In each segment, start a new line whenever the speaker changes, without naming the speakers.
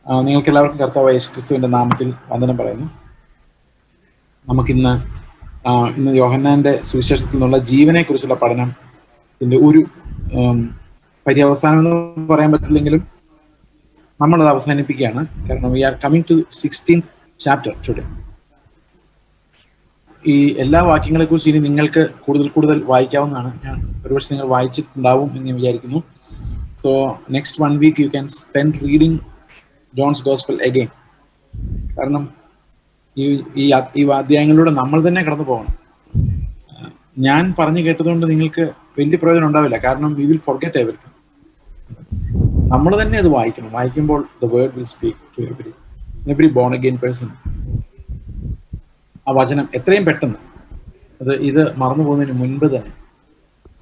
നിങ്ങൾക്ക് എല്ലാവർക്കും കർത്താവായ യേശുക്രിസ്തുവിന്റെ നാമത്തിൽ വന്ദനം പറയുന്നു. നമുക്കിന്ന് ഇന്ന് യോഹന്നാന്റെ സുവിശേഷത്തിൽ നിന്നുള്ള ജീവനെ കുറിച്ചുള്ള പഠനത്തിന്റെ ഒരു പര്യവസാനം എന്ന് പറയാൻ പറ്റില്ലെങ്കിലും നമ്മളത് അവസാനിപ്പിക്കുകയാണ്. കാരണം we are coming to 16th chapter today. ഈ എല്ലാ വാക്യങ്ങളെ കുറിച്ച് ഇനി നിങ്ങൾക്ക് കൂടുതൽ വായിക്കാവുന്നതാണ്. ഞാൻ ഒരുപക്ഷെ നിങ്ങൾ വായിച്ചിട്ടുണ്ടാവും എന്ന് ഞാൻ വിചാരിക്കുന്നു. So next 1 week you can spend reading John's gospel again. കാരണം ഈ അധ്യായങ്ങളിലൂടെ നമ്മൾ തന്നെ കടന്നു പോകണം. ഞാൻ പറഞ്ഞു കേട്ടതുകൊണ്ട് നിങ്ങൾക്ക് വലിയ പ്രയോജനം ഉണ്ടാവില്ല. കാരണം വി വിൽ ഫോർഗെറ്റ് എവരിത്തിങ്. നമ്മൾ തന്നെ അത് വായിക്കണം. വായിക്കുമ്പോൾ the word will speak to every born again person. ആ വചനം എത്രയും പെട്ടെന്ന് ഇത് മറന്നു പോകുന്നതിന് മുൻപ് തന്നെ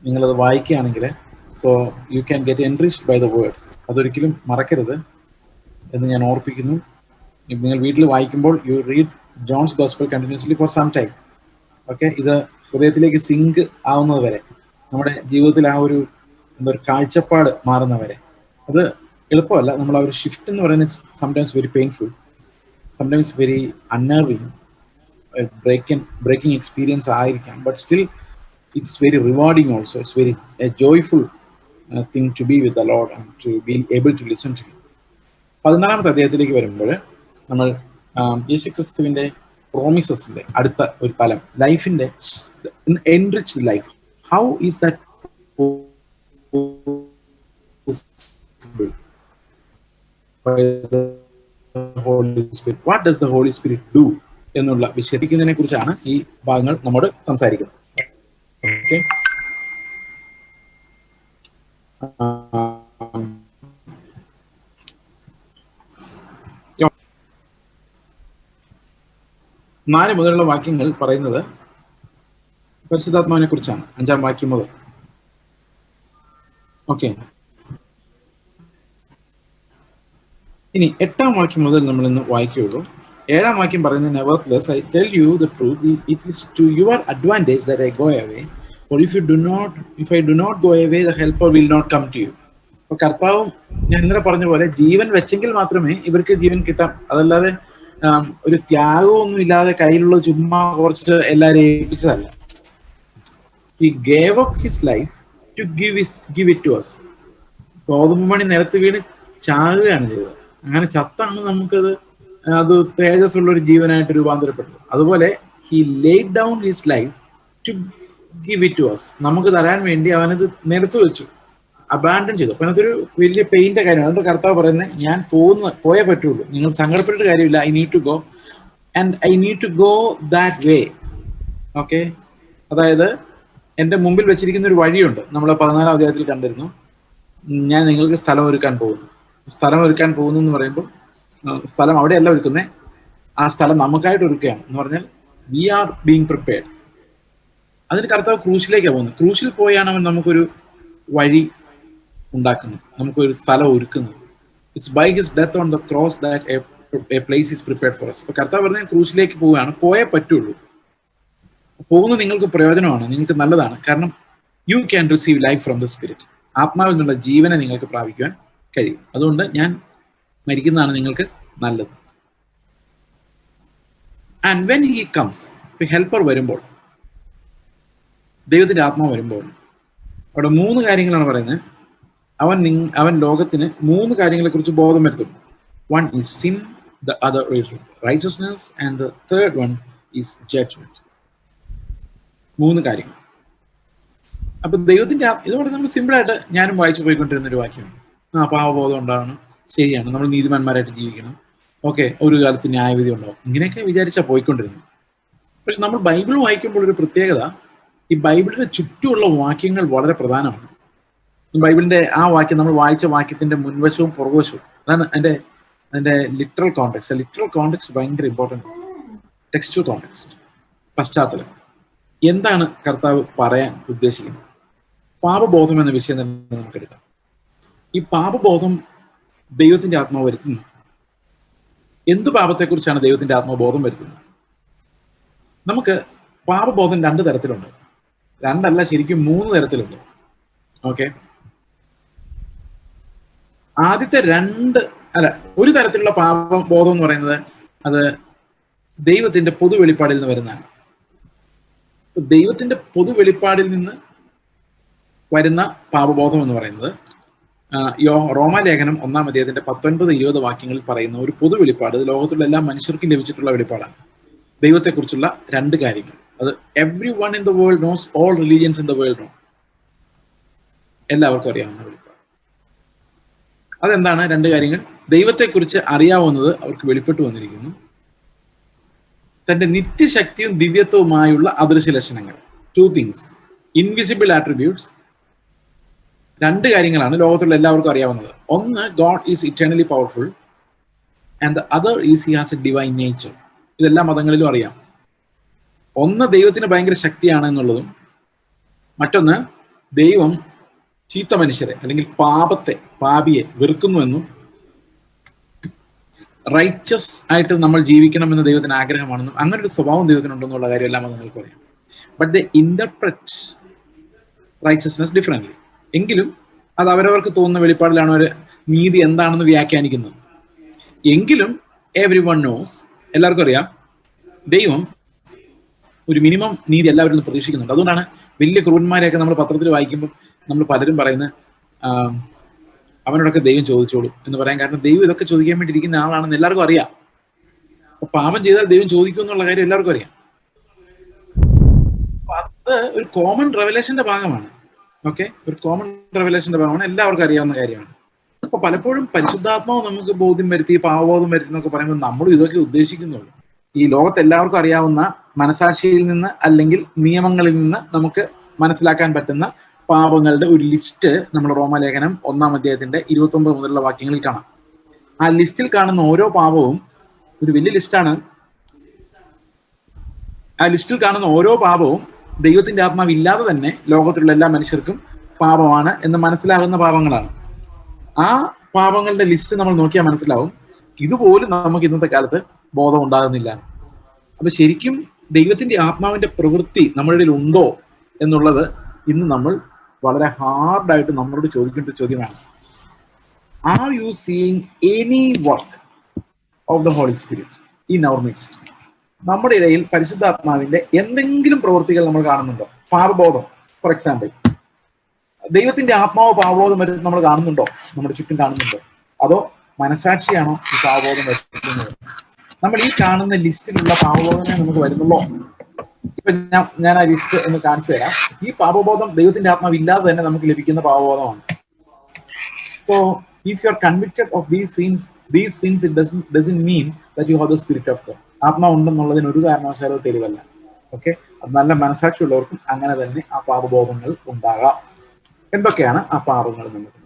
നിങ്ങളത് വായിക്കുകയാണെങ്കിൽ so you can get enriched by the word. അതൊരിക്കലും മറക്കരുത് എന്ന് ഞാൻ ഓർപ്പിക്കുന്നു. നിങ്ങൾ വീട്ടിൽ വായിക്കുമ്പോൾ you read John's gospel continuously for some time. Okay, ഇത് ഹൃദയത്തിലേക്ക് സിങ്ക് ആവുന്നത് വരെ, നമ്മുടെ ജീവിതത്തിൽ ആ ഒരു കാഴ്ചപ്പാട് മാറുന്നവരെ. അത് എളുപ്പമല്ല. നമ്മൾ ആ ഒരു ഷിഫ്റ്റ് എന്ന് പറയുന്നത് sometimes very painful, sometimes very unnerving, breaking experience ആയിരിക്കാം. But still it's very rewarding also. It's very joyful thing to be with the Lord and to be able to listen to him. 14ാമത്തെ അധ്യായത്തിലേക്ക് വരുമ്പോൾ നമ്മൾ യേശുക്രിസ്തുവിന്റെ പ്രോമിസസിന്റെ അടുത്ത ഒരു തലം, ലൈഫിന്റെ enriched life. How is that possible? By the Holy Spirit. What does the Holy Spirit do? എന്നുള്ള വിശദീകരിക്കുന്നതിനെ കുറിച്ചാണ് ഈ ഭാഗങ്ങൾ നമ്മോട് സംസാരിക്കുന്നത്. ഓക്കെ, നാല് മുതലുള്ള വാക്യങ്ങൾ പറയുന്നത് പരിശുദ്ധാത്മാവിനെ കുറിച്ചാണ്. 5ാം വാക്യം മുതൽ. ഓക്കെ, ഇനി 8ാം വാക്യം മുതൽ നമ്മൾ ഇന്ന് വായിക്കുകയുള്ളൂ. 7ാം വാക്യം പറയുന്നത്, nevertheless I tell you the truth, it is to your advantage that I go away, for if I do not go away, the helper will not come to you. അപ്പൊ കർത്താവും ഞാൻ ഇന്നലെ പറഞ്ഞ പോലെ ജീവൻ വെച്ചെങ്കിൽ മാത്രമേ ഇവർക്ക് ജീവൻ കിട്ടാം. അതല്ലാതെ ഒരു ത്യാഗവും ഒന്നും ഇല്ലാതെ കയ്യിലുള്ള ചുമ്മാ കുറച്ച് എല്ലാവരെയും ഏൽപ്പിച്ചതല്ല. He gave up his life to give it to us. ഗോതമ്പ് മണി നിലത്ത് വീണ് ചാകുകയാണ് ചെയ്തത്. അങ്ങനെ ചത്താണ് നമുക്കത് തേജസ്സുള്ള ഒരു ജീവനായിട്ട് രൂപാന്തരപ്പെട്ടത്. അതുപോലെ he laid down his life to give it to us. നമുക്ക് തരാൻ വേണ്ടി അവനത് നിലത്ത് വെച്ചു, അബാൻഡൻ ചെയ്തു. അപ്പൊ അതിനകത്തൊരു വലിയ പെയിന്റെ കാര്യമാണ്. അതുകൊണ്ട് കർത്താവ് പറയുന്നത്, ഞാൻ പോയേ പറ്റുള്ളൂ, നിങ്ങൾ സങ്കടപ്പെട്ടിട്ട് കാര്യമില്ല. I need to go and I need to go that way. Okay, അതായത് എൻ്റെ മുമ്പിൽ വെച്ചിരിക്കുന്ന ഒരു വഴിയുണ്ട്. നമ്മൾ 14ാം അധ്യായത്തിൽ കണ്ടിരുന്നു. ഞാൻ നിങ്ങൾക്ക് സ്ഥലം ഒരുക്കാൻ പോകുന്നു. സ്ഥലം ഒരുക്കാൻ പോകുന്നു എന്ന് പറയുമ്പോൾ സ്ഥലം അവിടെയല്ല ഒരുക്കുന്നത്, ആ സ്ഥലം നമുക്കായിട്ട് ഒരുക്കുകയാണ് എന്ന് പറഞ്ഞാൽ വി ആർ ബീങ് പ്രിപ്പയർഡ്. അതിന് കർത്താവ് ക്രൂശിലേക്കാണ് പോകുന്നത്. ക്രൂശിൽ പോയാണ് അവൻ നമുക്കൊരു വഴി ഉണ്ടാക്കുന്നത്, നമുക്കൊരു സ്ഥലം ഒരുക്കുന്നത്. It's by his death on the cross that a place is prepared for us. അപ്പൊ കർത്താവ് പറഞ്ഞ ക്രൂശിലേക്ക് പോവുകയാണ്, പോയേ പറ്റുള്ളൂ. പോകുന്നത് നിങ്ങൾക്ക് പ്രയോജനമാണ്, നിങ്ങൾക്ക് നല്ലതാണ്. കാരണം you can receive life from the spirit. ആത്മാവിൽ നിന്നുള്ള ജീവനെ നിങ്ങൾക്ക് പ്രാപിക്കുവാൻ കഴിയും. അതുകൊണ്ട് ഞാൻ മരിക്കുന്നതാണ് നിങ്ങൾക്ക് നല്ലത്. And when he comes, helper വരുമ്പോൾ, ദൈവത്തിന്റെ ആത്മാവ് വരുമ്പോൾ, അവിടെ 3 കാര്യങ്ങളാണ് പറയുന്നത്. അവൻ ലോകത്തിന് 3 കാര്യങ്ങളെ കുറിച്ച് ബോധം വരുത്തും. 1 is sin, the other is righteousness, and the third one is judgment. 3 കാര്യങ്ങൾ. അപ്പൊ ദൈവത്തിന്റെ ഇതോടെ നമ്മൾ സിമ്പിളായിട്ട് ഞാനും വായിച്ചു പോയിക്കൊണ്ടിരുന്ന ഒരു വാക്യമാണ്. പാവബോധം ഉണ്ടാവണം, ശരിയാണ്, നമ്മൾ നീതിമാന്മാരായിട്ട് ജീവിക്കണം, ഓക്കെ, ഒരു കാലത്ത് ന്യായവിധി ഉണ്ടാവും, ഇങ്ങനെയൊക്കെ വിചാരിച്ചാൽ പോയിക്കൊണ്ടിരുന്നു. പക്ഷെ നമ്മൾ ബൈബിൾ വായിക്കുമ്പോൾ ഒരു പ്രത്യേകത, ഈ ബൈബിളിന്റെ ചുറ്റുമുള്ള വാക്യങ്ങൾ വളരെ പ്രധാനമാണ്. ബൈബിളിന്റെ ആ വാക്യം, നമ്മൾ വായിച്ച വാക്യത്തിന്റെ മുൻവശവും പുറകുവശവും, അതാണ് അതിന്റെ ലിറ്ററൽ കോണ്ടെക്സ്റ്റ്. ലിറ്ററൽ കോണ്ടെക്സ്റ്റ് ഭയങ്കര ഇമ്പോർട്ടൻ്റ്. ടെക്സ്റ്റുവൽ കോണ്ടെക്സ്റ്റ്, പശ്ചാത്തലം. എന്താണ് കർത്താവ് പറയാൻ ഉദ്ദേശിക്കുന്നത്? പാപബോധം എന്ന വിഷയം തന്നെ നമുക്ക് എടുക്കാം. ഈ പാപബോധം ദൈവത്തിന്റെ ആത്മാവ് വരുത്തുന്നു. എന്ത് പാപത്തെക്കുറിച്ചാണ് ദൈവത്തിന്റെ ആത്മാവ് ബോധം വരുത്തുന്നത്? നമുക്ക് പാപബോധം 2 തരത്തിലുണ്ട്. 2 അല്ല, ശരിക്കും 3 തരത്തിലുണ്ട്. ഓക്കെ, ആദ്യത്തെ 2 അല്ല, ഒരു തരത്തിലുള്ള പാപബോധം എന്ന് പറയുന്നത് അത് ദൈവത്തിന്റെ പൊതു വെളിപ്പാടിൽ നിന്ന് വരുന്നതാണ്. ദൈവത്തിന്റെ പൊതു വെളിപ്പാടിൽ നിന്ന് വരുന്ന പാപബോധം എന്ന് പറയുന്നത് റോമാലേഖനം 1-ാം അധ്യായത്തിന്റെ 19-20 വാക്യങ്ങളിൽ പറയുന്ന ഒരു പൊതു വെളിപ്പാട്, ലോകത്തിലുള്ള എല്ലാ മനുഷ്യർക്കും ലഭിച്ചിട്ടുള്ള വെളിപ്പാടാണ്. ദൈവത്തെക്കുറിച്ചുള്ള 2 കാര്യങ്ങൾ. അത് everyone in the world knows, all religions in the world know. എല്ലാവർക്കും അറിയാവുന്ന വെളിപ്പാട്. അതെന്താണ് 2 കാര്യങ്ങൾ? ദൈവത്തെക്കുറിച്ച് അറിയാവുന്നത് അവർക്ക് വെളിപ്പെട്ടു വന്നിരിക്കുന്നു. തന്റെ നിത്യശക്തിയും ദിവ്യത്വവുമായുള്ള അദൃശ്യ ലക്ഷണങ്ങൾ. 2 things. Invisible attributes. 2 കാര്യങ്ങളാണ് ലോകത്തുള്ള എല്ലാവർക്കും അറിയാവുന്നത്. ഒന്ന്, God is eternally powerful, and the other is he has A divine nature. ഇതെല്ലാ മതങ്ങളിലും അറിയാം. ഒന്ന്, ദൈവത്തിന് ഭയങ്കര ശക്തിയാണ് എന്നുള്ളതും, മറ്റൊന്ന് ദൈവം ചീത്ത മനുഷ്യരെ അല്ലെങ്കിൽ പാപിയെ വെറുക്കുന്നുവെന്നും റൈച്ചസ് ആയിട്ട് നമ്മൾ ജീവിക്കണമെന്ന് ദൈവത്തിന് ആഗ്രഹമാണെന്നും അങ്ങനെ ഒരു സ്വഭാവം ദൈവത്തിനുണ്ടെന്നുള്ള കാര്യം എല്ലാ മതങ്ങൾക്കും അറിയാം. But they interpret righteousness differently. എങ്കിലും അത് അവരവർക്ക് തോന്നുന്ന വെളിപ്പാടിലാണ് ഒരു നീതി എന്താണെന്ന് വ്യാഖ്യാനിക്കുന്നത്. എങ്കിലും എവ്രി വൺ നോസ്, എല്ലാവർക്കും അറിയാം, ദൈവം ഒരു മിനിമം നീതി എല്ലാവരിൽ നിന്ന് പ്രതീക്ഷിക്കുന്നുണ്ട്. അതുകൊണ്ടാണ് വലിയ ക്രൂരന്മാരെയൊക്കെ നമ്മൾ പത്രത്തിൽ വായിക്കുമ്പോൾ നമ്മൾ പലരും പറയുന്നത് അവനോടൊക്കെ ദൈവം ചോദിച്ചോളൂ എന്ന് പറയാൻ കാരണം ദൈവം ഇതൊക്കെ ചോദിക്കാൻ വേണ്ടി ഇരിക്കുന്ന ആളാണെന്ന് എല്ലാവർക്കും അറിയാം. അപ്പൊ പാപം ചെയ്താൽ ദൈവം ചോദിക്കും എന്നുള്ള കാര്യം എല്ലാവർക്കും അറിയാം. അപ്പൊ അത് ഒരു കോമൺ റെവലേഷന്റെ ഭാഗമാണ്. ഓക്കെ, ഒരു കോമൺ റെവലേഷന്റെ ഭാഗമാണ്, എല്ലാവർക്കും അറിയാവുന്ന കാര്യമാണ്. അപ്പൊ പലപ്പോഴും പരിശുദ്ധാത്മാവ് നമുക്ക് ബോധ്യം വരുത്തി, പാവബോധം വരുത്തി എന്നൊക്കെ പറയുമ്പോൾ നമ്മൾ ഇതൊക്കെ ഉദ്ദേശിക്കുന്നുള്ളൂ. ഈ ലോകത്ത് എല്ലാവർക്കും അറിയാവുന്ന മനസാക്ഷിയിൽ നിന്ന് അല്ലെങ്കിൽ നിയമങ്ങളിൽ നിന്ന് നമുക്ക് മനസ്സിലാക്കാൻ പറ്റുന്ന പാപങ്ങളുടെ ഒരു ലിസ്റ്റ് നമ്മൾ റോമാലേഖനം 1-ാം അധ്യായത്തിന്റെ 29 മുതലുള്ള വാക്യങ്ങളിൽ കാണാം. ആ ലിസ്റ്റിൽ കാണുന്ന ഓരോ പാപവും ഒരു വലിയ ലിസ്റ്റാണ്. ആ ലിസ്റ്റിൽ കാണുന്ന ഓരോ പാപവും ദൈവത്തിന്റെ ആത്മാവ് ഇല്ലാതെ തന്നെ ലോകത്തിലുള്ള എല്ലാ മനുഷ്യർക്കും പാപമാണ് എന്ന് മനസ്സിലാകുന്ന പാപങ്ങളാണ്. ആ പാപങ്ങളുടെ ലിസ്റ്റ് നമ്മൾ നോക്കിയാൽ മനസ്സിലാവും ഇതുപോലും നമുക്ക് ഇന്നത്തെ കാലത്ത് ബോധം ഉണ്ടാകുന്നില്ല. അപ്പൊ ശരിക്കും ദൈവത്തിന്റെ ആത്മാവിന്റെ പ്രവൃത്തി നമ്മുടെ ഇടയിൽ ഉണ്ടോ എന്നുള്ളത് ഇന്ന് നമ്മൾ വളരെ ഹാർഡായിട്ട് നമ്മളോട് ചോദിക്കേണ്ട ഒരു ചോദ്യമാണ്. Are you seeing any work of the Holy Spirit in our midst? നമ്മുടെ ഇടയിൽ പരിശുദ്ധാത്മാവിന്റെ എന്തെങ്കിലും പ്രവൃത്തികൾ നമ്മൾ കാണുന്നുണ്ടോ? പാപബോധം, ഫോർ എക്സാമ്പിൾ, ദൈവത്തിന്റെ ആത്മാവ് പാപബോധം വരുന്നത് നമ്മൾ കാണുന്നുണ്ടോ? നമ്മുടെ ചുറ്റും കാണുന്നുണ്ടോ? അതോ മനസാക്ഷിയാണോ ഈ പാപബോധം വരുന്നത്? നമ്മൾ ഈ കാണുന്ന ലിസ്റ്റിലുള്ള പാപബോധമേ നമുക്ക് വരുന്നുള്ളോ? ഇപ്പൊ ഞാൻ ആ ലിസ്റ്റ് ഒന്ന് കാണിച്ചു തരാം. ഈ പാപബോധം ദൈവത്തിന്റെ ആത്മാവ് ഇല്ലാതെ തന്നെ നമുക്ക് ലഭിക്കുന്ന പാപബോധമാണ്. So if you are convicted of these sins it doesn't mean that you have the spirit of God. ആത്മാവ് ഉണ്ടെന്നുള്ളതിന് ഒരു കാരണവശാലും തെളിവല്ല. ഓക്കെ, അത് നല്ല മനസാക്ഷിയുള്ളവർക്കും അങ്ങനെ തന്നെ ആ പാപബോധങ്ങൾ ഉണ്ടാകാം. എന്തൊക്കെയാണ് ആ പാപങ്ങൾ നമുക്ക്?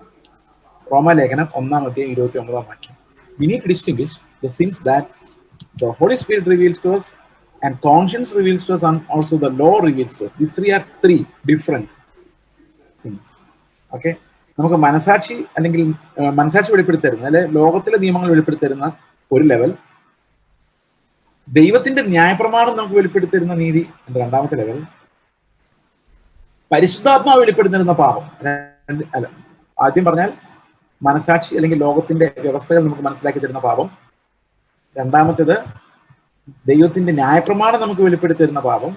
റോമാലേഖനം 1-ാം അധ്യായം 29-ാം വാക്യം. We need to distinguish the sins that the Holy Spirit reveals to us and conscience reveals to us and also the law reveals to us. These are three different things. Okay, നമുക്ക് മനസാക്ഷി അല്ലെങ്കിൽ മനസാക്ഷി വെളിപ്പെടുത്തരുന്ന അല്ലെ ലോകത്തിലെ നിയമങ്ങൾ വെളിപ്പെടുത്തരുന്ന ഒരു level, ദൈവത്തിന്റെ ന്യായപ്രമാണം നമുക്ക് വെളിപ്പെടുത്തരുന്ന നീതി എന്റെ രണ്ടാമത്തെ ലെവൽ, പരിശുദ്ധാത്മാവ് വെളിപ്പെടുത്തുന്ന പാപം. അല്ല, ആദ്യം പറഞ്ഞാൽ മനസാക്ഷി അല്ലെങ്കിൽ ലോകത്തിന്റെ വ്യവസ്ഥകൾ നമുക്ക് മനസ്സിലാക്കി തരുന്ന പാപം. രണ്ടാമത്തേത് ദൈവത്തിന്റെ ന്യായപ്രമാണം നമുക്ക് വെളിപ്പെടുത്തരുന്ന പാപം.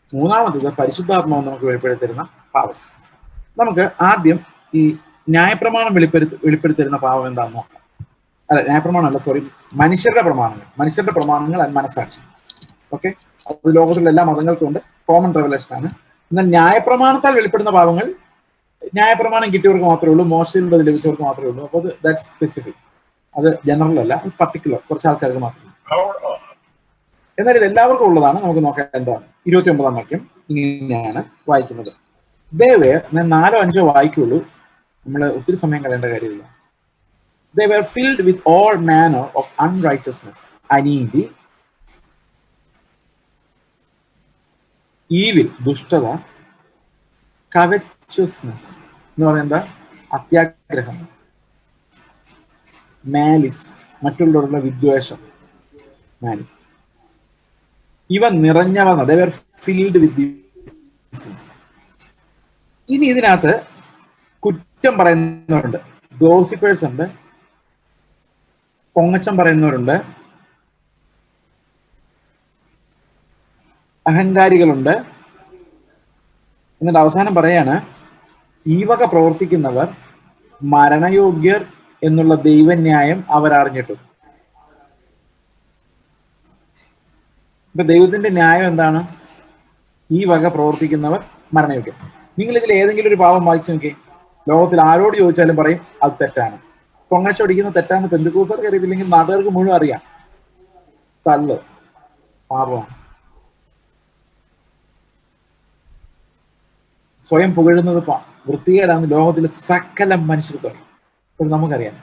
മൂന്നാമത്തേത് പരിശുദ്ധാത്മാവ് നമുക്ക് വെളിപ്പെടുത്തരുന്ന പാപം. നമുക്ക് ആദ്യം ഈ ന്യായപ്രമാണം വെളിപ്പെടുത്തരുന്ന പാപം എന്താണെന്ന് നോക്കാം. അല്ല, ന്യായപ്രമാണം അല്ല, സോറി, മനുഷ്യരുടെ പ്രമാണങ്ങൾ ആൻഡ് മനസാക്ഷി. ഓക്കെ, അത് ലോകത്തിലുള്ള എല്ലാ മതങ്ങൾക്കും ഉണ്ട്, കോമൺ റെവലേഷൻ ആണ്. എന്നാൽ ന്യായപ്രമാണത്താൽ വെളിപ്പെടുന്ന പാപങ്ങൾ ന്യായപ്രമാണം കിട്ടിയവർക്ക് മാത്രമേ ഉള്ളൂ, മോശയിലൂടെ അത് ലഭിച്ചവർക്ക് മാത്രമേ ഉള്ളൂ. അപ്പോൾ ദാറ്റ്സ് സ്പെസിഫിക്, അത് ജനറൽ അല്ല, പർട്ടിക്കുലർ കുറച്ച് ആൾക്കാർക്ക് മാത്രമേ. എന്നാൽ ഇത് എല്ലാവർക്കും ഉള്ളതാണ്. നമുക്ക് നോക്കാം എന്താണ്. 29-ാം വാക്യം ഇങ്ങനെയാണ് വായിക്കുന്നത്. They were, ഞാൻ 4 or 5 വായിക്കുള്ളൂ, നമ്മൾ ഒത്തിരി സമയം കളയേണ്ട കാര്യമില്ല. They were filled with all manner of unrighteousness, അനീതി, evil, ദുഷ്ടത, covetousness എന്ന് പറയുന്നത് അത്യാഗ്രഹം, മാലിസ്, മറ്റുള്ളവരുടെ വിദ്വേഷം, മാലിസ്, ഇവ നിറഞ്ഞവ. They were filled with these things. ഇനി ഇതിനകത്ത് കുറ്റം പറയുന്നവരുണ്ട്, ഗോസിപ്പേഴ്സ് ഉണ്ട്, പൊങ്ങച്ചം പറയുന്നവരുണ്ട്, അഹങ്കാരികളുണ്ട്. എന്നിട്ട് അവസാനം പറയാണ്, ഈ വക പ്രവർത്തിക്കുന്നവർ മരണയോഗ്യർ എന്നുള്ള ദൈവന്യായം അവരറിഞ്ഞിട്ടും. ഇപ്പൊ ദൈവത്തിന്റെ ന്യായം എന്താണ്? ഈ വക പ്രവർത്തിക്കുന്നവർ മരണയോഗ്യർ. നിങ്ങൾ ഇതിൽ ഏതെങ്കിലും ഒരു പാപം വായിച്ചു നോക്കി, ലോകത്തിൽ ആരോട് ചോദിച്ചാലും പറയും അത് തെറ്റാണ്. പൊങ്ങച്ചൊടിക്കുന്ന തെറ്റാന്ന് പെന്തുക്കൂസർക്ക് അറിയത്തില്ലെങ്കിൽ നാട്ടുകാർക്ക് മുഴുവൻ അറിയാം. തള്ള് പാപമാണ്. സ്വയം പുകഴുന്നത് വൃത്തികേടാന്ന് ലോകത്തിലെ സകല മനുഷ്യർക്ക് അറിയാം. അപ്പോൾ നമുക്കറിയാം.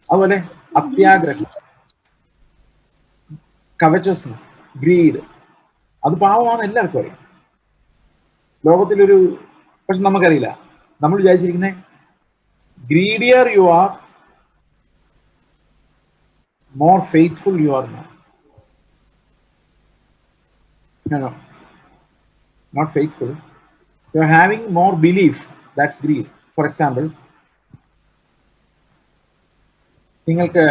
അതുപോലെ അത്യാഗ്രഹം, കവറ്റോസ്നെസ്, ഗ്രീഡ്, അത് പാവമാണ്, എല്ലാവർക്കും അറിയാം ലോകത്തിലൊരു. പക്ഷെ നമുക്കറിയില്ല. നമ്മൾ വിചാരിച്ചിരിക്കുന്നത് greedier you are, more faithful you are now. No, not faithful. You are having more belief. That's greed. For example, നിങ്ങൾക്ക്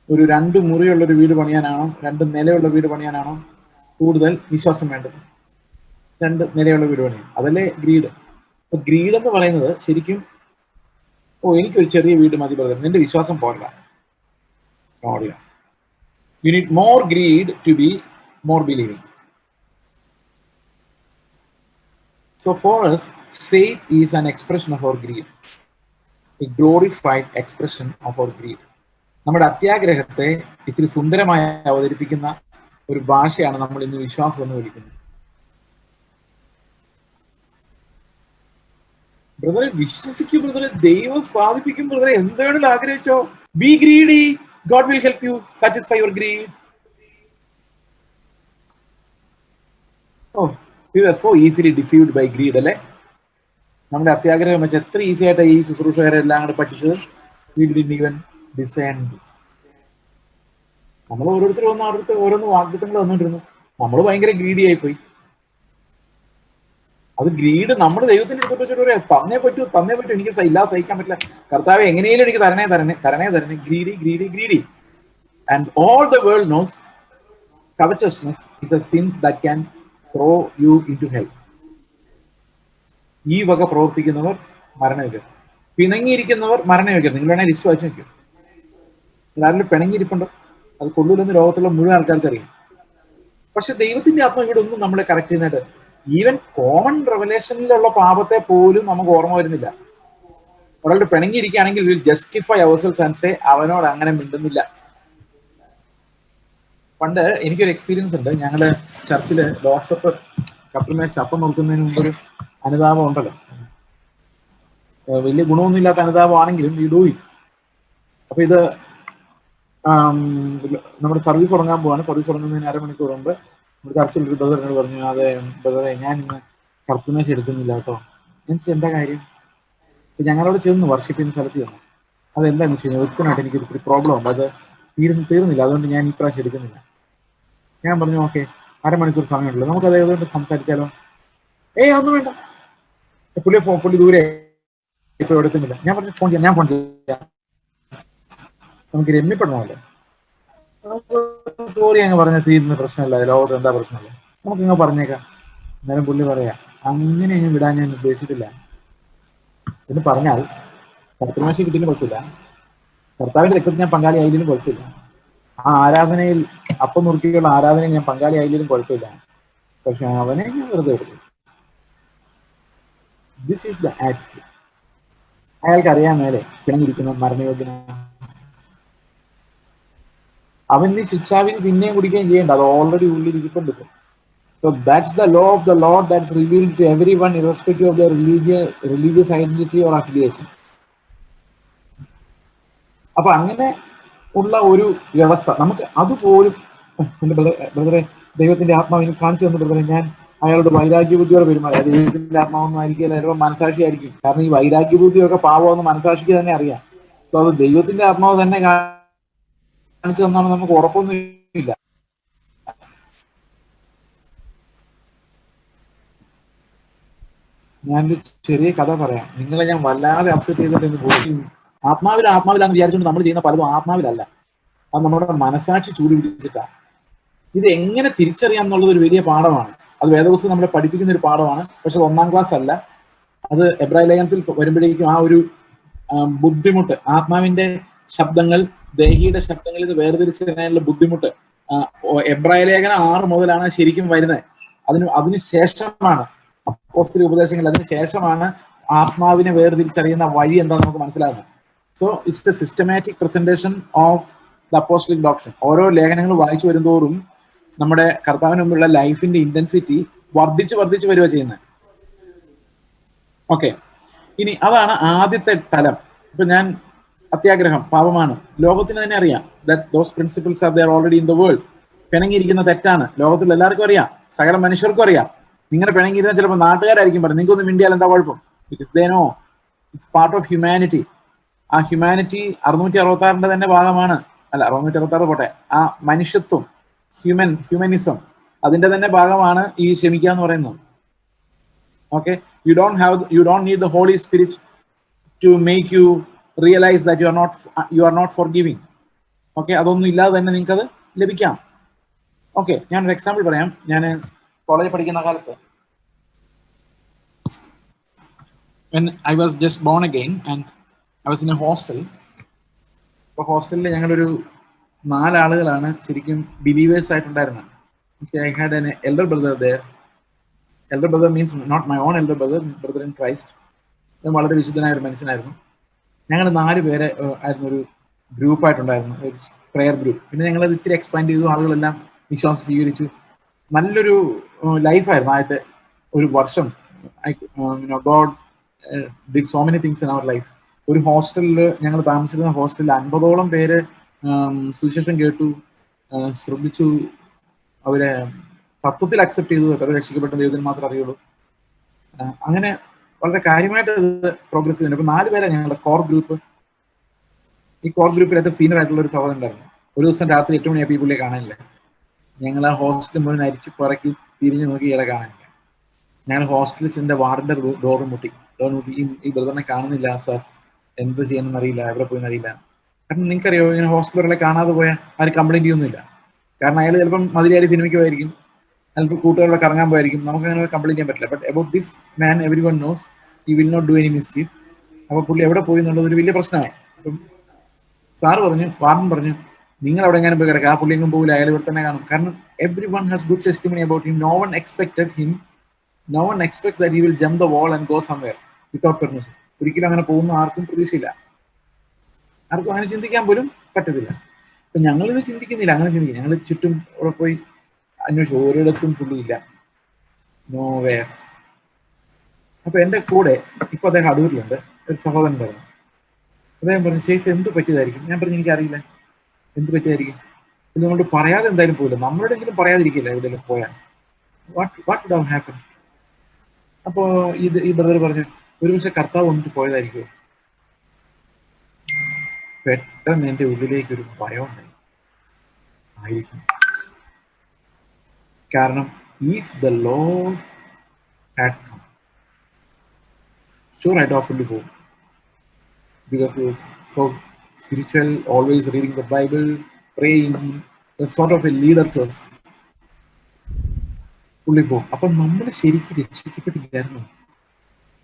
ഒരു 2 മുറിയുള്ള ഒരു വീട് പണിയാനാണോ 2 നിലയുള്ള വീട് പണിയാനാണോ കൂടുതൽ വിശ്വാസം വേണ്ടത്? 2 നിലയുള്ള വീട് പണിയാൻ, അതല്ലേ ഗ്രീഡ്. അപ്പൊ ഗ്രീഡ് എന്ന് പറയുന്നത് ശരിക്കും, എനിക്കൊരു ചെറിയ വീട് മതി ബ്രദർ, നിന്റെ വിശ്വാസം പോരാ. You need more greed to be more believing. So for us, faith is an expression of our greed, a glorified expression of our greed. നമ്മുടെ അത്യാഗ്രഹത്തെ ഇത്തിരി സുന്ദരമായി അവതരിപ്പിക്കുന്ന ഒരു ഭാഷയാണ് നമ്മൾ ഇന്ന് വിശ്വാസം എന്ന് വിളിക്കുന്നത്. ബ്രദറെ വിശ്വസിക്കും, ബ്രദറെ ദൈവം സാധിപ്പിക്കും, ബ്രദറെ എന്തെങ്കിലും ആഗ്രഹിച്ചോ. Be greedy, God will help you satisfy your greed. Oh, we are so easily deceived by greed, അല്ലേ? നമ്മുടെ അത്യാഗ്രഹം വെച്ച് എത്ര ഈസി ആയിട്ട് ഈ ശുശ്രൂഷകരെല്ലാം കൂടെ പഠിച്ചത്. We didn't even discern this. നമ്മൾ ഓരോരുത്തരും ഓരോന്ന് വാഗ്ദത്തങ്ങൾ തന്നോണ്ടിരുന്നു. നമ്മൾ ഭയങ്കര ഗ്രീഡി ആയിപ്പോയി. അത് ഗ്രീഡ് നമ്മുടെ ദൈവത്തിന്റെ അടുത്ത് വെച്ചിട്ട് പറയാം, തന്നേ പറ്റൂ, എനിക്ക് ഇല്ലാതെ സഹിക്കാൻ പറ്റില്ല, കർത്താവ് എങ്ങനെയും എനിക്ക് തരണേ. Greedy. And all the world knows covetousness is a sin that can throw you into hell. ഈ വക പ്രവർത്തിക്കുന്നവർ മരണയോഗ്യർ. പിണങ്ങിയിരിക്കുന്നവർ മരണയോഗ്യർ. നിങ്ങൾ വേണേൽ ലിസ്റ്റ് വായിച്ചു നോക്കും. ആരെങ്കിലും പിണങ്ങിയിരിപ്പുണ്ടോ? അത് കൊള്ളൂലെന്ന് ലോകത്തുള്ള മുഴുവൻ ആൾക്കാർക്ക് അറിയാം. പക്ഷെ ദൈവത്തിന്റെ ആത്മ ഇവിടെ ഒന്നും നമ്മളെ കറക്റ്റ് ചെയ്യുന്നതായിട്ട്, ഈവൻ കോമൺ റെവലേഷനിലുള്ള പാപത്തെ പോലും നമുക്ക് ഓർമ്മ വരുന്നില്ല. ഒരാളുടെ പിണങ്ങിയിരിക്കുകയാണെങ്കിൽ വിൽ ജസ്റ്റിഫൈ അവർസെൽസ് ആൻഡ് സേ അവനോട് അങ്ങനെ മിണ്ടുന്നില്ല. പണ്ട് എനിക്കൊരു എക്സ്പീരിയൻസ് ഉണ്ട്. ഞങ്ങളുടെ ചർച്ചില് ലോസപ്പ് കപ്പിൾമേശ അപ്പം നോക്കുന്നതിന് മുമ്പൊരു അനുതാപം ഉണ്ടല്ലോ. വലിയ ഗുണമൊന്നുമില്ലാത്ത അനുതാപമാണെങ്കിലും വി ഡു ഇറ്റ്. അപ്പൊ ഇത് നമ്മുടെ സർവീസ് തുടങ്ങാൻ പോവാണ്. സർവീസ് തുടങ്ങുന്നതിന് അരമണിക്കൂർ മുമ്പ് നമ്മുടെ ചർച്ചിലൊരു ബ്രദറിനോട് പറഞ്ഞു, അതെ ബ്രദറെ ഞാൻ ഇന്ന് കർപ്പുമേശ എടുക്കുന്നില്ല കേട്ടോ. എനിക്ക് എന്താ കാര്യം? അപ്പൊ ഞങ്ങളോട് ചെന്ന് വർഷിപ്പ് ചെയ്യുന്ന സ്ഥലത്ത് ചെന്നു. അതെന്താണെന്ന് വെച്ച് കഴിഞ്ഞാൽ വ്യക്തമായിട്ട് എനിക്ക് ഒരു പ്രോബ്ലം ഉണ്ട്, അത് തീർന്നില്ല, അതുകൊണ്ട് ഞാൻ ഈ പ്രാവശ്യം എടുക്കുന്നില്ല. ഞാൻ പറഞ്ഞു ഓക്കെ, അരമണിക്കൂർ സമയമുണ്ടല്ലോ, നമുക്ക് അതേതുകൊണ്ട് സംസാരിച്ചാലോ? ഒന്നും വേണ്ട, പുള്ളി ദൂരെ ഇപ്പൊ എടുക്കുന്നില്ല. ഞാൻ പറഞ്ഞു ഞാൻ ഫോൺ ചെയ്യാം, നമുക്ക് രമ്യപ്പെടണമല്ലോ. സോറി അങ്ങ് പറഞ്ഞ തീരുന്ന പ്രശ്നമല്ല, ലോകത്ത് എന്താ പ്രശ്നമല്ല, നമുക്കിങ്ങ് പറഞ്ഞേക്കാം. എന്നാലും പുള്ളി പറയാ അങ്ങനെ അങ്ങ് വിടാൻ ഞാൻ ഉദ്ദേശിച്ചിട്ടില്ല എന്ന് പറഞ്ഞാൽ കർത്തൃമേശ കിട്ടിയാലും കുഴപ്പമില്ല, കർത്താവിന്റെ രക്തത്തിൽ ഞാൻ പങ്കാളി ആയാലും കുഴപ്പമില്ല, ആ ആരാധനയിൽ അപ്പം നുറുക്കിയുള്ള ആരാധനയിൽ ഞാൻ പങ്കാളി ആയാലും കുഴപ്പമില്ല, പക്ഷെ അവനെ ഞാൻ വെറുതെ വിടും. This is the attitude. അയാൾക്ക് അറിയാൻ മേലെ പിണങ്ങിയിരിക്കുന്ന മരണയോഗ്യനാണ്. അവൻ ഈ ശിക്ഷാവിധി പിന്നെയും കുടിക്കുകയും ചെയ്യേണ്ട, അത് ഓൾറെഡി ഉള്ളിൽ ഇരിപ്പുണ്ട്. So that's the law of the Lord that's revealed to everyone irrespective of their religious identity or affiliation. അപ്പൊ അങ്ങനെ ഉള്ള ഒരു വ്യവസ്ഥ നമുക്ക് അതുപോലും ബ്രദറെ ദൈവത്തിന്റെ ആത്മാവിനെ കാണിച്ചു തന്നു ബ്രദറെ, ഞാൻ അയാളുടെ വൈരാഗ്യബുദ്ധിയോടെ പെരുമാറി. ദൈവത്തിന്റെ ആത്മാവൊന്നും ആയിരിക്കില്ല, ചിലപ്പോൾ മനസാക്ഷി ആയിരിക്കും. കാരണം ഈ വൈരാഗ്യബുദ്ധിയൊക്കെ പാപമെന്ന് മനസാക്ഷിക്ക് തന്നെ അറിയാം. സോ അത് ദൈവത്തിന്റെ ആത്മാവ് തന്നെ കാണിച്ചു തന്നാണ് നമുക്ക് ഉറപ്പൊന്നും ഇല്ല. ഞാനൊരു ചെറിയ കഥ പറയാം. നിങ്ങളെ ഞാൻ വല്ലാതെ അപ്സെറ്റ് ചെയ്തിട്ട് പോയി. ആത്മാവിലാന്ന് വിചാരിച്ചുകൊണ്ട് നമ്മൾ ചെയ്യുന്ന പലതും ആത്മാവിലല്ല. അത് നമ്മുടെ മനസാക്ഷി ചൂട് പിടിച്ചിട്ടാണ്. ഇത് എങ്ങനെ തിരിച്ചറിയാം എന്നുള്ളത് ഒരു വലിയ പാഠമാണ്. അത് വേദപുസ്തകം നമ്മളെ പഠിപ്പിക്കുന്ന ഒരു പാഠമാണ്. പക്ഷെ 1ാം ക്ലാസ് അല്ല. അത് എബ്രായ ലേഖനത്തിൽ വരുമ്പോഴേക്കും ആ ഒരു ബുദ്ധിമുട്ട്, ആത്മാവിന്റെ ശബ്ദങ്ങൾ ദേഹിയുടെ ശബ്ദങ്ങളിൽ നിന്ന് വേർതിരിച്ചറിയാനുള്ള ബുദ്ധിമുട്ട് എബ്രായ ലേഖനം 6 മുതലാണ് ശരിക്കും വരുന്നത്. അതിന് ശേഷമാണ് അപ്പോസ്തലിക ഉപദേശങ്ങൾ, അതിന് ശേഷമാണ് ആത്മാവിനെ വേർതിരിച്ചറിയുന്ന വഴി എന്താണെന്ന് നമുക്ക് മനസ്സിലാകുന്നത്. So it's the systematic presentation of the apostolic doctrine. ഓരോ ലേഖനങ്ങൾ വായിച്ചു വരുന്തോറും നമ്മുടെ കർത്താവിന് മുമ്പുള്ള ലൈഫിന്റെ ഇന്റൻസിറ്റി വർദ്ധിച്ച് വരിക ചെയ്യുന്നത്. ഓക്കെ, ഇനി അതാണ് ആദ്യത്തെ തലം. ഇപ്പൊ ഞാൻ അത്യാഗ്രഹം പാപമാണ്, ലോകത്തിന് തന്നെ അറിയാം. That those principles are there already in the world. പിണങ്ങിയിരിക്കുന്ന തെറ്റാണ്, ലോകത്തിൽ എല്ലാവർക്കും അറിയാം, സകല മനുഷ്യർക്കും അറിയാം. നിങ്ങളുടെ പിണങ്ങിയിരുന്ന ചിലപ്പോൾ നാട്ടുകാരായിരിക്കും പറയും, നിങ്ങൾക്കൊന്നും മിണ്ടിയാൽ എന്താ കുഴപ്പം? Because they know it's part of humanity. ആ ഹ്യൂമാനിറ്റി 666 തന്നെ ഭാഗമാണ്. അല്ല, 666 പോട്ടെ, ആ മനുഷ്യത്വം, ഹ്യൂമനിസം, അതിന്റെ തന്നെ ഭാഗമാണ് ഈ ക്ഷമിക്കുക എന്ന് പറയുന്നത്. Okay, you don't need the Holy Spirit to make you realize that you are not forgiving. Okay, അതൊന്നും ഇല്ലാതെ തന്നെ നിങ്ങൾക്ക് അത് ലഭിക്കാം. ഓക്കെ, ഞാനൊരു എക്സാമ്പിൾ പറയാം. ഞാൻ കോളേജിൽ പഠിക്കുന്ന കാലത്ത് when I was just born again and I was in a hostel. അപ്പോൾ ഹോസ്റ്റലിൽ ഞങ്ങളൊരു 4 ആളുകളാണ് ശരിക്കും believers ആയിട്ടുണ്ടായിരുന്നത്. I had an elder brother there. Elder brother means not my own elder brother, brother in Christ. വളരെ വിശുദ്ധനായ ഒരു മനുഷ്യനായിരുന്നു. ഞങ്ങൾ 4 പേര് ആയിരുന്നു ഒരു ഗ്രൂപ്പായിട്ടുണ്ടായിരുന്നു, ഒരു പ്രെയർ ഗ്രൂപ്പ്. പിന്നെ ഞങ്ങളത് ഇത്തിരി എക്സ്പാൻഡ് ചെയ്തു, ആളുകളെല്ലാം വിശ്വാസം സ്വീകരിച്ചു. നല്ലൊരു ലൈഫായിരുന്നു ആദ്യത്തെ ഒരു വർഷം. God did so many things in our life. ഒരു ഹോസ്റ്റലിൽ, ഞങ്ങൾ താമസിക്കുന്ന ഹോസ്റ്റലിൽ 50ഓളം പേര് സുവിശേഷം കേട്ടു, ശ്രദ്ധിച്ചു, അവരെ തത്വത്തിൽ അക്സെപ്റ്റ് ചെയ്തു. എത്ര രക്ഷിക്കപ്പെട്ട ദൈവത്തിന് മാത്രം അറിയുള്ളൂ. അങ്ങനെ വളരെ കാര്യമായിട്ട് പ്രോഗ്രസ് ചെയ്യുന്നുണ്ട്. അപ്പൊ 4 പേരാണ് ഞങ്ങളുടെ കോർ ഗ്രൂപ്പ്. ഈ കോർ ഗ്രൂപ്പിൽ ഏറ്റവും സീനിയർ ആയിട്ടുള്ള ഒരു സഹോദരൻ ഉണ്ടായിരുന്നു. ഒരു ദിവസം രാത്രി 8 മണിയായപ്പോൾ ഈ പുള്ളിയെ കാണാനില്ല. ഞങ്ങൾ ആ ഹോസ്റ്റൽ മുഴുവൻ അരിച്ചു പറക്കി തിരിഞ്ഞു നോക്കി ഇയാളെ കാണാനില്ല. ഞങ്ങൾ ഹോസ്റ്റലിൽ ചെന്ന വാർഡിന്റെ ഡോർ മുട്ടി ഈ ബ്രദറിനെ കാണുന്നില്ല സാർ, എന്ത് ചെയ്യണമെന്ന് അറിയില്ല, എവിടെ പോയെന്ന് അറിയില്ല. കാരണം നിങ്ങൾക്കറിയോ, ഇങ്ങനെ ഹോസ്റ്റലുകളെ കാണാതെ പോയാൽ ആരും കംപ്ലൈന്റ് ചെയ്യുന്നില്ല. കാരണം അയാൾ ചിലപ്പം മതിയായി സിനിമയ്ക്ക് പോയിരിക്കും, ചിലപ്പോൾ കൂട്ടുകാരുടെ കറങ്ങാൻ പോയിരിക്കും, നമുക്ക് അങ്ങനെ കംപ്ലൈന്റ് ചെയ്യാൻ പറ്റില്ല. But about this man everyone knows he will not do any mistake. അപ്പൊ പുള്ളി എവിടെ പോയി എന്നുള്ളത് ഒരു വലിയ പ്രശ്നമായി. അപ്പം സാറ് പറഞ്ഞു, വാർഡൻ പറഞ്ഞു, നിങ്ങൾ അവിടെ എങ്ങാനും പോയി കിടക്കുക, ആ പുള്ളി എങ്ങും പോകില്ല, അയാൾ ഇവിടെ തന്നെ കാണും. കാരണം everyone has good testimony about him. No one expects that he will jump the wall and go somewhere without permission. ഒരിക്കലും അങ്ങനെ പോകുന്ന ആർക്കും പ്രതീക്ഷയില്ല, ആർക്കും അങ്ങനെ ചിന്തിക്കാൻ പോലും പറ്റത്തില്ല. അപ്പൊ ഞങ്ങളിത് ചിന്തിക്കുന്നില്ല, അങ്ങനെ ചിന്തിക്കും. ഞങ്ങൾ ചുറ്റും അവിടെ പോയി അന്വേഷിച്ചു, ഒരിടത്തും പുള്ളിയില്ല, നോ വേർ. അപ്പൊ എന്റെ കൂടെ ഇപ്പൊ അദ്ദേഹം അടൂരിലുണ്ട്, ഒരു സഹോദരൻ പറഞ്ഞു. അദ്ദേഹം പറഞ്ഞു, ചേച്ചി എന്ത് പറ്റിയതായിരിക്കും? ഞാൻ പറഞ്ഞു, എനിക്കറിയില്ല എന്ത് പറ്റിയതായിരിക്കും. ഇതുകൊണ്ട് പറയാതെ എന്തായാലും പോയില്ല, നമ്മളോടെങ്കിലും പറയാതിരിക്കില്ല എവിടെയെങ്കിലും പോയാൽ. What would have happen? അപ്പോ ഈ ബ്രദർ പറഞ്ഞു, ഒരു പക്ഷെ കർത്താവ് വന്നിട്ട് പോയതായിരിക്കും. പെട്ടെന്ന് എന്റെ ഉള്ളിലേക്ക് ഒരു ഭയം ഉണ്ടായി. ആയിരിക്കും. കാരണം if the Lord had come, sure I'd often go, because he was so spiritual, always reading the Bible, praying, was sort of a leader to us. പുള്ളി പോകും. അപ്പൊ നമ്മൾ ശരിക്കും രക്ഷിക്കപ്പെട്ടില്ലായിരുന്നു,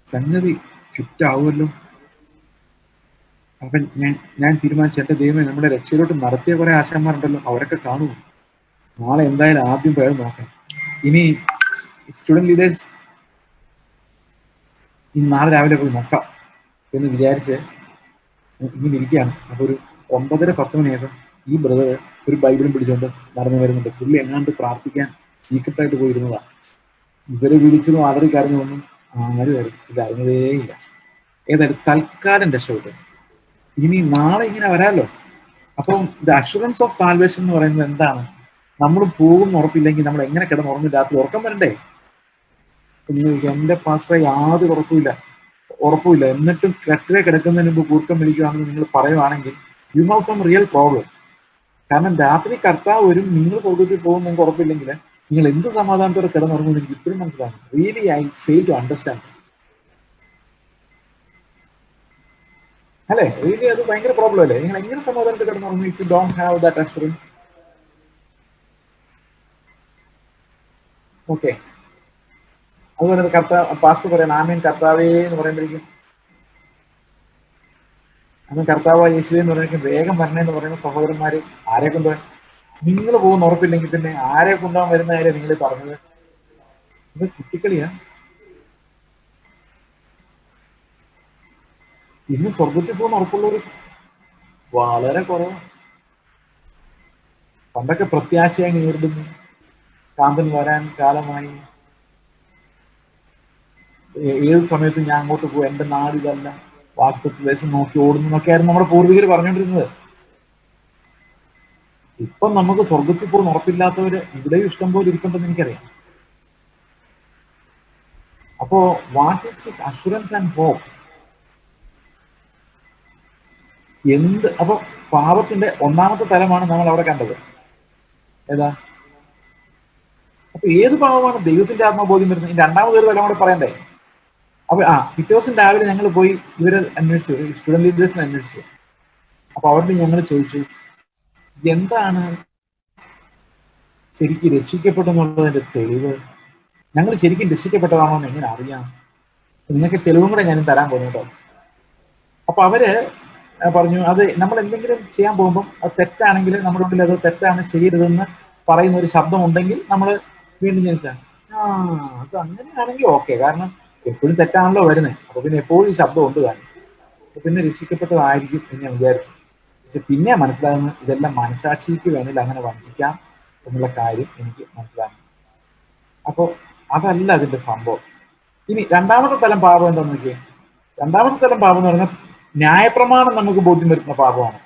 സംഗതി ചുറ്റാവുമല്ലോ. അപ്പൊ ഞാൻ തീരുമാനിച്ചു, എന്റെ ദൈവമേ, നമ്മുടെ രക്ഷയിലോട്ട് നടത്തിയ കുറെ ആശാന്മാരുണ്ടല്ലോ, അവരൊക്കെ കാണുമോ? നാളെ എന്തായാലും ആദ്യം പോയത് നോക്കാം. ഇനി സ്റ്റുഡന്റ് ലീഡേഴ്സ് നാളെ രാവിലെ പോയി നോക്കാം എന്ന് വിചാരിച്ച് ഇങ്ങനെ ഇരിക്കുകയാണ്. അപ്പൊ ഒരു 9:30-10 മണിയായപ്പോൾ ഈ ബ്രദർ ഒരു ബൈബിളും പിടിച്ചുകൊണ്ട് നടന്നു വരുന്നുണ്ട്. പുള്ളി എങ്ങാണ്ട് പ്രാർത്ഥിക്കാൻ സീക്രട്ടായിട്ട് പോയിരുന്നതാ. ഇവരെ വിളിച്ചതും ആദരി കാര്യങ്ങളൊന്നും ആരും ഇത് അറിഞ്ഞതേയില്ല. ഏതായാലും തൽക്കാലം രക്ഷപ്പെട്ടു. ഇനി നാളെ ഇങ്ങനെ വരാമല്ലോ. അപ്പം ദ അഷുറൻസ് ഓഫ് സാൽവേഷൻ എന്ന് പറയുന്നത് എന്താണ്? നമ്മൾ പോകും ഉറപ്പില്ലെങ്കിൽ നമ്മൾ എങ്ങനെ കിടന്നുറങ്ങും? രാത്രി ഉറക്കം വരണ്ടേ? എന്റെ പാസ്റ്ററെ യാതൊരു ഉറപ്പുമില്ല, എന്നിട്ടും കട്ടിലെ കിടക്കുന്നതിന് മുമ്പ് കൂർക്കം വിളിക്കുകയാണെന്ന് നിങ്ങൾ പറയുവാണെങ്കിൽ you have some real problem. കാരണം രാത്രി കർത്താവ് വരും, നിങ്ങൾ സ്വർഗത്തിൽ പോകും നിങ്ങൾക്ക് ഉറപ്പില്ലെങ്കിൽ നിങ്ങൾ എന്ത് സമാധാനത്തോടെ കിടന്നുറങ്ങുമെന്ന് എനിക്ക് ഇപ്പോഴും മനസ്സിലാകും. Really I fail to understand. അല്ലെ? റിയലി അത് ഭയങ്കര പ്രോബ്ലം അല്ലേ? നിങ്ങൾ എങ്ങനെ സമാധാനത്തിൽ കിടന്നുറങ്ങും if you don't have that assurance? Okay, അതുപോലെ പാസ്റ്റ് പറയണം ആമേൻ കർത്താവേ എന്ന് പറയുമ്പോഴേക്കും, അന്ന് കർത്താവ് യേശുവേ എന്ന് പറയുമ്പോൾ വേഗം വരണേന്ന് പറയുന്ന സഹോദരന്മാര് ആരെ കൊണ്ടുപോകാൻ? നിങ്ങൾ പോകുന്ന ഉറപ്പില്ലെങ്കിൽ പിന്നെ ആരെ കൊണ്ടുപോകാൻ വരുന്ന കാര്യം നിങ്ങൾ പറഞ്ഞത്? ഇത് കുട്ടിക്കളിയാ. ഇന്ന് സ്വർഗത്തിൽ പോകുന്ന ഉറപ്പുള്ളവർ വളരെ കുറവാണ്. പണ്ടൊക്കെ പ്രത്യാശയായി നേരിടുന്നു, കാന്തൻ വരാൻ കാലമായി, ഏത് സമയത്ത് ഞാൻ അങ്ങോട്ട് പോകും, എന്റെ നാട് ഇതല്ല, വാക്തത്വദേശം നോക്കി ഓടുന്നു എന്നൊക്കെയായിരുന്നു നമ്മുടെ പൂർവികർ പറഞ്ഞുകൊണ്ടിരുന്നത്. ഇപ്പം നമുക്ക് സ്വർഗത്തിൽ പോകുന്ന ഉറപ്പില്ലാത്തവര് ഇവിടെയും ഇഷ്ടം പോലെ ഇരിക്കുന്നുണ്ടെന്ന് എനിക്കറിയാം. അപ്പോ what is this assurance and hope? അപ്പൊ പാപത്തിന്റെ ഒന്നാമത്തെ തലമാണ് നമ്മൾ അവിടെ കണ്ടത്. ഏതാ? അപ്പൊ ഏത് പാപമാണ് ദൈവത്തിന്റെ ആത്മബോധ്യം വരുന്നത്? ഈ രണ്ടാമതൊരു തലം കൂടെ പറയണ്ടേ? അപ്പൊ പിറ്റേ ദിവസം രാവിലെ ഞങ്ങൾ പോയി ഇവരെ അന്വേഷിച്ചു, സ്റ്റുഡന്റ് ലീഡേഴ്സിനെ അന്വേഷിച്ചു. അപ്പൊ അവരുടെ ഞങ്ങൾ ചോദിച്ചു, എന്താണ് ശരിക്കും രക്ഷിക്കപ്പെട്ടെന്നുള്ളതിന്റെ തെളിവ്? ഞങ്ങൾ ശരിക്കും രക്ഷിക്കപ്പെട്ടതാണോ എന്ന് എങ്ങനെ അറിയാം? നിങ്ങൾക്ക് തെളിവും കൂടെ ഞാനും തരാൻ പോകുന്നു കേട്ടോ. അപ്പൊ അവര് പറഞ്ഞു, അത് നമ്മൾ എന്തെങ്കിലും ചെയ്യാൻ പോകുമ്പോൾ അത് തെറ്റാണെങ്കിൽ നമ്മുടെ ഉള്ളിൽ അത് തെറ്റാണ് ചെയ്യരുതെന്ന് പറയുന്ന ഒരു ശബ്ദം ഉണ്ടെങ്കിൽ നമ്മൾ വീണ്ടും ജനിച്ചാൽ അത് അങ്ങനെയാണെങ്കിൽ ഓക്കെ, കാരണം എപ്പോഴും തെറ്റാണല്ലോ വരുന്നത്, അപ്പൊ പിന്നെ എപ്പോഴും ഈ ശബ്ദം ഉണ്ട് താനും, അപ്പൊ പിന്നെ രക്ഷിക്കപ്പെട്ടതായിരിക്കും എന്ന് ഞാൻ വിചാരിച്ചു. പക്ഷെ പിന്നെ മനസ്സിലാകുന്നത് ഇതെല്ലാം മനസാക്ഷിക്ക് വേണമെങ്കിൽ അങ്ങനെ വഞ്ചിക്കാം എന്നുള്ള കാര്യം എനിക്ക് മനസ്സിലാകുന്നു. അപ്പോൾ അതല്ല അതിന്റെ സംഭവം. ഇനി രണ്ടാമത്തെ തലം പാപം എന്താന്ന് നോക്കിയേ. രണ്ടാമത്തെ തലം പാപം എന്ന് പറഞ്ഞാൽ ന്യായപ്രമാണം നമുക്ക് ബോധ്യം വരുന്ന പാപമാണ്.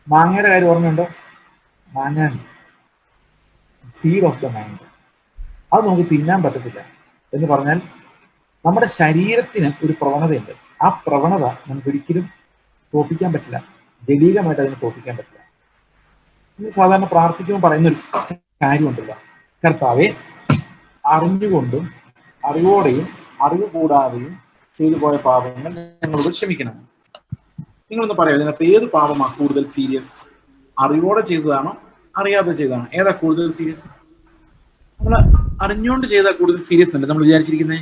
മാങ്ങയുടെ കാര്യം ഓർമ്മയുണ്ടോ? മാങ്ങ സീഡ് ഓഫ് ദ മൈൻഡ്, അത് നമുക്ക് തിന്നാൻ പറ്റത്തില്ല. എന്ന് പറഞ്ഞാൽ നമ്മുടെ ശരീരത്തിന് ഒരു പ്രവണതയുണ്ട്. ആ പ്രവണത നമുക്ക് ഒരിക്കലും തോപ്പിക്കാൻ പറ്റില്ല, ജലീലമായിട്ട് അതിനെ തോപ്പിക്കാൻ പറ്റില്ല. ഇനി സാധാരണ പ്രാർത്ഥിക്കുമ്പോൾ പറയുന്നൊരു കാര്യമുണ്ടല്ലോ, കർത്താവെ അറിഞ്ഞുകൊണ്ടും അറിവോടെയും അറിവ് കൂടാതെയും ചെയ്തു പോയ പാപങ്ങൾ ഞങ്ങളോട് ക്ഷമിക്കണം. നിങ്ങളൊന്ന് പറയാം, ഇതിനകത്ത് ഏത് പാപമാണ് കൂടുതൽ സീരിയസ്? അറിവോടെ ചെയ്തതാണോ അറിയാതെ ചെയ്തതാണോ? ഏതാ കൂടുതൽ സീരിയസ്? നമ്മൾ അറിഞ്ഞുകൊണ്ട് ചെയ്താൽ കൂടുതൽ സീരിയസ് അല്ലേ നമ്മൾ വിചാരിച്ചിരിക്കുന്നത്?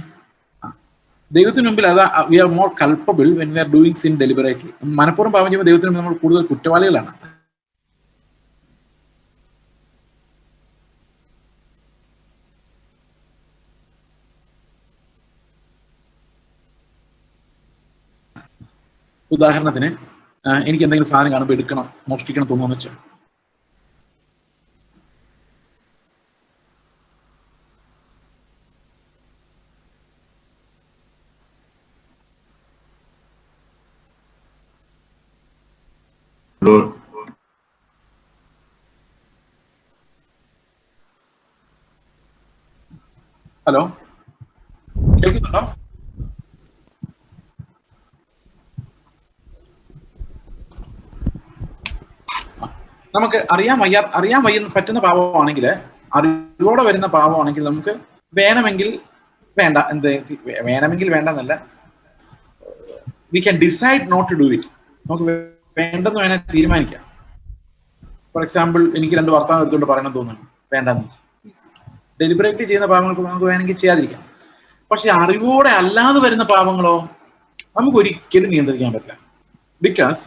ദൈവത്തിന് മുമ്പിൽ അതാ we are more culpable when we are doing sin deliberately. മനഃപൂർവ്വം പാപം ചെയ്യുമ്പോൾ ദൈവത്തിന് മുമ്പിൽ നമ്മൾ കൂടുതൽ കുറ്റവാളികളാണ്. ഉദാഹരണത്തിന് എനിക്ക് എന്തെങ്കിലും സാധനം കാണുമ്പോൾ എടുക്കണം, മോഷ്ടിക്കണം തോന്നുന്നു വെച്ചാൽ, ഹലോ കേൾക്കുന്നുണ്ടോ? നമുക്ക് അറിയാൻ വയ്യ പറ്റുന്ന പാപമാണെങ്കിൽ, അറിവോടെ വരുന്ന പാപമാണെങ്കിൽ നമുക്ക് വേണമെങ്കിൽ വേണ്ട, വേണമെങ്കിൽ വേണ്ടെന്നല്ല, we can decide not to do it. നമുക്ക് വേണ്ടെന്ന് വേണേൽ തീരുമാനിക്കാം. ഫോർ എക്സാമ്പിൾ, എനിക്ക് 2 വർത്തമാനം എടുത്തുകൊണ്ട് പറയണം തോന്നുന്നു, വേണ്ടെന്ന്. ഡെലിബറേറ്റ്ലി ചെയ്യുന്ന പാപങ്ങൾക്ക് നമുക്ക് വേണമെങ്കിൽ ചെയ്യാതിരിക്കാം. പക്ഷെ അറിവോടെ അല്ലാതെ വരുന്ന പാപങ്ങളോ നമുക്ക് ഒരിക്കലും നിയന്ത്രിക്കാൻ പറ്റില്ല. ബിക്കോസ്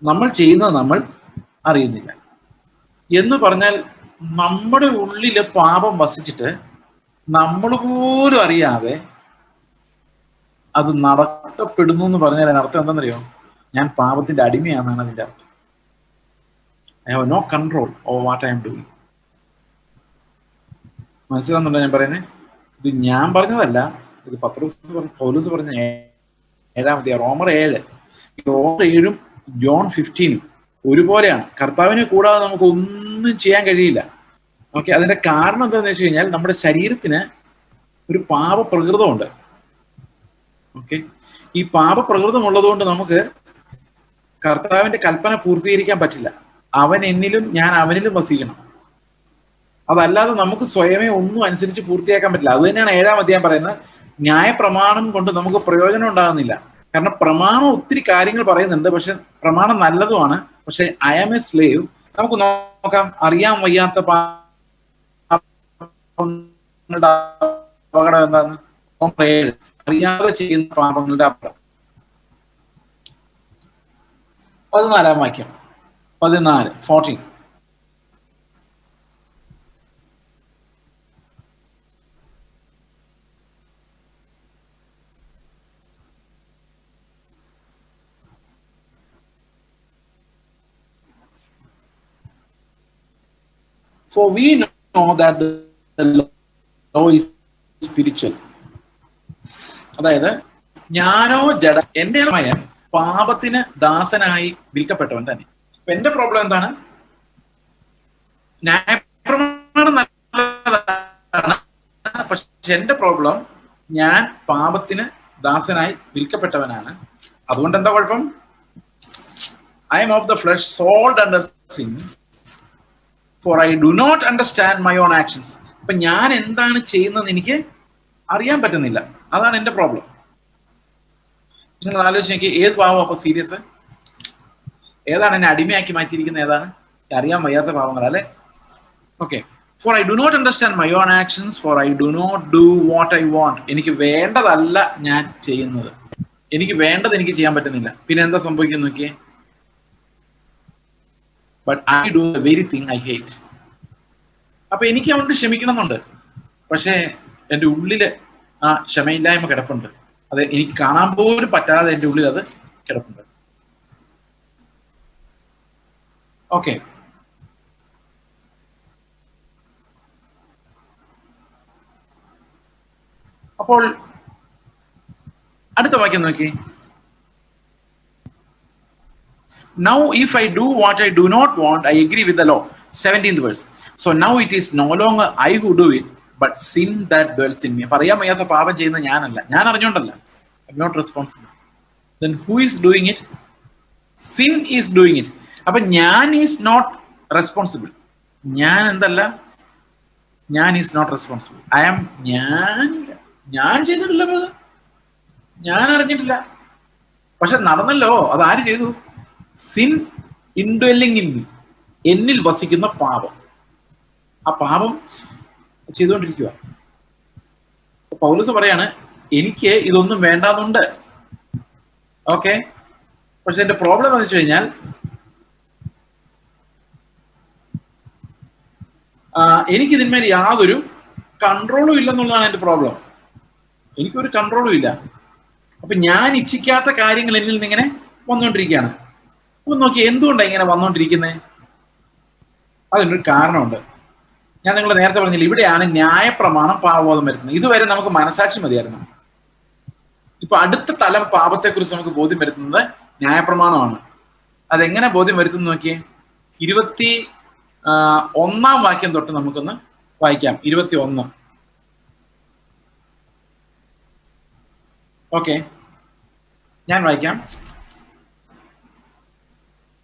നമ്മൾ ചെയ്യുന്നത് നമ്മൾ അറിയുന്നില്ല. എന്ന് പറഞ്ഞാൽ നമ്മുടെ ഉള്ളില് പാപം വസിച്ചിട്ട് നമ്മൾ പോലും അറിയാതെ അത് നടത്തപ്പെടുന്നു എന്ന് പറഞ്ഞാൽ അതിനർത്ഥം എന്താണെന്നറിയോ? ഞാൻ പാപത്തിന്റെ അടിമയാണെന്നാണ് അതിന്റെ അർത്ഥം. I have no control over what I'm doing. മനസ്സിലാവുന്നുണ്ടോ ഞാൻ പറയുന്നത്? ഇത് ഞാൻ പറഞ്ഞതല്ല, ഇത് പൗലോസ് പറഞ്ഞ 7-ാം അധ്യായം, റോമർ 7. റോമർ 7-ഉം ജോൺ 15-ഉം ഒരുപോലെയാണ്. കർത്താവിനെ കൂടാതെ നമുക്ക് ഒന്നും ചെയ്യാൻ കഴിയില്ല. ഓക്കെ, അതിന്റെ കാരണം എന്താണെന്ന് വെച്ച് കഴിഞ്ഞാൽ നമ്മുടെ ശരീരത്തിന് ഒരു പാപപ്രകൃതമുണ്ട്. ഓക്കെ, ഈ പാപപ്രകൃതം ഉള്ളതുകൊണ്ട് നമുക്ക് കർത്താവിന്റെ കൽപ്പന പൂർത്തീകരിക്കാൻ പറ്റില്ല. അവൻ എന്നിലും ഞാൻ അവനിലും വസിക്കണം. അതല്ലാതെ നമുക്ക് സ്വയമേ ഒന്നും അനുസരിച്ച് പൂർത്തിയാക്കാൻ പറ്റില്ല. അത് തന്നെയാണ് 7-ാം അധ്യായം പറയുന്നത്, ന്യായപ്രമാണം കൊണ്ട് നമുക്ക് പ്രയോജനം ഉണ്ടാകുന്നില്ല. കാരണം പ്രമാണം ഒത്തിരി കാര്യങ്ങൾ പറയുന്നുണ്ട്, പക്ഷെ പ്രമാണം നല്ലതുമാണ്. പക്ഷെ ഐ ആം എ സ്ലേവ്, നമുക്ക് നോക്കാം. അറിയാൻ വയ്യാത്ത പാപങ്ങളുടെ അപകടം എന്താണ്? അറിയാതെ ചെയ്യുന്ന പാപങ്ങളുടെ അപകടം. 14 വാക്യം, 14. For we know that the law is spiritual. അതായത് ഞാനോ ജഡ, എന്റെ മയൻ പാപത്തിന് ദാസനായി വിൽക്കപ്പെട്ടവൻ തന്നെ. എന്റെ പ്രോബ്ലം എന്താണ്? ന്യായപ്രമാണം നല്ലതാണ്, പക്ഷെ എന്റെ പ്രോബ്ലം ഞാൻ പാപത്തിന് ദാസനായി വിൽക്കപ്പെട്ടവനാണ്. അതുകൊണ്ട് എന്താ കുഴപ്പം? I'm of the flesh, sold under sin, for I do not understand my own actions. അപ്പൊ ഞാൻ എന്താണ് ചെയ്യുന്നത് എനിക്ക് അറിയാൻ പറ്റുന്നില്ല. അതാണ് എന്റെ പ്രോബ്ലം. നിങ്ങൾ ആലോചിച്ച് നോക്കി, ഏത് പാവം അപ്പൊ സീരിയസ്? ഏതാണ് എന്നെ അടിമയാക്കി മാറ്റിയിരിക്കുന്നത്? ഏതാണ്? അറിയാൻ വയ്യാത്ത പാവങ്ങൾ അല്ലെ? Okay. For I do not understand my own actions, for I do not do what I want. എനിക്ക് വേണ്ടതല്ല ഞാൻ ചെയ്യുന്നത്. എനിക്ക് വേണ്ടത് എനിക്ക് ചെയ്യാൻ പറ്റുന്നില്ല. പിന്നെ എന്താ സംഭവിക്കുന്നു നോക്കിയേ? But I do the very thing I hate. അപ്പൊ എനിക്ക് അതുകൊണ്ട് ക്ഷമിക്കണമെന്നുണ്ട്, പക്ഷെ എന്റെ ഉള്ളില് ആ ക്ഷമയില്ലായ്മ കിടപ്പുണ്ട്. അത് എനിക്ക് കാണാൻ പോലും പറ്റാതെ എന്റെ ഉള്ളിൽ അത് കിടപ്പുണ്ട്. ഓക്കെ. അപ്പോൾ അടുത്ത വാക്യം നോക്കി. Now if I do what I do not want, I agree with the law. 17th verse. So now it is no longer I who do it, but sin that dwells in me. പറയാൻ വയ്യാത്ത പാപം ചെയ്യുന്ന ഞാനല്ല, ഞാൻ അറിഞ്ഞോണ്ടല്ല. I'm not responsible. Then who is doing it? Sin is doing it. അപ്പൊ ഞാൻ is not responsible. ഞാൻ എന്തല്ല? ഞാൻ is not responsible. I am ഞാൻ ചെയ്തിട്ടില്ല, ഞാൻ അറിഞ്ഞിട്ടില്ല. പക്ഷെ നടന്നല്ലോ. അത് ആര് ചെയ്തു? സിൻ ഇൻഡ്വെല്ലിംഗ് ഇൻ മീ, എന്നിൽ വസിക്കുന്ന പാപം. ആ പാപം ചെയ്തുകൊണ്ടിരിക്കുക. പൗലോസ് പറയാണ്, എനിക്ക് ഇതൊന്നും വേണ്ടാന്നുണ്ട്. ഓക്കെ. പക്ഷെ എന്റെ പ്രോബ്ലം എന്ന് വെച്ച് കഴിഞ്ഞാൽ എനിക്ക് ഇതിന്മേൽ യാതൊരു കൺട്രോളും ഇല്ലെന്നുള്ളതാണ് എന്റെ പ്രോബ്ലം. എനിക്കൊരു കൺട്രോളും ഇല്ല. അപ്പൊ ഞാൻ ഇച്ഛിക്കാത്ത കാര്യങ്ങൾ എന്നിൽ നിന്ന് ഇങ്ങനെ വന്നുകൊണ്ടിരിക്കുകയാണ്. അപ്പൊ നോക്കി, എന്തുകൊണ്ടാണ് ഇങ്ങനെ വന്നുകൊണ്ടിരിക്കുന്നത്? അതിനൊരു കാരണമുണ്ട്. ഞാൻ നിങ്ങൾ നേരത്തെ പറഞ്ഞില്ല, ഇവിടെയാണ് ന്യായപ്രമാണം പാപബോധം വരുന്നത്. ഇതുവരെ നമുക്ക് മനസാക്ഷി മതിയായിരുന്നു. ഇപ്പൊ അടുത്ത തലം പാപത്തെക്കുറിച്ച് നമുക്ക് ബോധ്യം വരുത്തുന്നത് ന്യായപ്രമാണമാണ്. അതെങ്ങനെ ബോധ്യം വരുത്തുന്നു നോക്കിയേ. 21 വാക്യം തൊട്ട് നമുക്കൊന്ന് വായിക്കാം. 21. ഓക്കെ, ഞാൻ വായിക്കാം.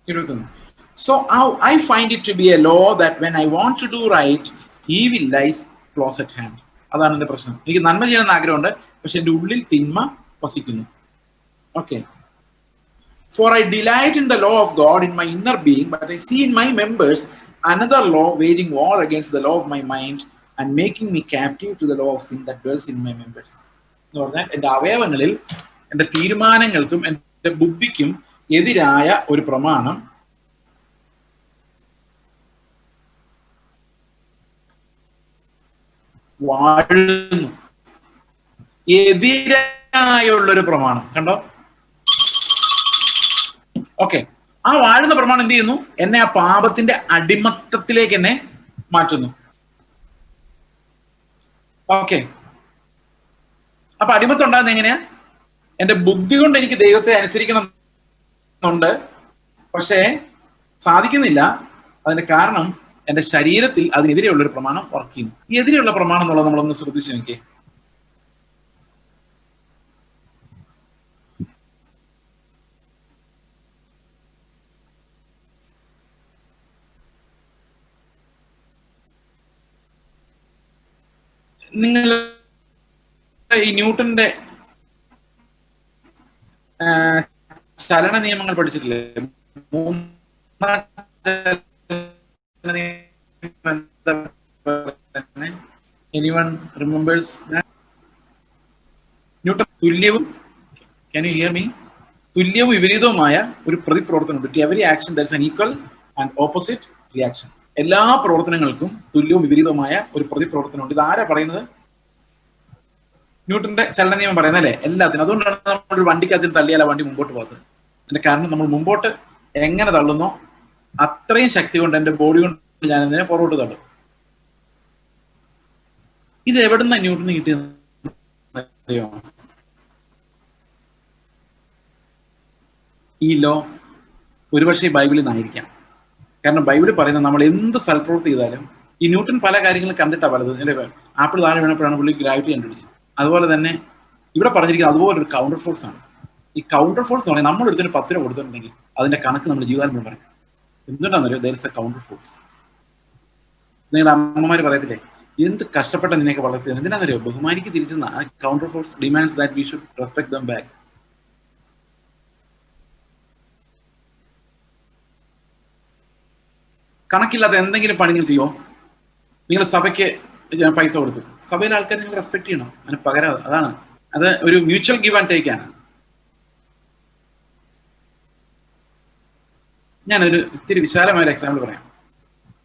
21. So I find it to be a law that when I want to do right, evil lies close at hand. അതാണ് എന്റെ പ്രശ്നം. എനിക്ക് നന്മ ചെയ്യണമെന്ന് ആഗ്രഹമുണ്ട്, പക്ഷെ എന്റെ ഉള്ളിൽ തിന്മ വസിക്കുന്നു. Okay. For I delight in the law of God in my inner being, but I see in my members another law waging war against the law of my mind and making me captive to the law of sin that dwells in my members. എന്ന് പറഞ്ഞാൽ എന്റെ അവയവങ്ങളിൽ, എന്റെ തീരുമാനങ്ങൾക്കും എന്റെ ബുദ്ധിക്കും എതിരായ ഒരു പ്രമാണം വാഴുന്നു. എതിരായുള്ളൊരു പ്രമാണം കണ്ടോ? ഓക്കെ. ആ വാഴുന്ന പ്രമാണം എന്ത് ചെയ്യുന്നു? എന്നെ ആ പാപത്തിന്റെ അടിമത്തത്തിലേക്ക് എന്നെ മാറ്റുന്നു. ഓക്കെ. അപ്പൊ അടിമത്തം ഉണ്ടാകുന്നത് എങ്ങനെയാ? എന്റെ ബുദ്ധി കൊണ്ട് എനിക്ക് ദൈവത്തെ അനുസരിക്കണം എന്നുണ്ട്, പക്ഷേ സാധിക്കുന്നില്ല. അതിന്റെ കാരണം എന്റെ ശരീരത്തിൽ അതിനെതിരെയുള്ള ഒരു പ്രമാണം വർക്ക് ചെയ്യുന്നു. ഈ എതിരെയുള്ള പ്രമാണം എന്നുള്ളത് നമ്മളൊന്ന് ശ്രദ്ധിച്ചു നോക്കിയേ. നിങ്ങൾ ഈ ന്യൂട്ടന്റെ ചലന നിയമങ്ങൾ പഠിച്ചിട്ടില്ലേ? Anyone remembers Newton? തുല്യവും, can you hear me? തുല്യവും വിപരീതവുമായ ഒരു പ്രതിപ്രവർത്തനമുണ്ട്. To every action there is an equal and opposite reaction. എല്ലാ പ്രവർത്തനങ്ങൾക്കും തുല്യവും വിപരീതവുമായ ഒരു പ്രതിപ്രവർത്തനമുണ്ട്. ഇത് ആരാ പറയുന്നത്? ന്യൂട്ടന്റെ ചലന നിയമം പറയുന്നത് അല്ലേ എല്ലാത്തിനും. അതുകൊണ്ടാണ് നമ്മൾ വണ്ടിക്കകത്ത് തള്ളിയാൽ ആ വണ്ടി മുമ്പോട്ട് പോകുന്നത്. അതിന്റെ കാരണം നമ്മൾ മുമ്പോട്ട് എങ്ങനെ തള്ളുന്നോ അത്രയും ശക്തി കൊണ്ട് എന്റെ ബോഡി കൊണ്ട് ഞാൻ ഇതിനെ പുറകോട്ട് തള്ളും. ഇത് എവിടുന്ന ന്യൂട്ടന് കിട്ടിയത്? ഈ ലോ ഒരുപക്ഷെ ബൈബിളിൽ നിന്നായിരിക്കാം. കാരണം ബൈബിളിൽ പറയുന്നത് നമ്മൾ എന്ത് സൽപ്രവൃത്തി ചെയ്താലും, ഈ ന്യൂട്ടൺ പല കാര്യങ്ങളും കണ്ടിട്ടാണ് പലത്. അല്ലെ, ആപ്പിൾ താഴെ വീണപ്പോഴാണ് പുള്ളി ഗ്രാവിറ്റി കണ്ടുപിടിച്ചത്. അതുപോലെ തന്നെ ഇവിടെ പറഞ്ഞിരിക്കുന്നത് അതുപോലെ ഒരു കൗണ്ടർ ഫോഴ്സ് ആണ്. ഈ കൗണ്ടർ ഫോഴ്സ് എന്ന് പറയുന്നത് നമ്മൾ എടുത്തൊരു 10 രൂപ കൊടുത്തിട്ടുണ്ടെങ്കിൽ അതിന്റെ കണക്ക് നമ്മുടെ ജീവിതം പറയും. എന്തുകൊണ്ടാണെന്നറിയോ? There is a counter force. നിങ്ങളുടെ അമ്മമാര് പറയത്തില്ലേ, എന്ത് കഷ്ടപ്പെട്ട നിന്നെയൊക്കെ വളർത്തിയത്, എന്തിനാണെന്നറിയോ? ബഹുമാനിക്ക് തിരിച്ചെന്ന ആ counter force demands that we should respect them back. കണക്കില്ലാത്ത എന്തെങ്കിലും പണികൾ ചെയ്യുമോ? നിങ്ങൾ സഭയ്ക്ക് പൈസ കൊടുത്തു, സഭയിലെ ആൾക്കാർ നിങ്ങൾ റെസ്പെക്ട് ചെയ്യണം, അതിന് പകരം അതാണ്. അത് ഒരു മ്യൂച്വൽ ഗിവ് ആൻഡ് ടേക്ക് ആണ്. ഞാനൊരു ഇത്തിരി വിശാലമായ ഒരു എക്സാമ്പിൾ പറയാം.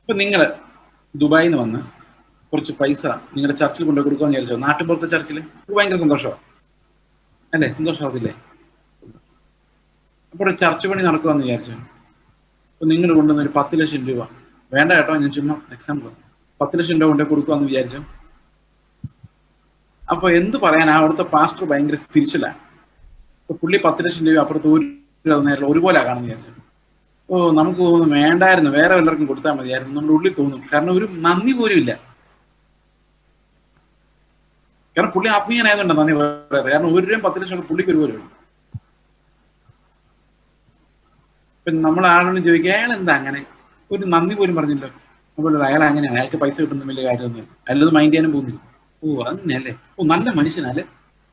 ഇപ്പൊ നിങ്ങൾ ദുബായിൽ നിന്ന് വന്ന് കുറച്ച് പൈസ നിങ്ങളുടെ ചർച്ചിൽ കൊണ്ടുപോയി കൊടുക്കാന്ന് വിചാരിച്ചോ? നാട്ടിൻപുറത്തെ ചർച്ചിൽ ഭയങ്കര സന്തോഷമാണ് അല്ലേ? സന്തോഷമാവത്തില്ലേ? അപ്പോൾ ഒരു ചർച്ച് പണി നടക്കുവാന്ന് വിചാരിച്ചോ? അപ്പൊ നിങ്ങൾ കൊണ്ടുവന്ന ഒരു 10 ലക്ഷം രൂപ, വേണ്ട കേട്ടോ, ഞാൻ ചുമ്മാ എക്സാമ്പിൾ, 10 ലക്ഷം രൂപ കൊണ്ടുപോയി കൊടുക്കുവാന്ന് വിചാരിച്ചോ? അപ്പൊ എന്ത് പറയാനാ, അവിടുത്തെ പാസ്റ്റർ ഭയങ്കര സ്പിരിച്വലാണ്. ഇപ്പൊ പുള്ളി 10 ലക്ഷം രൂപ അപ്പുറത്ത് നേരം ഒരുപോലെ കാണുന്ന വിചാരിച്ചു. ഓ, നമുക്ക് തോന്നുന്നു വേണ്ടായിരുന്നു, വേറെ വല്ലവർക്കും കൊടുത്താൽ മതിയായിരുന്നു, നമ്മുടെ ഉള്ളിൽ തോന്നും. കാരണം ഒരു നന്ദി പോലും ഇല്ല. കാരണം പുള്ളി ആത്മീയനായതുകൊണ്ട് നന്ദി പറയാതെ. കാരണം 1 രൂപയും 10 ലക്ഷം പുള്ളിക്ക് ഒരുപോലെ ഉള്ളൂ. ഇപ്പൊ നമ്മൾ ആളോട് ചോദിക്കുക, അയാൾ എന്താ അങ്ങനെ, ഒരു നന്ദി പോലും പറഞ്ഞില്ലോ. അപ്പോൾ അയാൾ അങ്ങനെയാണ്, അയാൾക്ക് പൈസ കിട്ടുന്ന വലിയ കാര്യമൊന്നും അയാളത് മൈൻഡ് ചെയ്യാനും പോകുന്നില്ല. ഓ അങ്ങനെയല്ലേ, ഓ നല്ല മനുഷ്യനല്ലേ,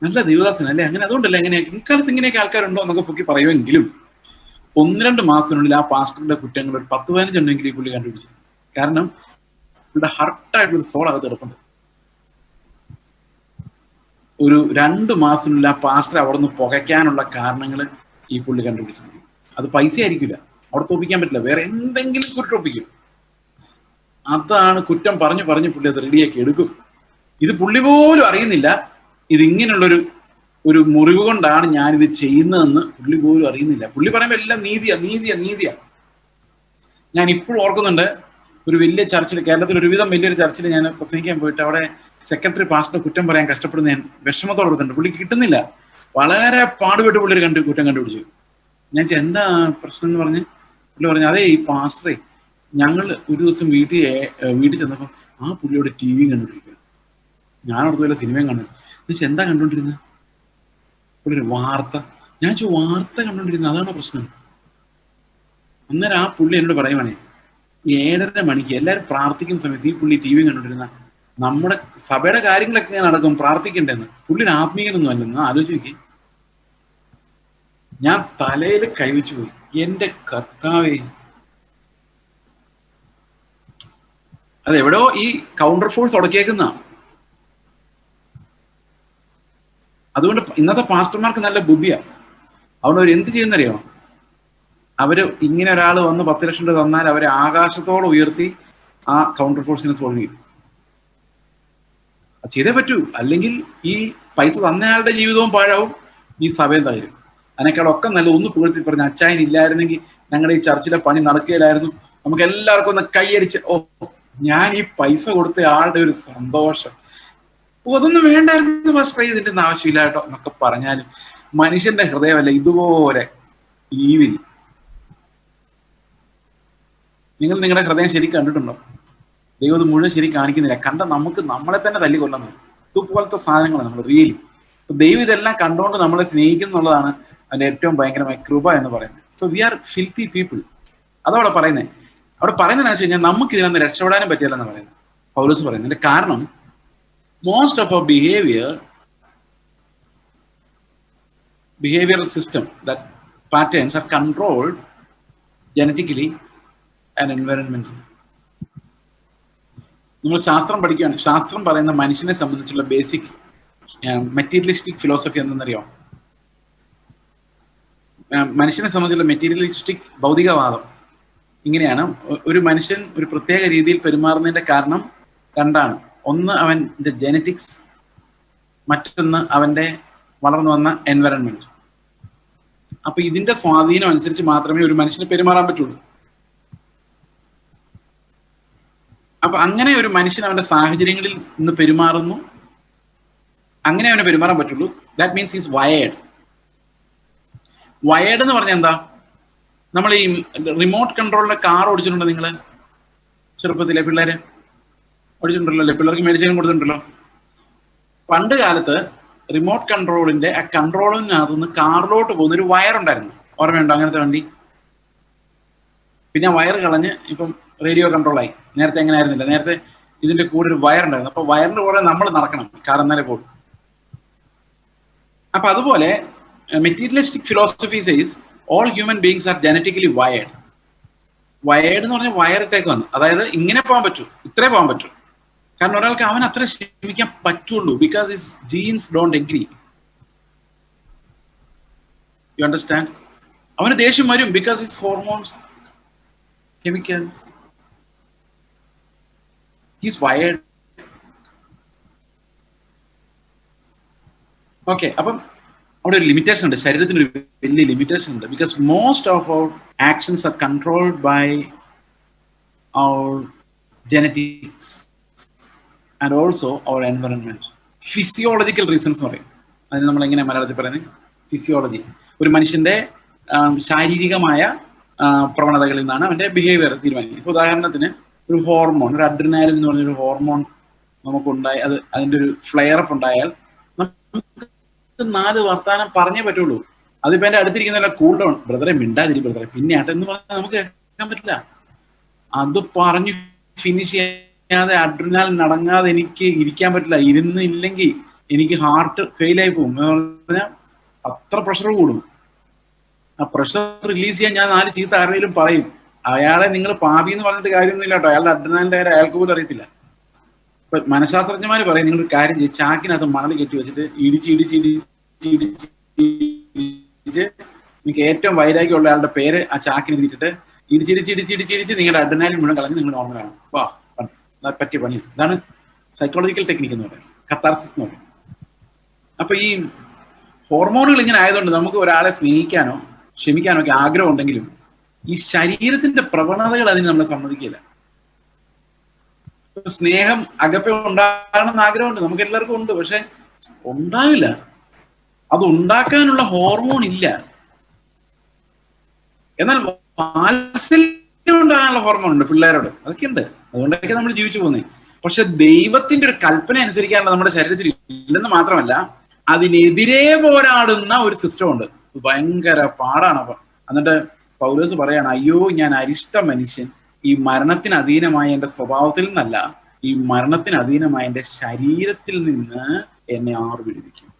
നല്ല ദേവദാസനല്ലേ, അങ്ങനെ അതുകൊണ്ടല്ലേ എങ്ങനെയാ ഇക്കാലത്ത് ഇങ്ങനെയൊക്കെ ആൾക്കാരുണ്ടോ എന്നൊക്കെ പൊക്കി പറയുമെങ്കിലും 1-2 മാസത്തിനുള്ളിൽ ആ പാസ്റ്ററിന്റെ കുറ്റങ്ങൾ ഒരു 10-15 ഉണ്ടെങ്കിൽ ഈ പുള്ളി കണ്ടുപിടിച്ചു. കാരണം പുള്ളിയുടെ ഹർട്ടായിട്ടൊരു സോൾ അകത്ത് കിടപ്പുണ്ട്. ഒരു 2 മാസത്തിനുള്ളിൽ ആ പാസ്റ്റർ അവിടെ നിന്ന് പുകയ്ക്കാനുള്ള കാരണങ്ങൾ ഈ പുള്ളി കണ്ടുപിടിച്ചിരിക്കും. അത് പൈസ ആയിരിക്കില്ല, അവിടെ തോപ്പിക്കാൻ പറ്റില്ല, വേറെ എന്തെങ്കിലും കുറ്റം ഒപ്പിക്കും. അതാണ് കുറ്റം പറഞ്ഞു പുള്ളി അത് റെഡിയാക്കി എടുക്കും. ഇത് പുള്ളി പോലും അറിയുന്നില്ല, ഇത് ഇങ്ങനെയുള്ളൊരു മുറിവ് കൊണ്ടാണ് ഞാനിത് ചെയ്യുന്നതെന്ന് പുള്ളി പോലും അറിയുന്നില്ല. പുള്ളി പറയുമ്പോൾ എല്ലാം നീതിയാ. ഞാൻ ഇപ്പോഴും ഓർക്കുന്നുണ്ട്, ഒരു വലിയ ചർച്ചിൽ, കേരളത്തിൽ ഒരുവിധം വലിയൊരു ചർച്ചിൽ ഞാൻ പ്രസംഗിക്കാൻ പോയിട്ട് അവിടെ സെക്രട്ടറി പാസ്റ്റർ കുറ്റം പറയാൻ കഷ്ടപ്പെടുന്ന ഞാൻ വിഷമത്തോടെ കൊടുത്തിട്ടുണ്ട്. പുള്ളിക്ക് കിട്ടുന്നില്ല, വളരെ പാടുപെട്ട് പുള്ളി കുറ്റം കണ്ടുപിടിച്ചു. ഞാൻ എന്താ പ്രശ്നം എന്ന് പറഞ്ഞ് പുള്ളി പറഞ്ഞു, അതേ ഈ പാസ്റ്ററെ, ഞങ്ങൾ ഒരു ദിവസം വീട്ടിൽ ചെന്നപ്പോൾ ആ പുള്ളിയോട് TV കണ്ടുകൊണ്ടിരിക്കുക. ഞാൻ അവിടുത്തെ വല്ല സിനിമയും കണ്ടു. എന്നുവെച്ചാൽ എന്താ കണ്ടോണ്ടിരുന്നത്? പുള്ളി വാർത്ത. ഞാൻ വാർത്ത കണ്ടോണ്ടിരുന്നത്, അതാണ് പ്രശ്നം. അന്നേരം ആ പുള്ളി എന്നോട് പറയുവാണേ, 7:30 മണിക്ക് എല്ലാവരും പ്രാർത്ഥിക്കുന്ന സമയത്ത് ഈ പുള്ളി TV കണ്ടോണ്ടിരുന്ന, നമ്മുടെ സഭയുടെ കാര്യങ്ങളൊക്കെ നടക്കും, പ്രാർത്ഥിക്കണ്ടെന്ന്. പുള്ളിയുടെ ആത്മീയനൊന്നും അല്ലെന്ന് ആലോചിക്കുക. ഞാൻ തലയിൽ കൈവച്ചു പോയി. എന്റെ കർത്താവേ, അതെവിടെയോ ഈ കൗണ്ടർ ഫോഴ്സ് ഉടക്കിയേക്കുന്ന. അതുകൊണ്ട് ഇന്നത്തെ പാസ്റ്റർമാർക്ക് നല്ല ബുദ്ധിയാണ്. അതുകൊണ്ട് അവർ എന്ത് ചെയ്യുന്നറിയോ? അവര് ഇങ്ങനെ ഒരാൾ വന്ന് 10 ലക്ഷം രൂപ തന്നാൽ അവരെ ആകാശത്തോടെ ഉയർത്തി ആ കൗണ്ടർ ഫോഴ്സിനെ സോൾവ് ചെയ്യും. അത് ചെയ്തേ പറ്റൂ, അല്ലെങ്കിൽ ഈ പൈസ തന്നയാളുടെ ജീവിതവും പാഴാവും, ഈ സഭയും തകരും. അതിനേക്കാളൊക്കെ നല്ല ഒന്ന് പുകഴ്ത്തി പറഞ്ഞ, അച്ചായൻ ഇല്ലായിരുന്നെങ്കിൽ ഞങ്ങളുടെ ഈ ചർച്ചിലെ പണി നടക്കുകയില്ലായിരുന്നു, നമുക്ക് എല്ലാവർക്കും ഒന്ന് കൈയടിച്ച്, ഓ ഞാൻ ഈ പൈസ കൊടുത്ത ആളുടെ ഒരു സന്തോഷം, അതൊന്നും വേണ്ടായിരുന്നു പാസ്റ്റർ, ഇതിന്റെ ഒന്നും ആവശ്യമില്ല കേട്ടോ എന്നൊക്കെ പറഞ്ഞാലും മനുഷ്യന്റെ ഹൃദയമല്ല ഇതുപോലെ ഈവിൽ. നിങ്ങൾ നിങ്ങളുടെ ഹൃദയം ശരി കണ്ടിട്ടുണ്ടോ? ദൈവം മുഴുവൻ ശരി കാണിക്കുന്നില്ല. കണ്ട നമുക്ക് നമ്മളെ തന്നെ തല്ലിക്കൊള്ളുന്നത് ഇതുപോലത്തെ സാധനങ്ങളാണ് നമ്മൾ റിയലി. ദൈവം ഇതെല്ലാം കണ്ടുകൊണ്ട് നമ്മളെ സ്നേഹിക്കുന്നുള്ളതാണ് അതിന്റെ ഏറ്റവും ഭയങ്കരമായ കൃപ എന്ന് പറയുന്നത്. So we are filthy people. അതവിടെ പറയുന്നത്. അവിടെ പറയുന്നതെന്ന് വെച്ച് കഴിഞ്ഞാൽ നമുക്ക് ഇതിനൊന്ന് രക്ഷപ്പെടാനും പറ്റില്ലെന്ന് പറയുന്നത് പൗലോസ് പറയുന്നത്. കാരണം most of our behaviour behavioral system, that patterns are controlled genetically and environmentally. നിങ്ങൾ ശാസ്ത്രം പഠിക്കുകയാണ്, ശാസ്ത്രം പറയുന്ന മനുഷ്യനെ സംബന്ധിച്ചുള്ള ബേസിക് മെറ്റീരിയലിസ്റ്റിക് ഫിലോസഫി എന്തെന്നറിയോ? മനുഷ്യനെ സംബന്ധിച്ചുള്ള മെറ്റീരിയലിസ്റ്റിക് ഭൗതികവാദം ഇങ്ങനെയാണ്: ഒരു മനുഷ്യൻ ഒരു പ്രത്യേക രീതിയിൽ പെരുമാറുന്നതിന്റെ കാരണം രണ്ടാണ്. ഒന്ന് അവന്റെ ജെനറ്റിക്സ്, മറ്റൊന്ന് അവന്റെ വളർന്നു വന്ന എൻവയറൺമെന്റ്. അപ്പൊ ഇതിന്റെ സ്വാധീനം അനുസരിച്ച് മാത്രമേ ഒരു മനുഷ്യന് പെരുമാറാൻ പറ്റുള്ളൂ. അപ്പൊ അങ്ങനെ ഒരു മനുഷ്യൻ അവന്റെ സാഹചര്യങ്ങളിൽ നിന്ന് പെരുമാറുന്നു, അങ്ങനെ അവന് പെരുമാറാൻ പറ്റുള്ളൂ. That means is wired. Wired എന്ന് പറഞ്ഞാൽ എന്താ? നമ്മൾ ഈ റിമോട്ട് കൺട്രോളിലെ കാർ ഓടിച്ചിട്ടുണ്ടോ നിങ്ങൾ? ചെറുപ്പത്തിലെ പിള്ളേര് ഓടിച്ചിട്ടുണ്ടല്ലോ അല്ലേ? പിള്ളേർക്ക് മേടിച്ചാലും കൊടുത്തിട്ടുണ്ടല്ലോ. പണ്ട് കാലത്ത് റിമോട്ട് കൺട്രോളിന്റെ ആ കൺട്രോളിനകത്തുനിന്ന് കാറിലോട്ട് പോകുന്ന ഒരു വയറുണ്ടായിരുന്നു. ഓർമ്മയുണ്ടോ അങ്ങനത്തെ വണ്ടി? പിന്നെ ആ വയർ കളഞ്ഞ് ഇപ്പം റേഡിയോ കൺട്രോളായി. നേരത്തെ എങ്ങനെ ആയിരുന്നില്ല, നേരത്തെ ഇതിന്റെ കൂടെ ഒരു വയറുണ്ടായിരുന്നു. അപ്പൊ വയറിന്റെ കൂടെ നമ്മൾ നടക്കണം, കാർ എന്നാലേ പോകും. അപ്പൊ അതുപോലെ materialistic philosophy says all human beings are genetically wired. Wired എന്ന് പറഞ്ഞാൽ വയറിട്ടേക്ക് വന്നു, അതായത് ഇങ്ങനെ പോകാൻ പറ്റൂ, ഇത്രേ പോകാൻ പറ്റൂ. കാരണം ഒരാൾക്ക് അവൻ അത്ര ക്ഷമിക്കാൻ പറ്റുള്ളൂ, because his genes don't agree. You understand? അവന് ദേഷ്യം വരും, because his hormones, chemicals, his wired. Okay, അപ്പം അവിടെ ഒരു ലിമിറ്റേഷൻ ഉണ്ട്, ശരീരത്തിന് ഒരു വലിയ ലിമിറ്റേഷൻ ഉണ്ട്. Because most of our actions are controlled by our genetics and also our environment. Physiological reasons എന്ന് പറയും. അതിന് നമ്മൾ എങ്ങനെ മലയാളത്തിൽ പറയുന്നത്? ഫിസിയോളജി. ഒരു മനുഷ്യന്റെ ശാരീരികമായ പ്രവണതകളിൽ നിന്നാണ് അവന്റെ ബിഹേവിയർ തീരുമാനിക്കുന്നത്. ഇപ്പൊ ഉദാഹരണത്തിന് ഒരു ഹോർമോൺ, ഒരു അഡ്രിനാലിൻ എന്ന് പറഞ്ഞൊരു ഹോർമോൺ നമുക്കുണ്ടായി, അതിന്റെ ഒരു ഫ്ലെയർ അപ്പ് ഉണ്ടായാൽ നമുക്ക് 4 വർത്താനം പറഞ്ഞേ പറ്റുള്ളൂ. അതിപ്പോ എന്റെ അടുത്തിരിക്കുന്ന കൂൾ ഡൗൺ, ബ്രദറെ മിണ്ടാതിരി ബ്രദറെ, പിന്നെ ആട്ടെന്ന് പറഞ്ഞാൽ നമുക്ക് കേൾക്കാൻ പറ്റില്ല. അത് പറഞ്ഞ് ഫിനിഷ് ചെയ്യാതെ അഡ്രിനാലിൻ അടങ്ങാതെ എനിക്ക് ഇരിക്കാൻ പറ്റില്ല. ഇരുന്നില്ലെങ്കിൽ എനിക്ക് ഹാർട്ട് ഫെയിൽ ആയി പോകും. പറഞ്ഞാൽ അത്ര പ്രഷർ കൂടും. ആ പ്രഷർ റിലീസ് ചെയ്യാൻ ഞാൻ 4 ചീത്ത ആരെങ്കിലും പറയും. അയാളെ നിങ്ങൾ പാപി എന്ന് പറഞ്ഞിട്ട് കാര്യമൊന്നുമില്ല കേട്ടോ. അയാളുടെ അഡ്രിനാലിന്റെ കാര്യം അയാൾക്ക് പോലും അറിയത്തില്ല. ഇപ്പൊ മനഃശാസ്ത്രജ്ഞന്മാർ പറയും, നിങ്ങൾ കാര്യം ചെയ്യും, ചാക്കിനകത്ത് മണൽ കെട്ടി വെച്ചിട്ട് ഇടിച്ച് നിങ്ങൾക്ക് ഏറ്റവും വൈരാഗ്യമുള്ള ആളുടെ പേര് ആ ചാക്കിന് എഴുതിയിട്ട് ഇടിച്ചിടിച്ച് നിങ്ങളുടെ അഡ്രിനാലിൻ മുഴുവൻ കളഞ്ഞ് നിങ്ങൾ നോർമലാണ്. വാ, പറ്റിയ പണി. ഇതാണ് സൈക്കോളജിക്കൽ ടെക്നിക്ക് എന്ന് പറയുന്നത്, കത്താർസിസ് എന്ന് പറയും. അപ്പൊ ഈ ഹോർമോണുകൾ ഇങ്ങനെ ആയതുകൊണ്ട് നമുക്ക് ഒരാളെ സ്നേഹിക്കാനോ ക്ഷമിക്കാനോ ഒക്കെ ആഗ്രഹം ഉണ്ടെങ്കിലും ഈ ശരീരത്തിന്റെ പ്രവണതകൾ അതിന് നമ്മളെ സമ്മതിക്കില്ല. സ്നേഹം അകപ്പെ ഉണ്ടാകണമെന്ന് ആഗ്രഹമുണ്ട്, നമുക്ക് എല്ലാവർക്കും ഉണ്ട്, പക്ഷെ ഉണ്ടാവില്ല. അത് ഉണ്ടാക്കാനുള്ള ഹോർമോൺ ഇല്ല. എന്നാൽ വാത്സല്യം ഉണ്ടാകാനുള്ള ഹോർമോൺ ഉണ്ട് പിള്ളേരോട്, അതൊക്കെ ഉണ്ട്. അതുകൊണ്ടൊക്കെ നമ്മൾ ജീവിച്ചു പോകുന്നത്. പക്ഷെ ദൈവത്തിന്റെ ഒരു കൽപ്പന അനുസരിക്കാനുള്ള നമ്മുടെ ശരീരത്തിൽ ഇല്ലെന്ന് മാത്രമല്ല, അതിനെതിരെ പോരാടുന്ന ഒരു സിസ്റ്റം ഉണ്ട്. ഭയങ്കര പാടാണ്. അപ്പൊ എന്നിട്ട് പൗലോസ് പറയാണ്, അയ്യോ ഞാൻ അരിഷ്ട മനുഷ്യൻ, ഈ മരണത്തിന് അധീനമായ എന്റെ സ്വഭാവത്തിൽ നിന്നല്ല, ഈ മരണത്തിന് അധീനമായ എന്റെ ശരീരത്തിൽ നിന്ന് എന്നെ ആർ വിടുവിക്കും.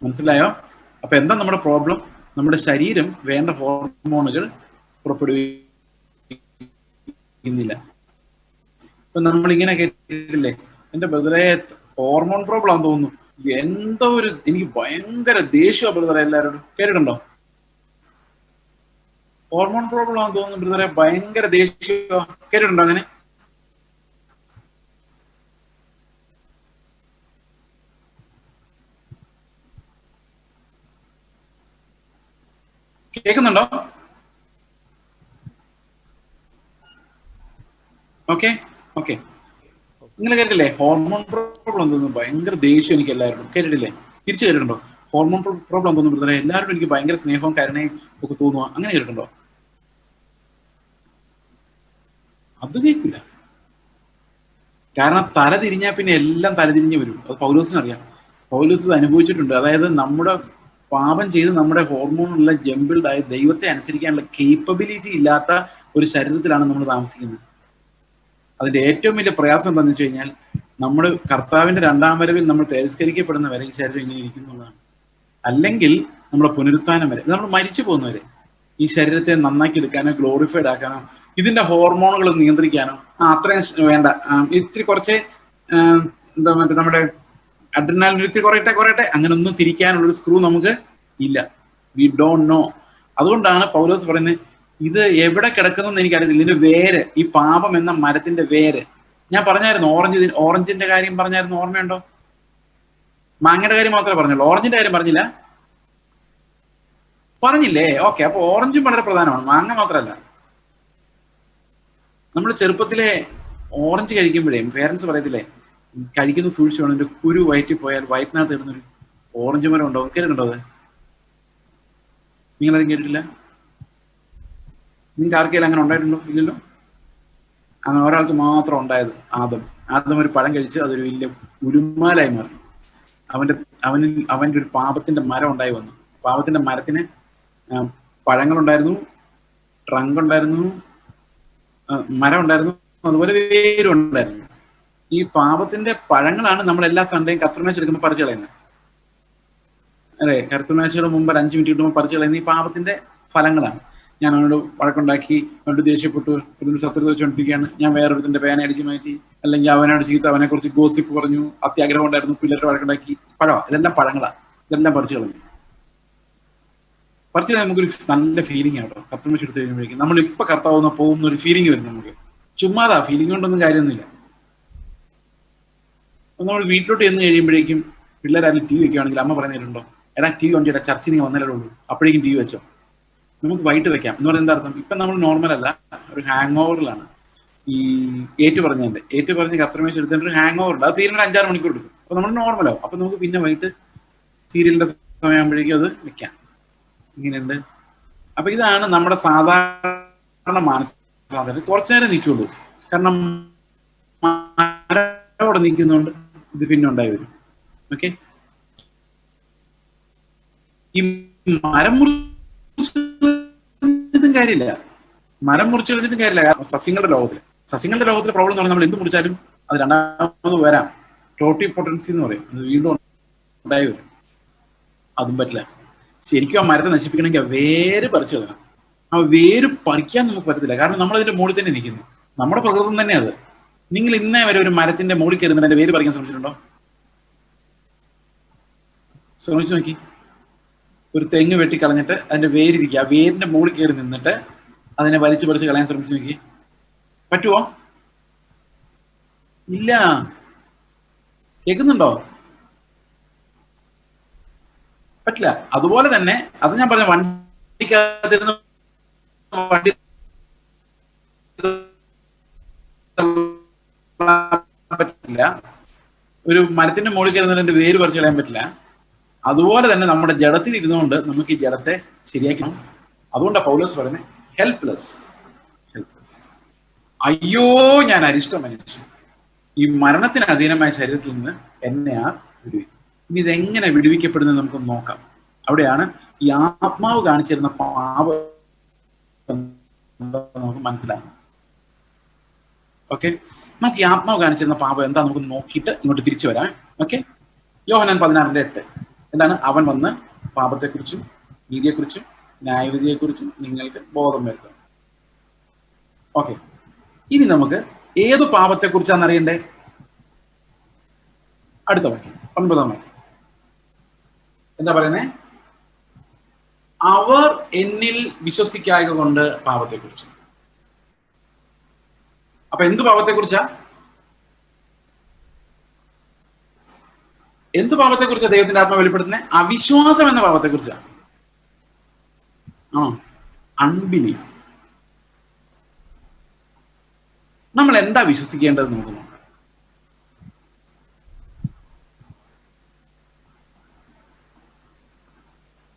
മനസ്സിലായോ? അപ്പൊ എന്താ നമ്മുടെ പ്രോബ്ലം? നമ്മുടെ ശരീരം വേണ്ട ഹോർമോണുകൾ പുറപ്പെടുവിക്കുന്നില്ല. ഇപ്പൊ നമ്മളിങ്ങനെ കേട്ടിട്ടില്ലേ, എന്റെ ബ്രദറെ ഹോർമോൺ പ്രോബ്ലം ആണെന്ന് തോന്നുന്നു, എന്തോ ഒരു എനിക്ക് ഭയങ്കര ദേഷ്യം ബ്രദറെ, എല്ലാവരോടും കേട്ടിട്ടുണ്ടോ? ഹോർമോൺ പ്രോബ്ലം ആണെന്ന് തോന്നുന്നു ബ്രദറെ, ഭയങ്കര ദേഷ്യം, കേട്ടിട്ടുണ്ടോ അങ്ങനെ? കേൾക്കുന്നുണ്ടോ? ഓക്കെ ഓക്കെ, നിങ്ങൾ കേട്ടില്ലേ? ഹോർമോൺ പ്രോബ്ലം തോന്നുന്നു, ഭയങ്കര ദേഷ്യം എനിക്ക് എല്ലാവരോടും, കേട്ടിട്ടില്ലേ? തിരിച്ചു കേട്ടിട്ടുണ്ടോ? ഹോർമോൺ പ്രോബ്ലം തോന്നുന്നു ബ്രദറെ, എല്ലാവരോടും എനിക്ക് ഭയങ്കര സ്നേഹവും കരുണയും ഒക്കെ തോന്നുക, അങ്ങനെ കേട്ടിട്ടുണ്ടോ? അത് കേൾക്കില്ല. കാരണം തല തിരിഞ്ഞാൽ പിന്നെ എല്ലാം തലതിരിഞ്ഞ് വരും. അത് പൗലോസിനറിയാം, പൗലോസ് ഇത് അനുഭവിച്ചിട്ടുണ്ട്. അതായത് നമ്മുടെ പാപം ചെയ്ത് നമ്മുടെ ഹോർമോണുള്ള ജമ്പിൾഡായ ദൈവത്തെ അനുസരിക്കാനുള്ള കേപ്പബിലിറ്റി ഇല്ലാത്ത ഒരു ശരീരത്തിലാണ് നമ്മൾ താമസിക്കുന്നത്. അതിന്റെ ഏറ്റവും വലിയ പ്രയാസം എന്താണെന്ന് വെച്ച് കഴിഞ്ഞാൽ, നമ്മൾ കർത്താവിന്റെ രണ്ടാം വരവിൽ നമ്മൾ തിരസ്കരിക്കപ്പെടുന്ന വരെ ഈ ശരീരം ഇങ്ങനെ ഇരിക്കുന്നതാണ്. അല്ലെങ്കിൽ നമ്മുടെ പുനരുത്ഥാനം വരെ, നമ്മൾ മരിച്ചു പോകുന്നവരെ ഈ ശരീരത്തെ നന്നാക്കി എടുക്കാനോ ഗ്ലോറിഫൈഡ് ആക്കാനോ ഇതിന്റെ ഹോർമോണുകൾ നിയന്ത്രിക്കാനോ അത്രയും വേണ്ട. ഇത്തിരി കുറച്ച് എന്താ മറ്റേ നമ്മുടെ അഡ്രിനാലിൻ ഇത്തിരി കുറയട്ടെ അങ്ങനെ ഒന്നും തിരിക്കാനുള്ളൊരു സ്ക്രൂ നമുക്ക് ഇല്ല. We don't know. അതുകൊണ്ടാണ് പൗലോസ് പറയുന്നത് ഇത് എവിടെ കിടക്കുന്നതെന്ന് എനിക്കറിയത്തില്ല. ഇതിന്റെ വേര്, ഈ പാപം എന്ന മരത്തിന്റെ വേര്. ഞാൻ പറഞ്ഞായിരുന്നു ഓറഞ്ചിന്റെ കാര്യം പറഞ്ഞായിരുന്നു, ഓർമ്മയുണ്ടോ? മാങ്ങയുടെ കാര്യം മാത്രമേ പറഞ്ഞുള്ളൂ, ഓറഞ്ചിന്റെ കാര്യം പറഞ്ഞില്ലേ? ഓക്കെ, അപ്പൊ ഓറഞ്ചും വളരെ പ്രധാനമാണ്, മാങ്ങ മാത്രമല്ല. നമ്മൾ ചെറുപ്പത്തിലെ ഓറഞ്ച് കഴിക്കുമ്പോഴേ പേരൻസ് പറയത്തില്ലേ, കഴിക്കുന്ന സൂക്ഷിച്ചു വേണം, ഒരു കുരു വയറ്റി പോയാൽ വയറ്റിനകത്ത് ഇടുന്നൊരു ഓറഞ്ച് മരം ഉണ്ടോ? കേട്ടിട്ടുണ്ടോ അത്? നിങ്ങളാരും കേട്ടിട്ടില്ല? നിങ്ങൾക്ക് ആർക്കെങ്കിലും അങ്ങനെ ഉണ്ടായിട്ടുണ്ടോ? ഇല്ലല്ലോ. അങ്ങനെ ഒരാൾക്ക് മാത്രം ഉണ്ടായത് ആദം ഒരു പഴം കഴിച്ച് അതൊരു വലിയ ഉരുമാലായി മാറി. അവൻ്റെ ഒരു പാപത്തിന്റെ മരം ഉണ്ടായി വന്നു. പാപത്തിന്റെ മരത്തിന് പഴങ്ങളുണ്ടായിരുന്നു, ട്രങ്ക് ഉണ്ടായിരുന്നു, മരം ഉണ്ടായിരുന്നു, അതുപോലെ വേരുണ്ടായിരുന്നു. ഈ പാപത്തിന്റെ പഴങ്ങളാണ് നമ്മൾ എല്ലാ സൺഡേയും കർത്തൃമേശ എടുക്കുമ്പോൾ പറിച്ചു കളയുന്നത്, അല്ലെ? കർത്തൃമേശയുടെ മുമ്പ് 5 മിനിറ്റ് കിട്ടുമ്പോൾ പറിച്ചു കളയുന്ന ഈ പാപത്തിന്റെ ഫലങ്ങളാണ്. ഞാൻ അവനോട് വഴക്കുണ്ടാക്കി, അവനോട് ദേഷ്യപ്പെട്ടു, ഒരു ശത്രുത വെച്ചുകൊണ്ടിരിക്കുകയാണ്, ഞാൻ വേറൊരുത്തിന്റെ പേന അടിച്ചു മാറ്റി, അല്ലെങ്കിൽ അവനോട് ചീത്ത, അവനെ കുറിച്ച് ഗോസിപ്പ് പറഞ്ഞു, അത്യാഗ്രഹം ഉണ്ടായിരുന്നു, പിള്ളേരുടെ വഴക്കുണ്ടാക്കി, ഇതെല്ലാം പഴങ്ങളാണ്. ഇതെല്ലാം പറിച്ചു കളഞ്ഞു. പറിച്ചു കളയാൻ നമുക്കൊരു നല്ല ഫീലിംഗ് ആട്ടോ. കർത്തൃമേശ എടുത്ത് കഴിയുമ്പോഴേക്കും നമ്മളിപ്പോ കർത്താവുന്ന പോകുന്ന ഒരു ഫീലിംഗ് വരും നമുക്ക്. ചുമ്മാതാ, ഫീലിംഗ് കൊണ്ടൊന്നും കാര്യമൊന്നുമില്ല. അപ്പൊ നമ്മൾ വീട്ടിലോട്ട് ചെന്ന് കഴിയുമ്പോഴേക്കും പിള്ളേരാരും ടി വി വെക്കുകയാണെങ്കിൽ അമ്മ പറഞ്ഞിട്ടുണ്ടോ, എടാ ടി വി വണ്ടിയുടെ ചർച്ച നീ വന്നാലേ ഉള്ളൂ, അപ്പോഴേക്കും ടി വി വെച്ചോ, നമുക്ക് വൈകിട്ട് വെക്കാം എന്ന് പറയുന്നത്. എന്താ അർത്ഥം? ഇപ്പൊ നമ്മൾ നോർമൽ അല്ല, ഒരു ഹാങ് ഓവറിലാണ്. ഈ ഏറ്റു പറഞ്ഞ് കർത്തൃമേശ എടുത്തിട്ട് ഒരു ഹാങ് ഓവർ ഉണ്ട്, അത് തീരുന്ന 5-6 മണിക്കൂർ എടുക്കും. അപ്പൊ നമ്മൾ നോർമലാവും. അപ്പൊ നമുക്ക് പിന്നെ വൈകിട്ട് സീരിയലിന്റെ സമയമാകുമ്പോഴേക്കും അത് വെക്കാം. ഇങ്ങനെയുണ്ട്. അപ്പൊ ഇതാണ് നമ്മുടെ സാധാരണ മാനസിക. കുറച്ചു നേരം നിൽക്കുള്ളൂ, കാരണം മരത്തോടെ നിൽക്കുന്നതുകൊണ്ട് ഇത് പിന്നെ ഉണ്ടായി വരും. ഓക്കെ, ഈ മരം മുറിച്ചിട്ടും കാര്യമില്ല, മരം മുറിച്ചു കളഞ്ഞിട്ടും കാര്യമില്ല. കാരണം സസ്യങ്ങളുടെ ലോകത്തിലെ പ്രോബ്ലം എന്ന് പറഞ്ഞാൽ നമ്മൾ എന്ത് മുറിച്ചാലും അത് രണ്ടാമത് വരാം. ടോട്ടി പൊട്ടൻസി എന്ന് പറയും, അത് വീണ്ടും ഉണ്ടായി വരും. അതും പറ്റില്ല. ശരിക്കും ആ മരത്തെ നശിപ്പിക്കണമെങ്കിൽ ആ വേര് പറിച്ചു കളയണം. ആ വേര് പറിക്കാൻ നമുക്ക് പറ്റത്തില്ല, കാരണം നമ്മളതിന്റെ മുകളിൽ തന്നെ നിൽക്കുന്നു. നമ്മുടെ പ്രകൃതം തന്നെ അത്. നിങ്ങൾ ഇന്നേ വരെ ഒരു മരത്തിന്റെ മുകളിൽ കയറുന്നതിന്റെ അതിന്റെ വേര് പറിക്കാൻ ശ്രമിച്ചിട്ടുണ്ടോ? ശ്രമിച്ചു നോക്കി. ഒരു തെങ്ങ് വെട്ടിക്കളഞ്ഞിട്ട് അതിന്റെ വേരിരിക്കുക, ആ വേരിന്റെ മുകളിൽ കയറി നിന്നിട്ട് അതിനെ വലിച്ചു പറിച്ച് കളയാൻ ശ്രമിച്ചു നോക്കി. പറ്റുമോ? ഇല്ല. കേൾക്കുന്നുണ്ടോ? പറ്റില്ല. അതുപോലെ തന്നെ അത് ഞാൻ പറഞ്ഞ വണ്ടിക്കകത്തിരുന്ന് വണ്ടി പറ്റില്ല, ഒരു മരത്തിന്റെ മുകളിൽ കയറുന്നതിന്റെ വേര് പറിച്ചു കളയാൻ പറ്റില്ല. അതുപോലെ തന്നെ നമ്മുടെ ജഡത്തിൽ ഇരുന്നുകൊണ്ട് നമുക്ക് ഈ ജഡത്തെ ശരിയാക്കണം. അതുകൊണ്ടാണ് പൗലോസ് പറയുന്നത് ഹെൽപ്ലെസ്. അയ്യോ, ഞാൻ അരിഷ്ട മനുഷ്യൻ, ഈ മരണത്തിന് അധീനമായ ശരീരത്തിൽ നിന്ന് എന്നെ വിടുവിക്കും. ഇനി ഇതെങ്ങനെ വിടുവിക്കപ്പെടുന്നത് നമുക്ക് നോക്കാം. അവിടെയാണ് ഈ ആത്മാവ് കാണിച്ചിരുന്ന പാപം നമുക്ക് മനസ്സിലാകുന്നത്. ഓക്കെ, നമുക്ക് ഈ ആത്മാവ് കാണിച്ചിരുന്ന പാപം എന്താ നമുക്ക് നോക്കിയിട്ട് ഇങ്ങോട്ട് തിരിച്ചു വരാം. ഓക്കെ, യോഹന്നാൻ 16:8 എന്താണ്? അവൻ വന്ന് പാപത്തെക്കുറിച്ചും നീതിയെക്കുറിച്ചും ന്യായവിധിയെക്കുറിച്ചും നിങ്ങൾക്ക് ബോധം വരുത്തും. ഓക്കെ, ഇനി നമുക്ക് ഏത് പാപത്തെക്കുറിച്ചാണ് അറിയണ്ടേ? അടുത്ത വാക്യം 9-ാം വാക്യം എന്താ പറയുന്നേ? അവർ എന്നിൽ വിശ്വസിക്കായക കൊണ്ട് പാപത്തെക്കുറിച്ച്. അപ്പൊ എന്ത് പാപത്തെക്കുറിച്ചാ? എന്ത് പാപത്തെക്കുറിച്ചാ ദൈവത്തിന്റെ ആത്മാവ് വെളിപ്പെടുത്തുന്നത്? അവിശ്വാസം എന്ന പാപത്തെക്കുറിച്ചാണ്. അൺബിലീഫ്. നമ്മൾ എന്താ വിശ്വസിക്കേണ്ടത് നമുക്ക് നോക്കാം.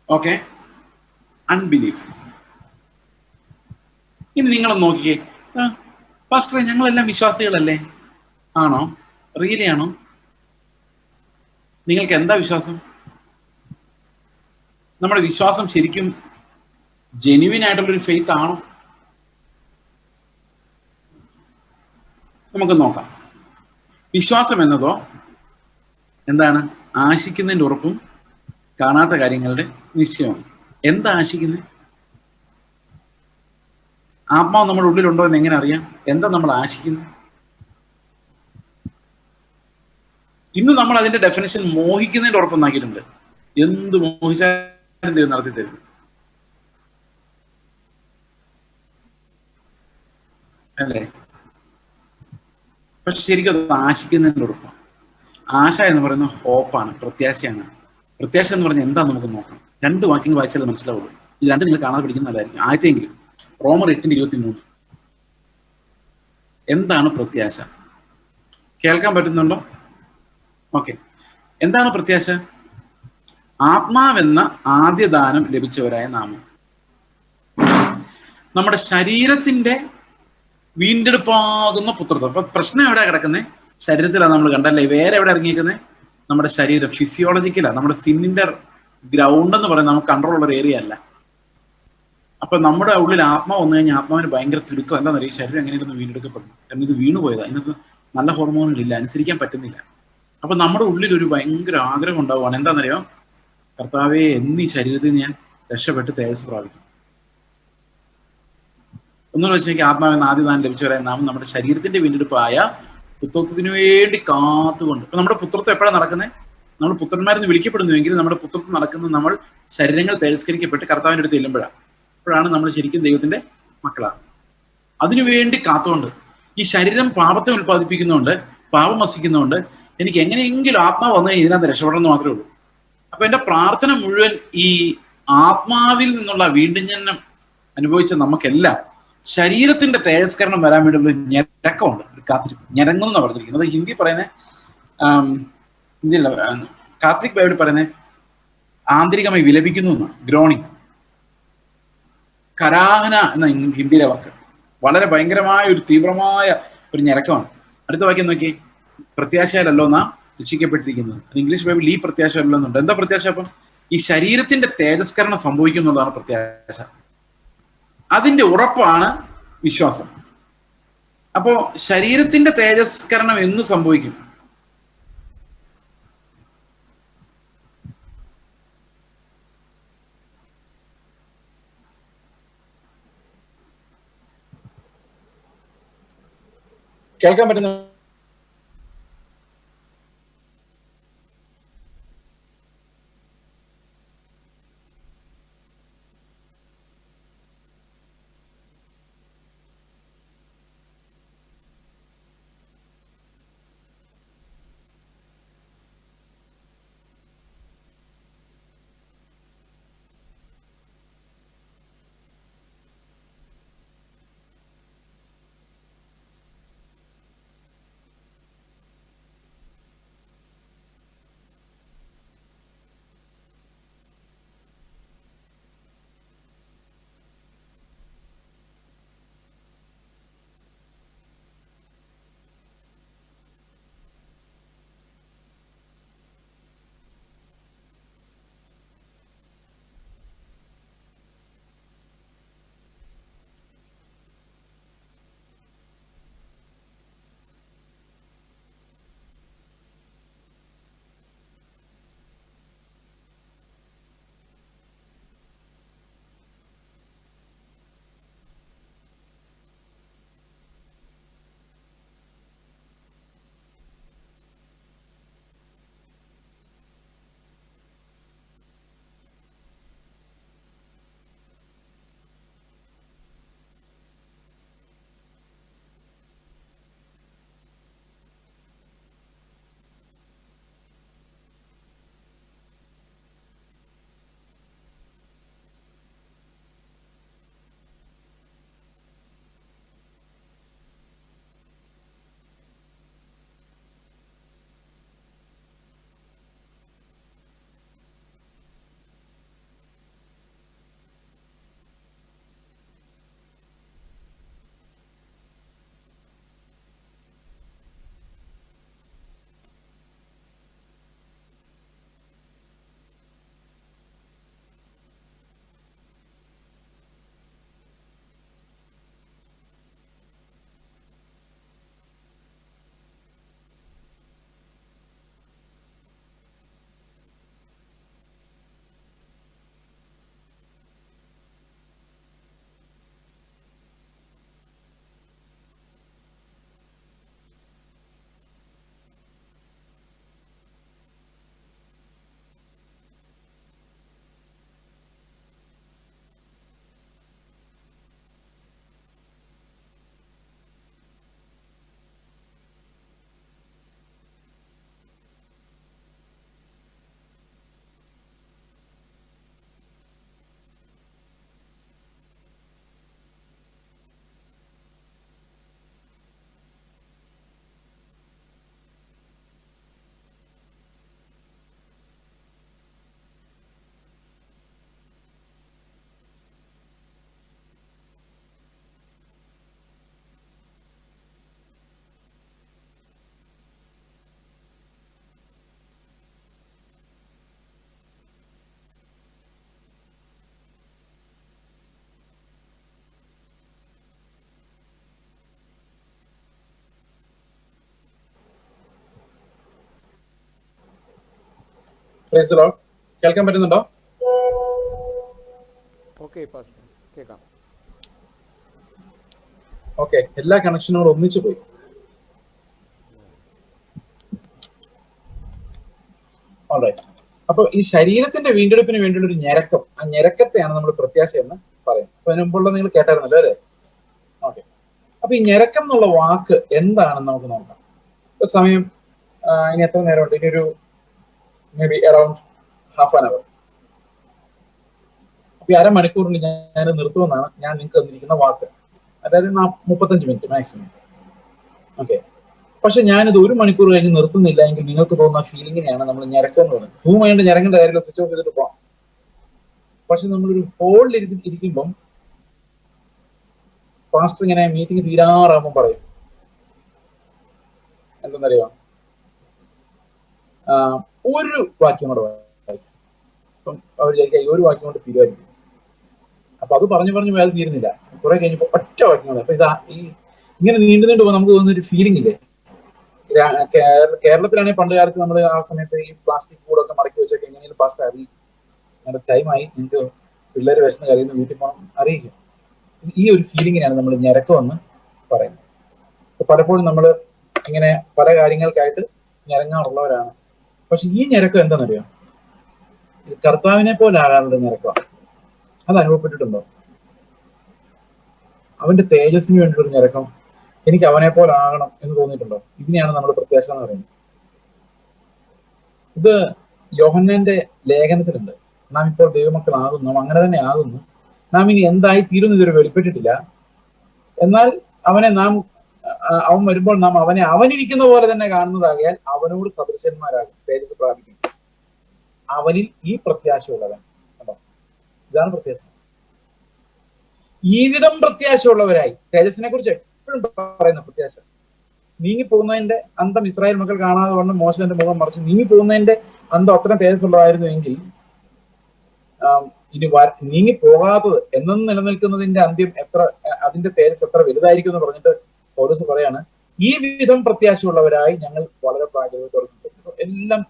Okay, unbelief. ഇനി നിങ്ങളൊന്ന് നോക്കിക്കേ, പാസ്റ്ററെ ഞങ്ങളെല്ലാം വിശ്വാസികളല്ലേ? ആണോ? റിയലി ആണോ? നിങ്ങൾക്ക് എന്താ വിശ്വാസം? നമ്മുടെ വിശ്വാസം ശരിക്കും ജെന്യുവിൻ ആയിട്ടുള്ളൊരു ഫെയ്ത്ത് ആണോ? നമുക്ക് നോക്കാം. വിശ്വാസം എന്നതോ എന്താണ്? ആശിക്കുന്നതിന്റെ ഉറപ്പും കാണാത്ത കാര്യങ്ങളുടെ നിശ്ചയമാണ്. എന്താ ആശിക്കുന്നത്? ആത്മാവ് നമ്മുടെ ഉള്ളിലുണ്ടോ എന്ന് എങ്ങനെ അറിയാം? എന്താ നമ്മൾ ആശിക്കുന്നത്? ഇന്ന് നമ്മൾ അതിന്റെ ഡെഫിനേഷൻ മോഹിക്കുന്നതിന്റെ ഉറപ്പൊന്നാക്കിയിട്ടുണ്ട്. എന്ത് മോഹിച്ചാലും ദൈവം നടത്തി തരും അല്ലേ? പക്ഷെ ശരിക്കും അത് ആശിക്കുന്നതിന്റെ ഉറപ്പാണ്. ആശ എന്ന് പറയുന്നത് ഹോപ്പാണ്, പ്രത്യാശയാണ്. പ്രത്യാശ എന്ന് പറഞ്ഞാൽ എന്താ നമുക്ക് നോക്കാം. 2 വാക്യങ്ങൾ വായിച്ചാൽ മനസ്സിലാവുള്ളൂ. ഇത് രണ്ടും നിങ്ങൾ കാണാതെ പഠിക്കുന്ന നല്ലതായിരിക്കും. ആദ്യത്തെങ്കിലും റോമർ 8:23. എന്താണ് പ്രത്യാശ? കേൾക്കാൻ പറ്റുന്നുണ്ടോ? ഓക്കെ. എന്താണ് പ്രത്യാശ? ആത്മാവെന്ന ആദ്യ ദാനം ലഭിച്ചവരായ നാമം. നമ്മുടെ ശരീരത്തിന്റെ വീണ്ടെടുപ്പാകുന്ന പുത്രത്വം. അപ്പൊ പ്രശ്നം എവിടെ കിടക്കുന്നത്? ശരീരത്തിലാണ്. നമ്മൾ കണ്ടല്ലേ, വേറെ എവിടെ ഇറങ്ങിയിരിക്കുന്നത്? നമ്മുടെ ശരീരം ഫിസിയോളജിക്കലാണ്. നമ്മുടെ സ്കിന്നിന്റെ ഗ്രൗണ്ട് എന്ന് പറയുന്നത് നമുക്ക് കൺട്രോൾ ഉള്ള ഒരു ഏരിയ അല്ല. അപ്പൊ നമ്മുടെ ഉള്ളിൽ ആത്മാവ് വന്നു കഴിഞ്ഞാൽ ആത്മാവിന് ഭയങ്കര തിടുക്കം. എന്താ പറയുക, ശരീരം എങ്ങനെയൊന്ന് വീണ്ടെടുക്കപ്പെടുന്നു. കാരണം ഇത് വീണു പോയതാ. ഇതിനകത്ത് നല്ല ഹോർമോണുകളില്ല, അനുസരിക്കാൻ പറ്റുന്നില്ല. അപ്പൊ നമ്മുടെ ഉള്ളിൽ ഒരു ഭയങ്കര ആഗ്രഹം ഉണ്ടാവുകയാണ്. എന്താണെന്നറിയോ? കർത്താവെ, എന്നീ ശരീരത്തിൽ ഞാൻ രക്ഷപ്പെട്ട് തേജസ് പ്രാപിക്കും. ഒന്നുകൂടെ വെച്ച് നോക്കി, ആത്മാവെന്ന ആദ്യ ദാനം ലഭിച്ചവരായ നാം നമ്മുടെ ശരീരത്തിന്റെ വീണ്ടെടുപ്പായ പുത്രത്വത്തിന് വേണ്ടി കാത്തുകൊണ്ട്. ഇപ്പൊ നമ്മുടെ പുത്രത്വം എപ്പോഴാണ് നടക്കുന്നത്? നമ്മൾ പുത്രന്മാരെന്ന് വിളിക്കപ്പെടുന്നുവെങ്കിൽ നമ്മുടെ പുത്രത്വം നടക്കുന്നത് നമ്മൾ ശരീരങ്ങൾ തേജസ്കരിക്കപ്പെട്ട് കർത്താവിന്റെ അടുത്ത് ചെല്ലുമ്പോഴാണ്. അപ്പോഴാണ് നമ്മൾ ശരിക്കും ദൈവത്തിന്റെ മക്കളാണ്. അതിനുവേണ്ടി കാത്തുകൊണ്ട്, ഈ ശരീരം പാപത്തെ ഉൽപ്പാദിപ്പിക്കുന്നതുകൊണ്ട്, പാപം വസിക്കുന്നതുകൊണ്ട് എനിക്ക് എങ്ങനെയെങ്കിലും ആത്മാവ് വന്നു കഴിഞ്ഞാൽ ഇതിനകത്ത് രക്ഷപ്പെടണം എന്ന് മാത്രമേ ഉള്ളൂ. അപ്പൊ എന്റെ പ്രാർത്ഥന മുഴുവൻ ഈ ആത്മാവിൽ നിന്നുള്ള വീണ്ടും ജനനം അനുഭവിച്ച നമുക്കെല്ലാം ശരീരത്തിന്റെ തേജസ്കരണം വരാൻ വേണ്ടിയുള്ള ഞെരക്കമുണ്ട്, ഒരു കാത്തിരിപ്പ്. ഞരങ്ങുന്ന പറഞ്ഞിരിക്കുന്നത് ഹിന്ദി പറയുന്നത്, ഹിന്ദിയല്ല, കാത്തലിക് ബൈബിളിൽ പറയുന്നത് ആന്തരികമായി വിലപിക്കുന്നു എന്നാണ്. ഗ്രോണിങ്, കരാഹന എന്ന ഹിന്ദിയിലെ വാക്ക്. വളരെ ഭയങ്കരമായ ഒരു തീവ്രമായ ഒരു ഞരക്കമാണ്. അടുത്ത വാക്യം നോക്കി, പ്രത്യാശയിലല്ലോ നാം രക്ഷിക്കപ്പെട്ടിരിക്കുന്നത്. ഇംഗ്ലീഷ് ബൈബിൾ ഈ പ്രത്യാശ എന്നുണ്ട്. എന്താ പ്രത്യാശ? അപ്പം ഈ ശരീരത്തിന്റെ തേജസ്കരണം സംഭവിക്കുന്നതാണ് പ്രത്യാശ. അതിന്റെ ഉറപ്പാണ് വിശ്വാസം. അപ്പോ ശരീരത്തിന്റെ തേജസ്കരണം എന്ന് സംഭവിക്കും? കേൾക്കാൻ പറ്റുന്ന? Praise the Lord. കേൾക്കാൻ പറ്റുന്നുണ്ടോ?
കേൾക്കാം.
ഓക്കെ, എല്ലാ കണക്ഷനുകളും ഒന്നിച്ചു പോയി. ഓൾറൈറ്റ്. അപ്പൊ ഈ ശരീരത്തിന്റെ വീണ്ടെടുപ്പിന് വേണ്ടിയുള്ള ഒരു ഞരക്കം, ആ ഞരക്കത്തെയാണ് നമ്മൾ പ്രത്യാശ എന്ന് പറയുന്നത്. അപ്പൊ അതിന് മുമ്പുള്ള നിങ്ങൾ കേട്ടായിരുന്നല്ലോ അല്ലേ? ഓക്കെ. അപ്പൊ ഈ ഞരക്കം എന്നുള്ള വാക്ക് എന്താണെന്ന് നമുക്ക് നോക്കാം. ഇപ്പൊ സമയം ഇനി എത്ര നേരമുണ്ട്? ഇനി ഒരു may be around half an hour. അപ്പൊ ഈ അരമണിക്കൂറിൽ ഞാൻ നിർത്തുമെന്നാണ് ഞാൻ നിങ്ങൾക്ക് തന്നിരിക്കുന്ന വാക്ക്. അതായത് 35 മിനിറ്റ് മാക്സിമം. ഓക്കെ. പക്ഷെ ഞാനിത് 1 മണിക്കൂർ കഴിഞ്ഞ് നിർത്തുന്നില്ല എങ്കിൽ നിങ്ങൾക്ക് തോന്നുന്ന ഫീലിങ്ങിനെയാണ് നമ്മൾ ഞരക്കം എന്ന് പറയുന്നത്. സൂം ആയിട്ട് ഞരങ്ങേണ്ട കാര്യമില്ല, സ്വിച്ച് ഓഫ് ചെയ്തിട്ട് പോകാം. പക്ഷെ നമ്മളൊരു ഹോളിൽ ഇരിക്കുമ്പം പാസ്റ്റർ ഇങ്ങനെ മീറ്റിംഗ് തീരാറാകുമ്പോൾ പറയും എന്തെന്നറിയോ, ഒരു വാക്യം കൂടെ വായിക്കും. അപ്പം അവർ വിചാരിക്കുക ഒരു വാക്യം കൊണ്ട് തീരുമാനിക്കും. അപ്പൊ അത് പറഞ്ഞു അത് തീരുന്നില്ല. കുറെ കഴിഞ്ഞപ്പോ ഒറ്റ വാക്യം കൊണ്ട്. അപ്പൊ ഈ ഇങ്ങനെ നീണ്ടു പോകുമ്പോൾ നമുക്ക് തോന്നുന്ന ഒരു ഫീലിംഗ് ഇല്ലേ? കേരളത്തിലാണെങ്കിൽ പണ്ട് കാലത്ത് നമ്മൾ ആ സമയത്ത് ഈ പ്ലാസ്റ്റിക് കൂടൊക്കെ മടക്കി വെച്ചൊക്കെ എങ്ങനെയും പാസ്റ്റ് അറിയിക്കും, ഞങ്ങളുടെ ടൈമായി, നിങ്ങൾക്ക് പിള്ളേർ വിശന്ന് കരയുന്ന വീട്ടിൽ പോകണം അറിയിക്കും. ഈ ഒരു ഫീലിങ്ങിനാണ് നമ്മൾ ഞരക്കമെന്ന് പറയുന്നത്. പലപ്പോഴും നമ്മൾ ഇങ്ങനെ പല കാര്യങ്ങൾക്കായിട്ട് ഞരങ്ങാറുള്ളവരാണ്. പക്ഷെ ഈ ഞരക്കം എന്താണെന്നറിയാം? കർത്താവിനെ പോലെ ആകാനുള്ള ഞരക്കമാണ്. അത് അനുഭവപ്പെട്ടിട്ടുണ്ടോ? അവന്റെ തേജസ്സിന് വേണ്ടിയൊരു ഞരക്കം, എനിക്ക് അവനെ പോലെ ആകണം എന്ന് തോന്നിയിട്ടുണ്ടോ? ഇതിനെയാണ് നമ്മൾ പ്രത്യാശ എന്ന് പറയുന്നത്. ഇത് യോഹന്നാന്റെ ലേഖനത്തിലുണ്ട്. നാം ഇപ്പോൾ ദൈവമക്കളാകുന്നു, നാം അങ്ങനെ തന്നെ ആകുന്നു, നാം ഇനി എന്തായി തീരുന്നു ഇതുവരെ വെളിപ്പെട്ടിട്ടില്ല, എന്നാൽ അവൻ വരുമ്പോൾ നാം അവനെ അവനിരിക്കുന്ന പോലെ തന്നെ കാണുന്നതാകിയാൽ അവനോട് സദൃശന്മാരാകും, തേജസ് പ്രാപിക്കും. അവനിൽ ഈ പ്രത്യാശയുള്ളവൻ. ഇതാണ് പ്രത്യാശ. ഈ വിധം പ്രത്യാശയുള്ളവരായി, തേജസ്സിനെ കുറിച്ച് എപ്പോഴും പറയുന്ന പ്രത്യാശ. നീങ്ങിപ്പോകുന്നതിന്റെ അന്തം ഇസ്രായേൽ മക്കൾ കാണാതെ വണ്ണം മോശന്റെ മുഖം മറിച്ച് നീങ്ങിപ്പോകുന്നതിന്റെ അന്തം അത്ര തേജസ്സുള്ളതായിരുന്നു എങ്കിൽ ഇനി നീങ്ങിപ്പോകാത്തത് എന്നും നിലനിൽക്കുന്നതിന്റെ അന്ത്യം അതിന്റെ തേജസ് എത്ര വലുതായിരിക്കും എന്ന് പറഞ്ഞിട്ട് പൗലോസ് പറയാണ്, ഈ വിധം പ്രത്യാശയുള്ളവരായി ഞങ്ങൾ വളരെ പ്രാഗൽഭ്യത്തോടെ എല്ലാം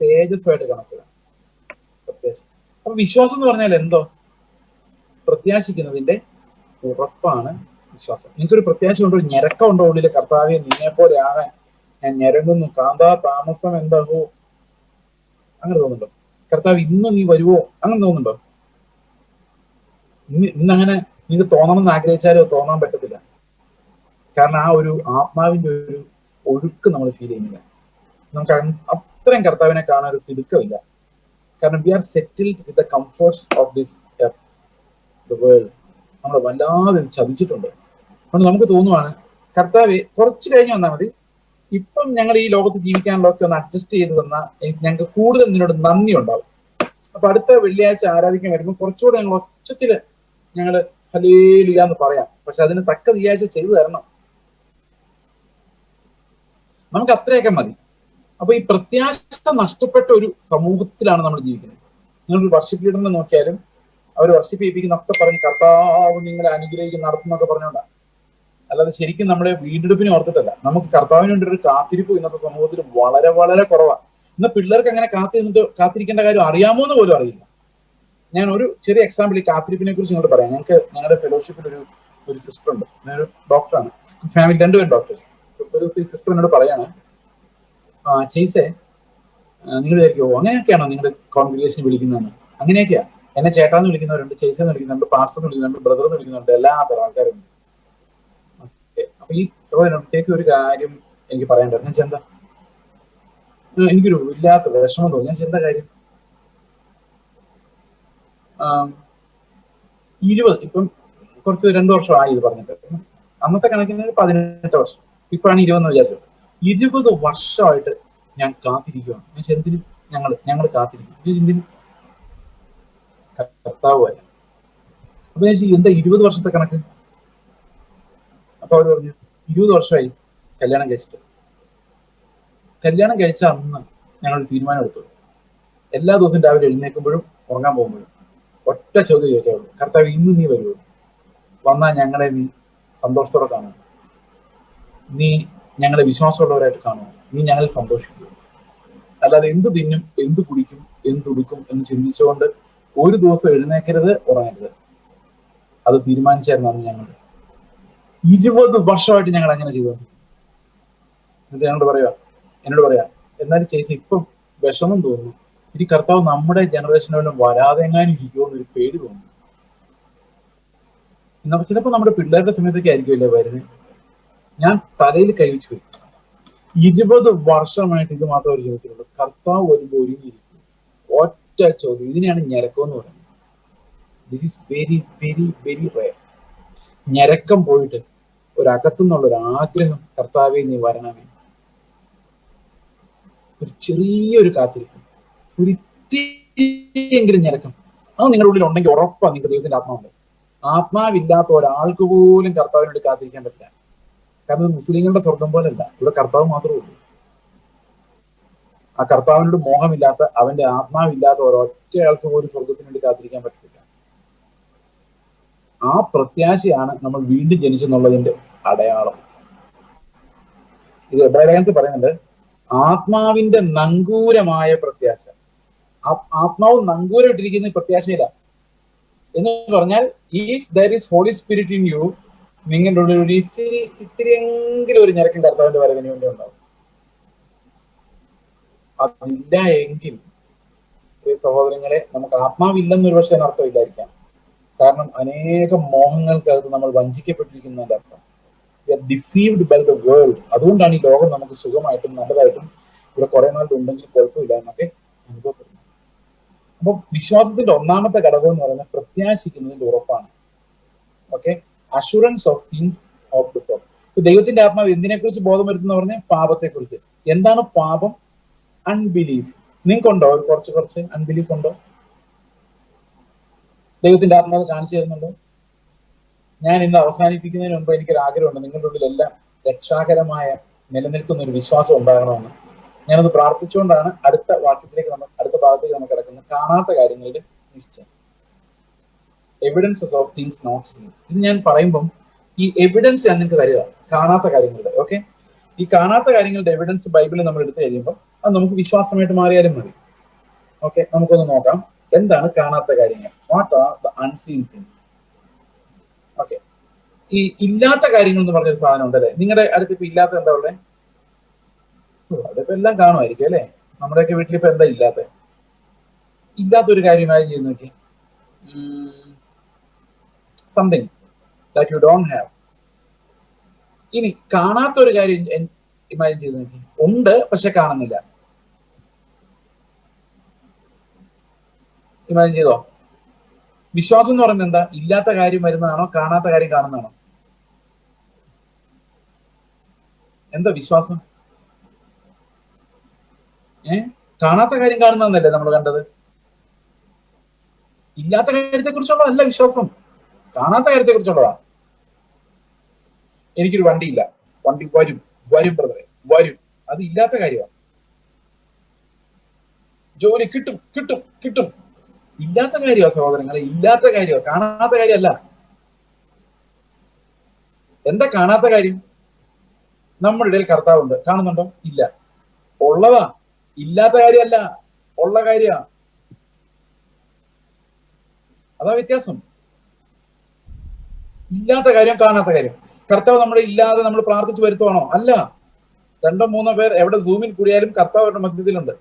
തേജസ്സുമായിട്ട് കണക്കിലാണ് പ്രത്യാശ. അപ്പൊ വിശ്വാസം എന്ന് പറഞ്ഞാൽ എന്തോ? പ്രത്യാശിക്കുന്നതിന്റെ ഉറപ്പാണ് വിശ്വാസം. നിങ്ങൾക്കൊരു പ്രത്യാശ ഉണ്ടോ? ഒരു ഞരക്കം ഉണ്ടോ ഉള്ളിലെ? കർത്താവെ നിന്നെ പോലെ ആകാൻ ഞാൻ ഞരങ്ങുന്നു, കാന്താ താമസം എന്താകോ, അങ്ങനെ തോന്നുന്നുണ്ടോ? കർത്താവ് ഇന്ന് നീ വരുവോ, അങ്ങനെ തോന്നുന്നുണ്ടോ? ഇന്നങ്ങനെ നിങ്ങൾക്ക് തോന്നണമെന്ന് ആഗ്രഹിച്ചാലോ തോന്നാൻ പറ്റത്തില്ല. കാരണം ആ ഒരു ആത്മാവിന്റെ ഒരു ഒഴുക്ക് നമ്മൾ ഫീൽ ചെയ്യുന്നില്ല. നമുക്ക് അത്രയും കർത്താവിനെ കാണാൻ ഒരു തിടുക്കമില്ല. കാരണം we are settled with the comforts of this world. നമ്മൾ വല്ലാതെ ചതിച്ചിട്ടുണ്ട്. അതുകൊണ്ട് നമുക്ക് തോന്നുവാണ് കർത്താവ് കുറച്ച് കഴിഞ്ഞ് വന്നാൽ മതി, ഇപ്പം ഞങ്ങൾ ഈ ലോകത്ത് ജീവിക്കാനുള്ളതൊക്കെ ഒന്ന് അഡ്ജസ്റ്റ് ചെയ്ത് തന്നാൽ ഞങ്ങൾക്ക് കൂടുതൽ നിന്നോട് നന്ദി ഉണ്ടാവും. അപ്പൊ അടുത്ത വെള്ളിയാഴ്ച ആരാധിക്കാൻ വരുമ്പോൾ കുറച്ചുകൂടെ ഞങ്ങൾ ഒച്ചത്തില് ഞങ്ങൾ ഹല്ലേലൂയ എന്ന് പറയാം. പക്ഷെ അതിന് തക്ക ഈ ആഴ്ച ചെയ്തു തരണം. നമുക്ക് അത്രയൊക്കെ മതി. അപ്പൊ ഈ പ്രത്യാശ നഷ്ടപ്പെട്ട ഒരു സമൂഹത്തിലാണ് നമ്മൾ ജീവിക്കുന്നത്. നിങ്ങളൊരു വർഷിപ്പ് ലീഡറിനെ നോക്കിയാലും അവർ വർഷിപ്പ് ചെയ്യിപ്പിക്കുന്നൊക്കെ പറഞ്ഞ് കർത്താവ് നിങ്ങളെ അനുഗ്രഹിക്കും നടത്തുന്നൊക്കെ പറഞ്ഞോണ്ടാണ്. അല്ലാതെ ശരിക്കും നമ്മളെ വീണ്ടെടുപ്പിനെ ഓർത്തിട്ടല്ല. നമുക്ക് കർത്താവിന് വേണ്ടി ഒരു കാത്തിരിപ്പ് ഇന്നത്തെ സമൂഹത്തിൽ വളരെ വളരെ കുറവാണ്. ഇന്ന് പിള്ളേർക്ക് അങ്ങനെ കാത്തിരിക്കേണ്ട കാര്യം അറിയാമോ എന്ന് പോലും അറിയില്ല. ഞാൻ ഒരു ചെറിയ എക്സാമ്പിൾ ഈ കാത്തിരിപ്പിനെ കുറിച്ച് ഇങ്ങോട്ട് പറയാം. ഞങ്ങളുടെ ഫെലോഷിപ്പിൽ ഒരു സിസ്റ്റർ ഉണ്ട്, ഞാനൊരു ഡോക്ടറാണ്, ഫാമിലി 2 പേരും ഡോക്ടേഴ്സ്. ഒരു സിസ്റ്റർ എന്നോട് പറയാണ്, ചേച്ചേ നിങ്ങൾ വിചാരിക്കുമോ അങ്ങനെയൊക്കെയാണോ നിങ്ങളുടെ കോൺഗ്രിഗേഷൻ വിളിക്കുന്നതെന്ന്? അങ്ങനെയൊക്കെയാ. എന്നെ ചേട്ടാന്ന് വിളിക്കുന്നവരുണ്ട്, ചേച്ചെന്ന് വിളിക്കുന്നുണ്ട്, പാസ്റ്റർ എന്ന് വിളിക്കുന്നുണ്ട്, ബ്രദർ എന്ന് വിളിക്കുന്നുണ്ട്, എല്ലാ തരം ആൾക്കാരുണ്ട്. അപ്പൊ ഈ സഹോദരൻ ചേച്ചി ഒരു കാര്യം എനിക്ക് പറയണ്ടായിരുന്നു. ഞാൻ ചെന്താ എനിക്കൊരു ഇല്ലാത്ത വിഷമം തോന്നി. ഞാൻ ചെന്താ കാര്യം 20 ഇപ്പം കുറച്ച് 2 വർഷമായി ഇത് പറഞ്ഞിട്ട്. അന്നത്തെ കണക്കിന് 18 വർഷം, ഇപ്പോഴാണ് 20 എന്ന് വിചാരിച്ചത്. 20 വർഷമായിട്ട് ഞാൻ കാത്തിരിക്കുകയാണ്. ഞാൻ എന്തിനും ഞങ്ങൾ കാത്തിരിക്കും. എന്തിനും കർത്താവുമല്ല. അപ്പൊ ഞാൻ എന്താ 20 വർഷത്തെ കണക്ക്? അപ്പൊ അവർ പറഞ്ഞു 20 വർഷമായി കല്യാണം കഴിച്ചിട്ട്. കല്യാണം കഴിച്ച അന്ന് ഞങ്ങളൊരു തീരുമാനം എടുത്തു. എല്ലാ ദിവസവും രാവിലെ എഴുന്നേൽക്കുമ്പോഴും ഉറങ്ങാൻ പോകുമ്പോഴും ഒറ്റ ചോദ്യം ചോദിക്കാവുള്ളൂ, കർത്താവ് ഇന്ന് നീ വരുമോ? വന്നാൽ ഞങ്ങളെ നീ സന്തോഷത്തോടെ കാണുമോ? നീ ഞങ്ങളെ വിശ്വാസമുള്ളവരായിട്ട് കാണുമോ? നീ ഞങ്ങളിൽ സന്തോഷിക്കുമോ? അല്ലാതെ എന്ത് തിന്നും എന്ത് കുടിക്കും എന്തുടുക്കും എന്ന് ചിന്തിച്ചുകൊണ്ട് ഒരു ദിവസം എഴുന്നേക്കരുത്, ഉറങ്ങരുത്. അത് തീരുമാനിച്ചായിരുന്നു അന്ന് ഞങ്ങൾ. 20 വർഷമായിട്ട് ഞങ്ങൾ അങ്ങനെ ചെയ്തു. എന്നിട്ട് എന്നോട് പറയാ എന്നാലും ചേച്ചി ഇപ്പം വിഷമം തോന്നുന്നു, ഈ കർത്താവ് നമ്മുടെ ജനറേഷനോടും വരാതെ എങ്ങാനും ഇരിക്കുമോ എന്നൊരു പേടി തോന്നുന്നു. ചിലപ്പോൾ നമ്മുടെ പിള്ളേരുടെ സമയത്തൊക്കെ ആയിരിക്കുമല്ലേ വരുന്നത്. ഞാൻ തലയിൽ കൈവച്ചു പോയി. 20 വർഷമായിട്ട് ഇത് മാത്രം ഒരു ചോദ്യത്തിലുള്ളൂ, കർത്താവ് വരുമ്പോൾ ഒരുങ്ങിയിരിക്കും. ഒറ്റ ചോദ്യം. ഇതിനെയാണ് ഞരക്കം എന്ന് പറയുന്നത്. This is very very very rare. ഞരക്കം പോയിട്ട് ഒരകത്തുനിന്നുള്ളൊരു ആഗ്രഹം, കർത്താവെ നീ വരണമേ. ഒരു ചെറിയൊരു കാത്തിരിക്കും, ഒരു ഇത്തിരിയെങ്കിലും ഞരക്കം, അത് നിങ്ങളുടെ ഉള്ളിൽ ഉണ്ടെങ്കിൽ ഉറപ്പാണ് നിങ്ങൾക്ക് ദൈവത്തിന്റെ ആത്മാവുണ്ട്. ആത്മാവില്ലാത്ത ഒരാൾക്ക് പോലും കർത്താവിനോട് കാത്തിരിക്കാൻ പറ്റില്ല. കാരണം ഇത് മുസ്ലിങ്ങളുടെ സ്വർഗം പോലല്ല, ഇവിടെ കർത്താവ് മാത്രമേ ഉള്ളൂ. ആ കർത്താവിനോട് മോഹമില്ലാത്ത, അവന്റെ ആത്മാവില്ലാത്ത ഒരൊറ്റ ആൾക്ക് പോലും സ്വർഗത്തിന് വേണ്ടി കാത്തിരിക്കാൻ പറ്റില്ല. ആ പ്രത്യാശയാണ് നമ്മൾ വീണ്ടും ജനിച്ചെന്നുള്ളതിന്റെ അടയാളം. ഇത് എബ്രായലേഖനത്തിൽ പറയുന്നുണ്ട്, ആത്മാവിന്റെ നങ്കൂരമായ പ്രത്യാശ. ആത്മാവ് നങ്കൂരം ഇട്ടിരിക്കുന്ന പ്രത്യാശയില്ല എന്ന് പറഞ്ഞാൽ, if there is Holy Spirit in you, നിങ്ങളുടെ ഉള്ളിൽ ഒരു ഇത്തിരിയെങ്കിലും ഒരു ഞരക്കം കർത്താവിന്റെ വരവിന് വേണ്ടി ഉണ്ടാവും. അതില്ല എങ്കിൽ സഹോദരങ്ങളെ, നമുക്ക് ആത്മാവില്ലെന്നൊരു പക്ഷേ അർത്ഥമില്ലായിരിക്കാം. കാരണം അനേകം മോഹങ്ങൾക്കകത്ത് നമ്മൾ വഞ്ചിക്കപ്പെട്ടിരിക്കുന്നതിന്റെ അർത്ഥം ഡിസീവ്ഡ് ബൈ ദ വേൾഡ്. അതുകൊണ്ടാണ് ഈ ലോകം നമുക്ക് സുഖമായിട്ടും നല്ലതായിട്ടും ഇവിടെ കുറെ നാളും ഉണ്ടെങ്കിൽ കുഴപ്പമില്ല എന്നൊക്കെ അനുഭവപ്പെടുന്നു. അപ്പൊ വിശ്വാസത്തിന്റെ ഒന്നാമത്തെ ഘടകം എന്ന് പറയുന്നത് പ്രത്യാശിക്കുന്നതിന്റെ ഉറപ്പാണ്. Okay, assurance of things of the top. ദൈവത്തിന്റെ ആത്മാവ് എന്തിനെ കുറിച്ച് ബോധം വരുത്തുന്ന പറഞ്ഞാൽ പാപത്തെ കുറിച്ച്. എന്താണ് പാപം? അൺബിലീഫ്. നിങ്ങൾക്കുണ്ടോ കുറച്ച് അൺബിലീഫ് ഉണ്ടോ? ദൈവത്തിന്റെ ആത്മാവ് കാണിച്ചു തരുന്നുണ്ടോ? ഞാൻ ഇന്ന് അവസാനിപ്പിക്കുന്നതിന് മുമ്പ് എനിക്കൊരു ആഗ്രഹമുണ്ട്, നിങ്ങളുടെ ഉള്ളിലെല്ലാം രക്ഷാകരമായ നിലനിൽക്കുന്ന ഒരു വിശ്വാസം ഉണ്ടാകണമെന്ന്. ഞാനത് പ്രാർത്ഥിച്ചുകൊണ്ടാണ് അടുത്ത ഭാഗത്തേക്ക് നമ്മൾ കിടക്കുന്നത്. കാണാത്ത കാര്യങ്ങളുടെ നിശ്ചയം, evidences of things not seen. ഇത് ഞാൻ പറയുമ്പം ഈ എവിഡൻസ് ഞാൻ നിങ്ങൾക്ക് തരിക, കാണാത്ത കാര്യങ്ങളുടെ. ഓക്കെ, ഈ കാണാത്ത കാര്യങ്ങളുടെ എവിഡൻസ് ബൈബിളിൽ നമ്മൾ എടുത്തു കഴിയുമ്പോൾ അത് നമുക്ക് വിശ്വാസമായിട്ട് മാറിയാലും മതി. ഓക്കെ, നമുക്കൊന്ന് നോക്കാം എന്താണ് കാണാത്ത കാര്യങ്ങൾ. What are the unseen things? Okay, ഈ ഇല്ലാത്ത കാര്യങ്ങൾ എന്ന് പറഞ്ഞൊരു സാധനം ഉണ്ടല്ലേ നിങ്ങളുടെ അടുത്ത്? ഇപ്പൊ ഇല്ലാത്ത എന്താ ഉള്ളത്? അതിപ്പോ എല്ലാം കാണുമായിരിക്കും അല്ലെ? നമ്മുടെയൊക്കെ വീട്ടിൽ ഇപ്പൊ എന്താ ഇല്ലാത്തൊരു കാര്യമായി ചെയ്ത് നോക്കി. Something that you don't have. ഇനി കാണാത്ത ഒരു കാര്യം ഇമാജിൻ ചെയ്ത് നോക്കി. ഉണ്ട് പക്ഷെ കാണുന്നില്ല. ഇമാജിൻ ചെയ്തോ? വിശ്വാസം എന്ന് പറയുന്നത് എന്താ? ഇല്ലാത്ത കാര്യം വരുന്നതാണോ കാണാത്ത കാര്യം കാണുന്നതാണോ? എന്താ വിശ്വാസം? കാണാത്ത കാര്യം കാണുന്നതെന്നല്ലേ നമ്മൾ കണ്ടത്? ഇല്ലാത്ത കാര്യത്തെ കുറിച്ചുള്ളതല്ല വിശ്വാസം, കാണാത്ത കാര്യത്തെ കുറിച്ചുള്ളതാണ്. എനിക്കൊരു വണ്ടിയില്ല, വണ്ടി വരും ബ്രദറെ, വരും. അത് ഇല്ലാത്ത കാര്യമാണ്. ജോലി കിട്ടും, ഇല്ലാത്ത കാര്യമാണ് സഹോദരങ്ങളെ, ഇല്ലാത്ത കാര്യമാണ്, കാണാത്ത കാര്യമല്ല. എന്താ കാണാത്ത കാര്യം? നമ്മുടെ ഇടയിൽ കർത്താവുണ്ട്, കാണുന്നുണ്ടോ? ഇല്ല. ഉള്ളതാ, ഇല്ലാത്ത കാര്യമല്ല, ഉള്ള കാര്യമാണ്. അതാ വ്യത്യാസം. ഇല്ലാത്ത കാര്യം, കാണാത്ത കാര്യം. കർത്താവ് നമ്മുടെ ഇല്ലാതെ നമ്മൾ പ്രാർത്ഥിച്ചു വരുത്തുവാണോ? അല്ല. 2-3 പേർ എവിടെ സൂമിൽ കൂടിയാലും കർത്താവ് അവരുടെ മധ്യത്തിലുണ്ട്.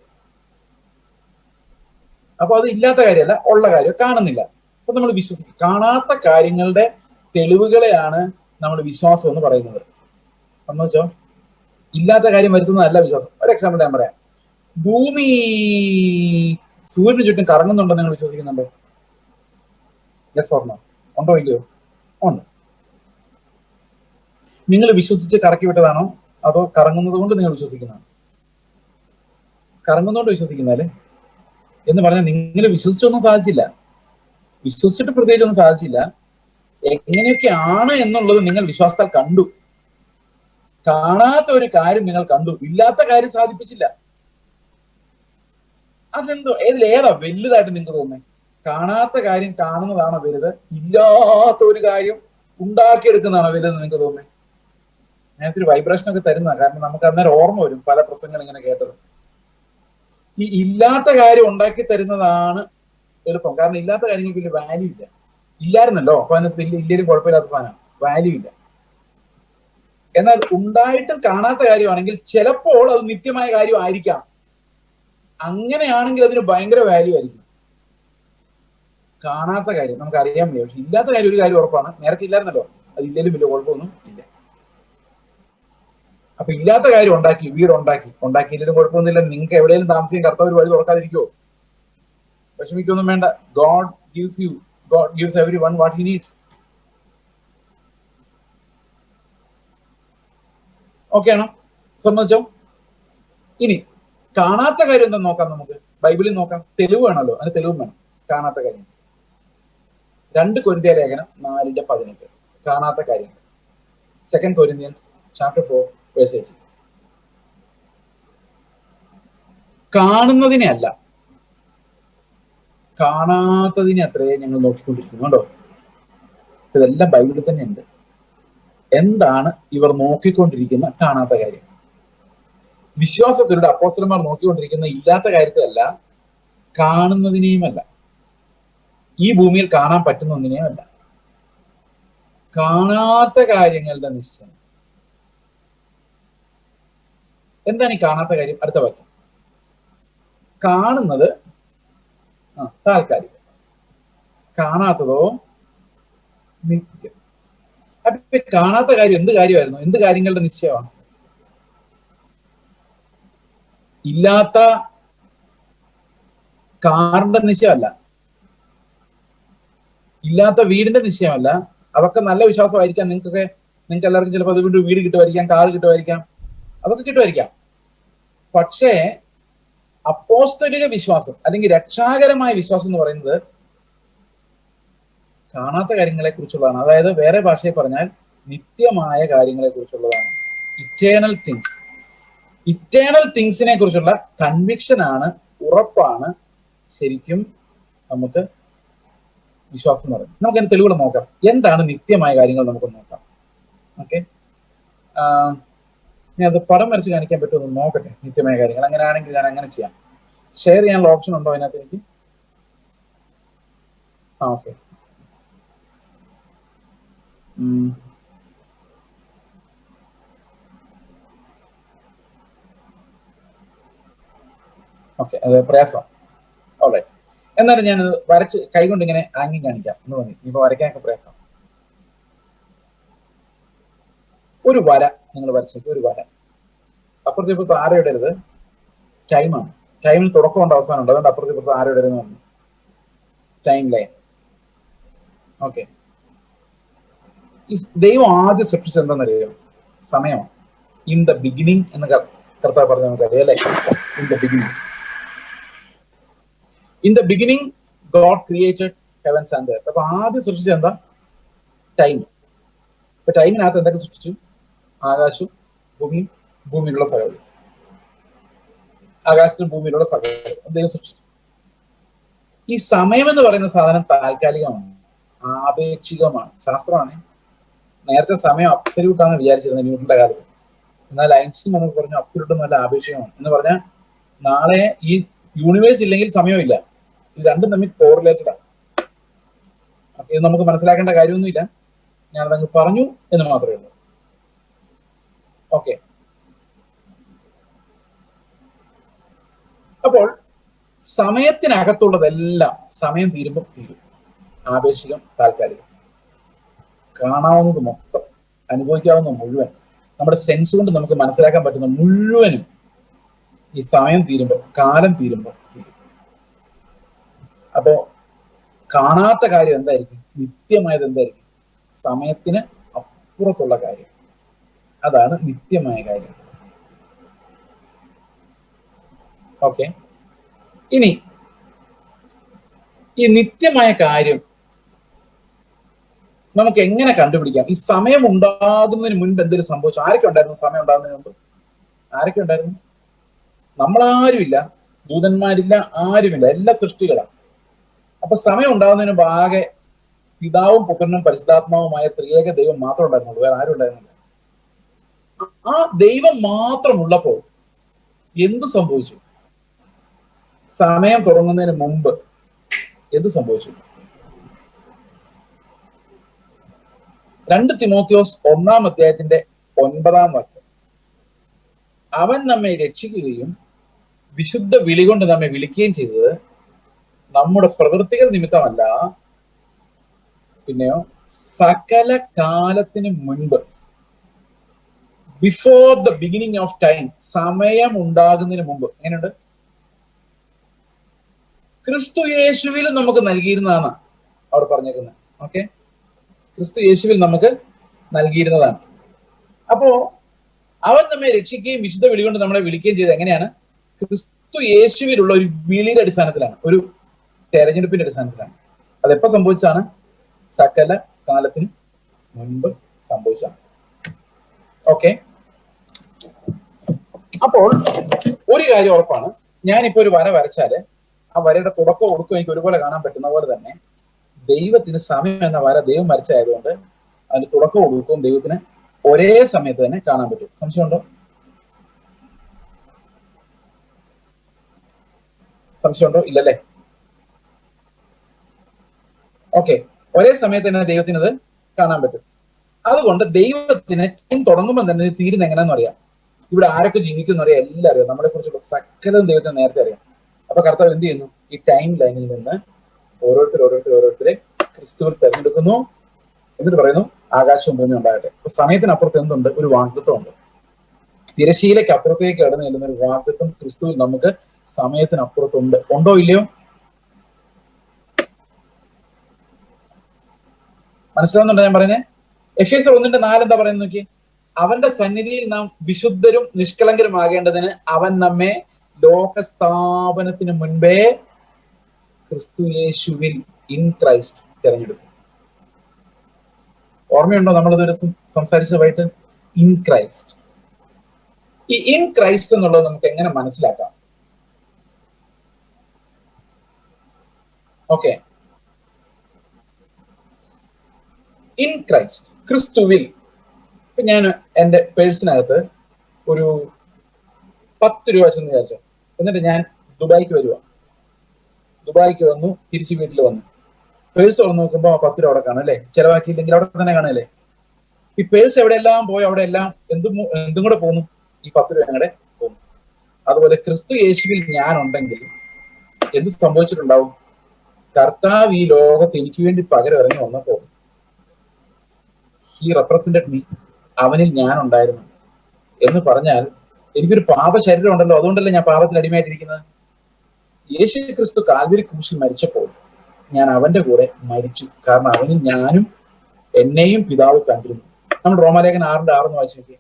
അപ്പൊ അത് ഇല്ലാത്ത കാര്യമല്ല, ഉള്ള കാര്യം, കാണുന്നില്ല. അപ്പൊ നമ്മൾ വിശ്വസിക്കും. കാണാത്ത കാര്യങ്ങളുടെ തെളിവുകളെയാണ് നമ്മൾ വിശ്വാസം എന്ന് പറയുന്നത്. സമ്മതിച്ചോ? ഇല്ലാത്ത കാര്യം വരുത്തുന്നതല്ല വിശ്വാസം. ഒരു എക്സാമ്പിൾ ഞാൻ പറയാം. ഭൂമി സൂര്യന് ചുറ്റും കറങ്ങുന്നുണ്ടോ നിങ്ങൾ വിശ്വസിക്കുന്നുണ്ടോ? Yes or no? ഉണ്ടോ ഇല്ലയോ? ഉണ്ട്. നിങ്ങൾ വിശ്വസിച്ച് കറക്കി വിട്ടതാണോ അതോ കറങ്ങുന്നത് കൊണ്ട് നിങ്ങൾ വിശ്വസിക്കുന്നതാണോ? കറങ്ങുന്നതുകൊണ്ട് വിശ്വസിക്കുന്നല്ലേ എന്ന് പറഞ്ഞാൽ നിങ്ങൾ വിശ്വസിച്ചൊന്നും സാധിച്ചില്ല, വിശ്വസിച്ചിട്ട് പ്രത്യേകിച്ചൊന്നും സാധിച്ചില്ല. എങ്ങനെയൊക്കെയാണ് എന്നുള്ളത് നിങ്ങൾ വിശ്വാസത്താൽ കണ്ടു. കാണാത്ത ഒരു കാര്യം നിങ്ങൾ കണ്ടു, ഇല്ലാത്ത കാര്യം സാധിപ്പിച്ചില്ല. അതെന്തോ ഏതാ വലുതായിട്ട് നിങ്ങൾക്ക് തോന്നുന്നത്? കാണാത്ത കാര്യം കാണുന്നതാണോ വലുത്? ഇല്ലാത്ത ഒരു കാര്യം ഉണ്ടാക്കിയെടുക്കുന്നതാണോ വലുതെന്ന് നിങ്ങൾക്ക് തോന്നുന്നത്? ഞാനൊരു വൈബ്രേഷൻ ഒക്കെ തരുന്ന കാരണം നമുക്ക് അന്നേരം ഓർമ്മ വരും പല പ്രസംഗങ്ങൾ ഇങ്ങനെ കേട്ടത്. ഈ ഇല്ലാത്ത കാര്യം ഉണ്ടാക്കി തരുന്നതാണ് എളുപ്പം. കാരണം ഇല്ലാത്ത കാര്യങ്ങൾക്ക് വലിയ വാല്യൂ ഇല്ല. ഇല്ലായിരുന്നല്ലോ, അപ്പൊ അതിനകത്ത് വലിയ ഇല്ലേലും കുഴപ്പമില്ലാത്ത സാധനം, വാല്യൂ ഇല്ല. എന്നാൽ ഉണ്ടായിട്ടും കാണാത്ത കാര്യമാണെങ്കിൽ ചിലപ്പോൾ അത് നിത്യമായ കാര്യമായിരിക്കാം. അങ്ങനെയാണെങ്കിൽ അതിന് ഭയങ്കര വാല്യൂ ആയിരിക്കും. കാണാത്ത കാര്യം നമുക്ക് അറിയാൻ വയ്യ, പക്ഷെ ഇല്ലാത്ത കാര്യം ഒരു കാര്യം ഉറപ്പാണ്, നേരത്തെ ഇല്ലായിരുന്നല്ലോ, അത് ഇല്ലേലും വലിയ കുഴപ്പമൊന്നും ഇല്ല. അപ്പൊ ഇല്ലാത്ത കാര്യം ഉണ്ടാക്കി, വീട് ഉണ്ടാക്കിയില്ലെങ്കിലും കുഴപ്പമൊന്നുമില്ല. നിങ്ങൾക്ക് എവിടെയെങ്കിലും താമസിക്കാൻ കർത്താവ് വഴി തുറക്കാതിരിക്കുമോ? വിഷമിക്കൊന്നും വേണ്ട. God gives everyone what he needs. Okay ആണോ? സമ്മതിച്ചോ? ഇനി കാണാത്ത കാര്യം എന്താ നോക്കാം. നമുക്ക് ബൈബിളിൽ നോക്കാം. തെളിവ് വേണമല്ലോ, അതിന് തെളിവും വേണം. കാണാത്ത കാര്യം 2 കൊരിന്ത്യർ ലേഖനം 4:18 കാണാത്ത കാര്യങ്ങൾ. 2 Corinthians chapter 4 verse 18. കാണുന്നതിനെ അല്ല, കാണാത്തതിനെ അത്രേ ഞങ്ങൾ നോക്കിക്കൊണ്ടിരിക്കുന്നു. കേട്ടോ, ഇതെല്ലാം ബൈബിളിൽ തന്നെ ഉണ്ട്. എന്താണ് ഇവർ നോക്കിക്കൊണ്ടിരിക്കുന്ന കാണാത്ത കാര്യം? വിശ്വാസത്തിലൂടെ അപ്പോസ്തലന്മാർ നോക്കിക്കൊണ്ടിരിക്കുന്ന ഇല്ലാത്ത കാര്യത്തിലല്ല, കാണുന്നതിനെയുമല്ല, ഈ ഭൂമിയിൽ കാണാൻ പറ്റുന്ന ഒന്നിനെയുമല്ല, കാണാത്ത കാര്യങ്ങളുടെ നിശ്ചയം. എന്താണ് ഈ കാണാത്ത കാര്യം? അടുത്ത വാക്യം. കാണുന്നത് താൽക്കാലികം, കാണാത്തതോ നിത്യം. അപ്പൊ കാണാത്ത കാര്യം എന്ത് കാര്യമായിരുന്നു? എന്ത് കാര്യങ്ങളുടെ നിശ്ചയമാണ്? ഇല്ലാത്ത കാറിന്റെ നിശ്ചയമല്ല, ഇല്ലാത്ത വീടിന്റെ നിശ്ചയമല്ല. അതൊക്കെ നല്ല വിശ്വാസമായിരിക്കാം. നിങ്ങൾക്ക് എല്ലാവർക്കും ചിലപ്പോൾ അത് വീട് കിട്ടുമായിരിക്കാം, കാർ കിട്ടുമായിരിക്കാം, അതൊക്കെ കിട്ടുമായിരിക്കാം. പക്ഷേ അപ്പോസ്തലിക വിശ്വാസം അല്ലെങ്കിൽ രക്ഷാകരമായ വിശ്വാസം എന്ന് പറയുന്നത് കാണാത്ത കാര്യങ്ങളെ കുറിച്ചുള്ളതാണ്. അതായത് വേറെ ഭാഷയിൽ പറഞ്ഞാൽ നിത്യമായ കാര്യങ്ങളെ കുറിച്ചുള്ളതാണ്. Eternal things. ഇറ്റേണൽ തിങ്സിനെ കുറിച്ചുള്ള കൺവിക്ഷൻ ആണ്, ഉറപ്പാണ് ശരിക്കും നമുക്ക് വിശ്വാസം എന്ന് പറയുന്നത്. നമുക്ക് അതിന് തെളിവുകൾ നോക്കാം. എന്താണ് നിത്യമായ കാര്യങ്ങൾ നമുക്ക് നോക്കാം. ഓക്കെ, ഞാൻ അത് പടം വരച്ച് കാണിക്കാൻ പറ്റുമോ നോക്കട്ടെ. നിത്യമായ കാര്യങ്ങൾ അങ്ങനെയാണെങ്കിൽ ഞാൻ അങ്ങനെ ചെയ്യാം. ഷെയർ ചെയ്യാനുള്ള ഓപ്ഷൻ ഉണ്ടോ അതിനകത്ത് എനിക്ക്? ഓക്കെ, ഓക്കെ, അത് പ്രയാസമാണ്. ഓൾറൈറ്റ്, എന്നാലും ഞാൻ വരച്ച് കൈകൊണ്ട് ഇങ്ങനെ ആംഗി കാണിക്കാം എന്ന് തോന്നി. ഇപ്പൊ വരയ്ക്കാനൊക്കെ പ്രയാസം. ഒരു വര നിങ്ങൾ വരച്ചേക്ക്. ഒരു വര അപ്പുറത്തെ ഇപ്പുറത്ത് ആരോ ഇടരുത്. ടൈമാണ്. ടൈമിന് തുടക്കമുണ്ട്, അവസാനമുണ്ട്. അതുകൊണ്ട് അപ്പുറത്തെ ഇപ്പുറത്ത് ആരോ ഇടരുതെന്ന് പറഞ്ഞു. Time line. ഓക്കെ, ദൈവം ആദ്യം സൃഷ്ടിച്ചത് എന്താണെന്നറിയോ? സമയമാണ്. ഇൻ ദ ബിഗിനിങ് എന്ന് കർത്താവ് പറഞ്ഞ നമുക്കറിയാം അല്ലേ? In the beginning. In the beginning God created heavens and earth. അപ്പൊ ആദ്യം സൃഷ്ടിച്ചത് എന്താ? ടൈം. ഇപ്പൊ ടൈമിനകത്ത് എന്തൊക്കെ സൃഷ്ടിച്ചു? ആകാശവും ഭൂമിയും, ഭൂമിയിലുള്ള സകലവും. ആകാശത്തിനും ഭൂമിയിലുള്ള സകലവും ദൈവം സൃഷ്ടിച്ചു. ഈ സമയം എന്ന് പറയുന്ന സാധനം താൽക്കാലികമാണ്, ആപേക്ഷികമാണ്. ശാസ്ത്രമാണ്. നേരത്തെ സമയം അബ്സല്യൂട്ടാണ് വിചാരിച്ചിരുന്നത് ന്യൂട്ടന്റെ കാലത്ത്. എന്നാൽ ഐൻസ്റ്റീൻ നമുക്ക് പറഞ്ഞു അബ്സല്യൂട്ട് നല്ല ആപേക്ഷികമാണ് എന്ന് പറഞ്ഞാൽ നാളെ ഈ യൂണിവേഴ്സ് ഇല്ലെങ്കിൽ സമയമില്ല. ഇത് രണ്ടും തമ്മിൽ കോറിലേറ്റഡ് ആണ്. ഇത് നമുക്ക് മനസ്സിലാക്കേണ്ട കാര്യമൊന്നുമില്ല, ഞാനതങ്ങ് പറഞ്ഞു എന്ന് മാത്രമേ ഉള്ളൂ. ഓക്കെ, അപ്പോൾ സമയത്തിനകത്തുള്ളതെല്ലാം സമയം തീരുമ്പോൾ തീരും. ആപേക്ഷികം, താൽക്കാലികം. കാണാവുന്നത് മൊത്തം, അനുഭവിക്കാവുന്ന മുഴുവൻ, നമ്മുടെ സെൻസ് കൊണ്ട് നമുക്ക് മനസ്സിലാക്കാൻ പറ്റുന്ന മുഴുവനും ഈ സമയം തീരുമ്പോൾ, കാലം തീരുമ്പോൾ തീരും. അപ്പോ കാണാത്ത കാര്യം എന്തായിരിക്കും? നിത്യമായത് എന്തായിരിക്കും? സമയത്തിന് അപ്പുറത്തുള്ള കാര്യം, അതാണ് നിത്യമായ കാര്യം. ഓക്കെ, ഇനി ഈ നിത്യമായ കാര്യം നമുക്ക് എങ്ങനെ കണ്ടുപിടിക്കാം? ഈ സമയം ഉണ്ടാകുന്നതിന് മുൻപ് എന്തെങ്കിലും സംഭവിച്ചു? ആരൊക്കെ ഉണ്ടായിരുന്നു സമയം ഉണ്ടാകുന്നതിന് മുമ്പ്? ആരൊക്കെ ഉണ്ടായിരുന്നു? നമ്മളാരുമില്ല, ദൂതന്മാരില്ല, ആരുമില്ല, എല്ലാ സൃഷ്ടികളാണ്. അപ്പൊ സമയം ഉണ്ടാകുന്നതിന് മുമ്പ് ആകെ പിതാവും പുത്രനും പരിശുദ്ധാത്മാവുമായ ത്രിയേക ദൈവം മാത്രം ഉണ്ടായിരുന്നുള്ളൂ, വേറെ ആരും ഉണ്ടായിരുന്നില്ല. ആ ദൈവം മാത്രമുള്ളപ്പോൾ എന്ത് സംഭവിച്ചു?
സമയം തുടങ്ങുന്നതിന് മുമ്പ് എന്ത് സംഭവിച്ചു? 2 തിമോത്തിയോസ് 1-ാം അധ്യായത്തിന്റെ 9-ാം വാക്യം. അവൻ നമ്മെ രക്ഷിക്കുകയും വിശുദ്ധ വിളി കൊണ്ട് നമ്മെ വിളിക്കുകയും ചെയ്തത് നമ്മുടെ പ്രവൃത്തികൾ നിമിത്തമല്ല, പിന്നെയോ സകല കാലത്തിന് മുൻപ്, before the beginning of time, സമയം ഉണ്ടാകുന്നതിന് മുമ്പ്. എങ്ങനെയുണ്ട്? ക്രിസ്തു യേശുവിൽ നമുക്ക് നൽകിയിരുന്നതാണ് അവർ പറഞ്ഞേക്കുന്നത്. ഓക്കെ, ക്രിസ്തു യേശുവിൽ നമുക്ക് നൽകിയിരുന്നതാണ്. അപ്പോ അവൻ നമ്മെ രക്ഷിക്കുകയും വിശുദ്ധ വിളി കൊണ്ട് നമ്മളെ വിളിക്കുകയും ചെയ്ത് എങ്ങനെയാണ്? ക്രിസ്തു യേശുവിലുള്ള ഒരു വിളിയുടെ അടിസ്ഥാനത്തിലാണ്, ഒരു തെരഞ്ഞെടുപ്പിന്റെ അടിസ്ഥാനത്തിലാണ്. അതെപ്പോ സംഭവിച്ചതാണ്? സകല കാലത്തിന് മുൻപ് സംഭവിച്ചതാണ്. ഓക്കെ, അപ്പോൾ ഒരു കാര്യം ഉറപ്പാണ്, ഞാനിപ്പോ ഒരു വര വരച്ചാല് ആ വരയുടെ തുടക്കവും ഒടുക്കവും എനിക്ക് ഒരുപോലെ കാണാൻ പറ്റുന്ന പോലെ തന്നെ ദൈവത്തിന് സമയം എന്ന വര ദൈവം വരച്ചായതുകൊണ്ട് അതിന്റെ തുടക്കവും ഒടുക്കവും ദൈവത്തിന് ഒരേ സമയത്ത് തന്നെ കാണാൻ പറ്റും. സംശയമുണ്ടോ? സംശയമുണ്ടോ? ഇല്ലല്ലേ? ഓക്കെ, ഒരേ സമയത്ത് തന്നെ ദൈവത്തിന് അത് കാണാൻ പറ്റും. അതുകൊണ്ട് ദൈവത്തിന് ടൈം തുടങ്ങുമ്പോൾ തന്നെ തീരുന്ന എങ്ങനെയാണെന്ന് അറിയാം. ഇവിടെ ആരൊക്കെ ജീവിക്കുന്ന അറിയാം, എല്ലാം അറിയാം. നമ്മളെ കുറിച്ചുള്ള സകലം ദൈവത്തിന് നേരത്തെ അറിയാം. അപ്പൊ കർത്താവ് എന്ത് ചെയ്യുന്നു? ഈ ടൈം ലൈനിൽ നിന്ന് ഓരോരുത്തരെ ക്രിസ്തുവിൽ തെരഞ്ഞെടുക്കുന്നു. എന്നിട്ട് പറയുന്നു ആകാശവും ഭൂമിയും ഉണ്ടാകട്ടെ. അപ്പൊ സമയത്തിനപ്പുറത്ത് എന്തുണ്ട്? ഒരു വാഗ്ദത്വം ഉണ്ട്. തിരശീലയ്ക്ക് അപ്പുറത്തേക്ക് കടന്നു ചെല്ലുന്ന ഒരു വാഗ്ദത്വം ക്രിസ്തുവിൽ നമുക്ക് സമയത്തിനപ്പുറത്തുണ്ട്. ഉണ്ടോ ഇല്ലയോ? മനസ്സിലാവുന്നുണ്ടോ ഞാൻ പറയുന്നത്? എഫേസ്യർ 1:4 എന്താ പറയുന്നത് നോക്കി? അവന്റെ സന്നിധിയിൽ നാം വിശുദ്ധരും നിഷ്കളങ്കരുമാകേണ്ടതിന് അവൻ നമ്മെ ലോകസ്ഥാപനത്തിന് മുൻപേ ക്രിസ്തു യേശുവിൽ ഇൻ ക്രൈസ്റ്റ് തിരഞ്ഞെടുക്കും. ഓർമ്മയുണ്ടോ നമ്മൾ ഇതൊരു സംസാരിച്ചതായിട്ട്? In Christ. ഈ ഇൻ ക്രൈസ്റ്റ് എന്നുള്ളത് നമുക്ക് എങ്ങനെ മനസ്സിലാക്കാം? ഓക്കെ, ഇൻ ക്രൈസ്റ്റ്, ക്രിസ്തുവിൽ. ഇപ്പൊ ഞാൻ എന്റെ പേഴ്സിനകത്ത് ഒരു 10 രൂപ വെച്ചെന്ന് വിചാരിച്ചു. എന്നിട്ട് ഞാൻ ദുബായിക്ക് വരുക. ദുബായിക്ക് വന്നു, തിരിച്ച് വീട്ടിൽ വന്നു. പേഴ്സ് തുറന്ന് നോക്കുമ്പോ 10 രൂപ അവിടെ കാണും അല്ലേ? ചെലവാക്കിയില്ലെങ്കിൽ അവിടെ തന്നെ കാണല്ലേ? ഈ പേഴ്സ് എവിടെയെല്ലാം പോയി അവിടെ എല്ലാം എന്തും കൂടെ പോന്നു? ഈ 10 രൂപ ഞങ്ങളുടെ പോന്നു. അതുപോലെ ക്രിസ്തു യേശുവിൽ ഞാൻ ഉണ്ടെങ്കിൽ എന്ത് സംഭവിച്ചിട്ടുണ്ടാവും? കർത്താവ് ഈ ലോകത്ത് എനിക്ക് വേണ്ടി പകരം ഇറങ്ങി വന്നപ്പോ ഹി റെപ്രസെന്റഡ് മീ, അവനിൽ ഞാൻ ഉണ്ടായിരുന്നു എന്ന് പറഞ്ഞാൽ എനിക്കൊരു പാപ ശരീരം ഉണ്ടല്ലോ, അതുകൊണ്ടല്ലേ ഞാൻ പാപത്തിൽ അടിമയായിട്ടിരിക്കുന്നത്. യേശു ക്രിസ്തു കാൽവരി ക്രൂശിൽ മരിച്ചപ്പോൾ ഞാൻ അവന്റെ കൂടെ മരിച്ചു. കാരണം അവനിൽ ഞാനും എന്നെയും പിതാവ് കണ്ടിരുന്നു. നമ്മൾ റോമാലേഖനം 6:6 വായിച്ചു നോക്കി.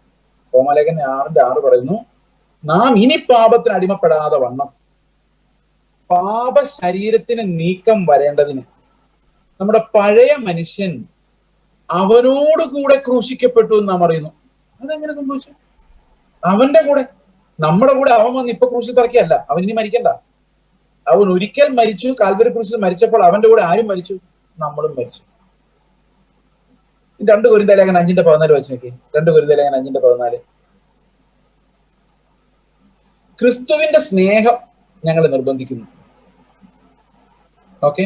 റോമാലേഖനം 6:6 പറയുന്നു, നാം ഇനി പാപത്തിന് അടിമപ്പെടാതെ വണ്ണം പാപ ശരീരത്തിന് നീക്കം വരേണ്ടതിന് നമ്മുടെ പഴയ മനുഷ്യൻ അവനോട് കൂടെ ക്രൂശിക്കപ്പെട്ടു എന്ന് നാം അറിയുന്നു. അതെങ്ങനെ സംഭവിച്ചു? അവന്റെ കൂടെ, നമ്മുടെ കൂടെ അവൻ വന്ന് ഇപ്പൊ ക്രൂശിൽ തറക്കിയല്ല. അവൻ ഇനി മരിക്കണ്ട. അവൻ ഒരിക്കൽ മരിച്ചു, കാൽവരി ക്രൂശിൽ മരിച്ചപ്പോൾ അവന്റെ കൂടെ ആരും മരിച്ചു? നമ്മളും മരിച്ചു. 2 കൊരിന്ത്യർ 5:14 വെച്ച് നോക്കി. 2 കൊരിന്ത്യർ 5:14. ക്രിസ്തുവിന്റെ സ്നേഹം ഞങ്ങളെ നിർബന്ധിക്കുന്നു. ഓക്കെ,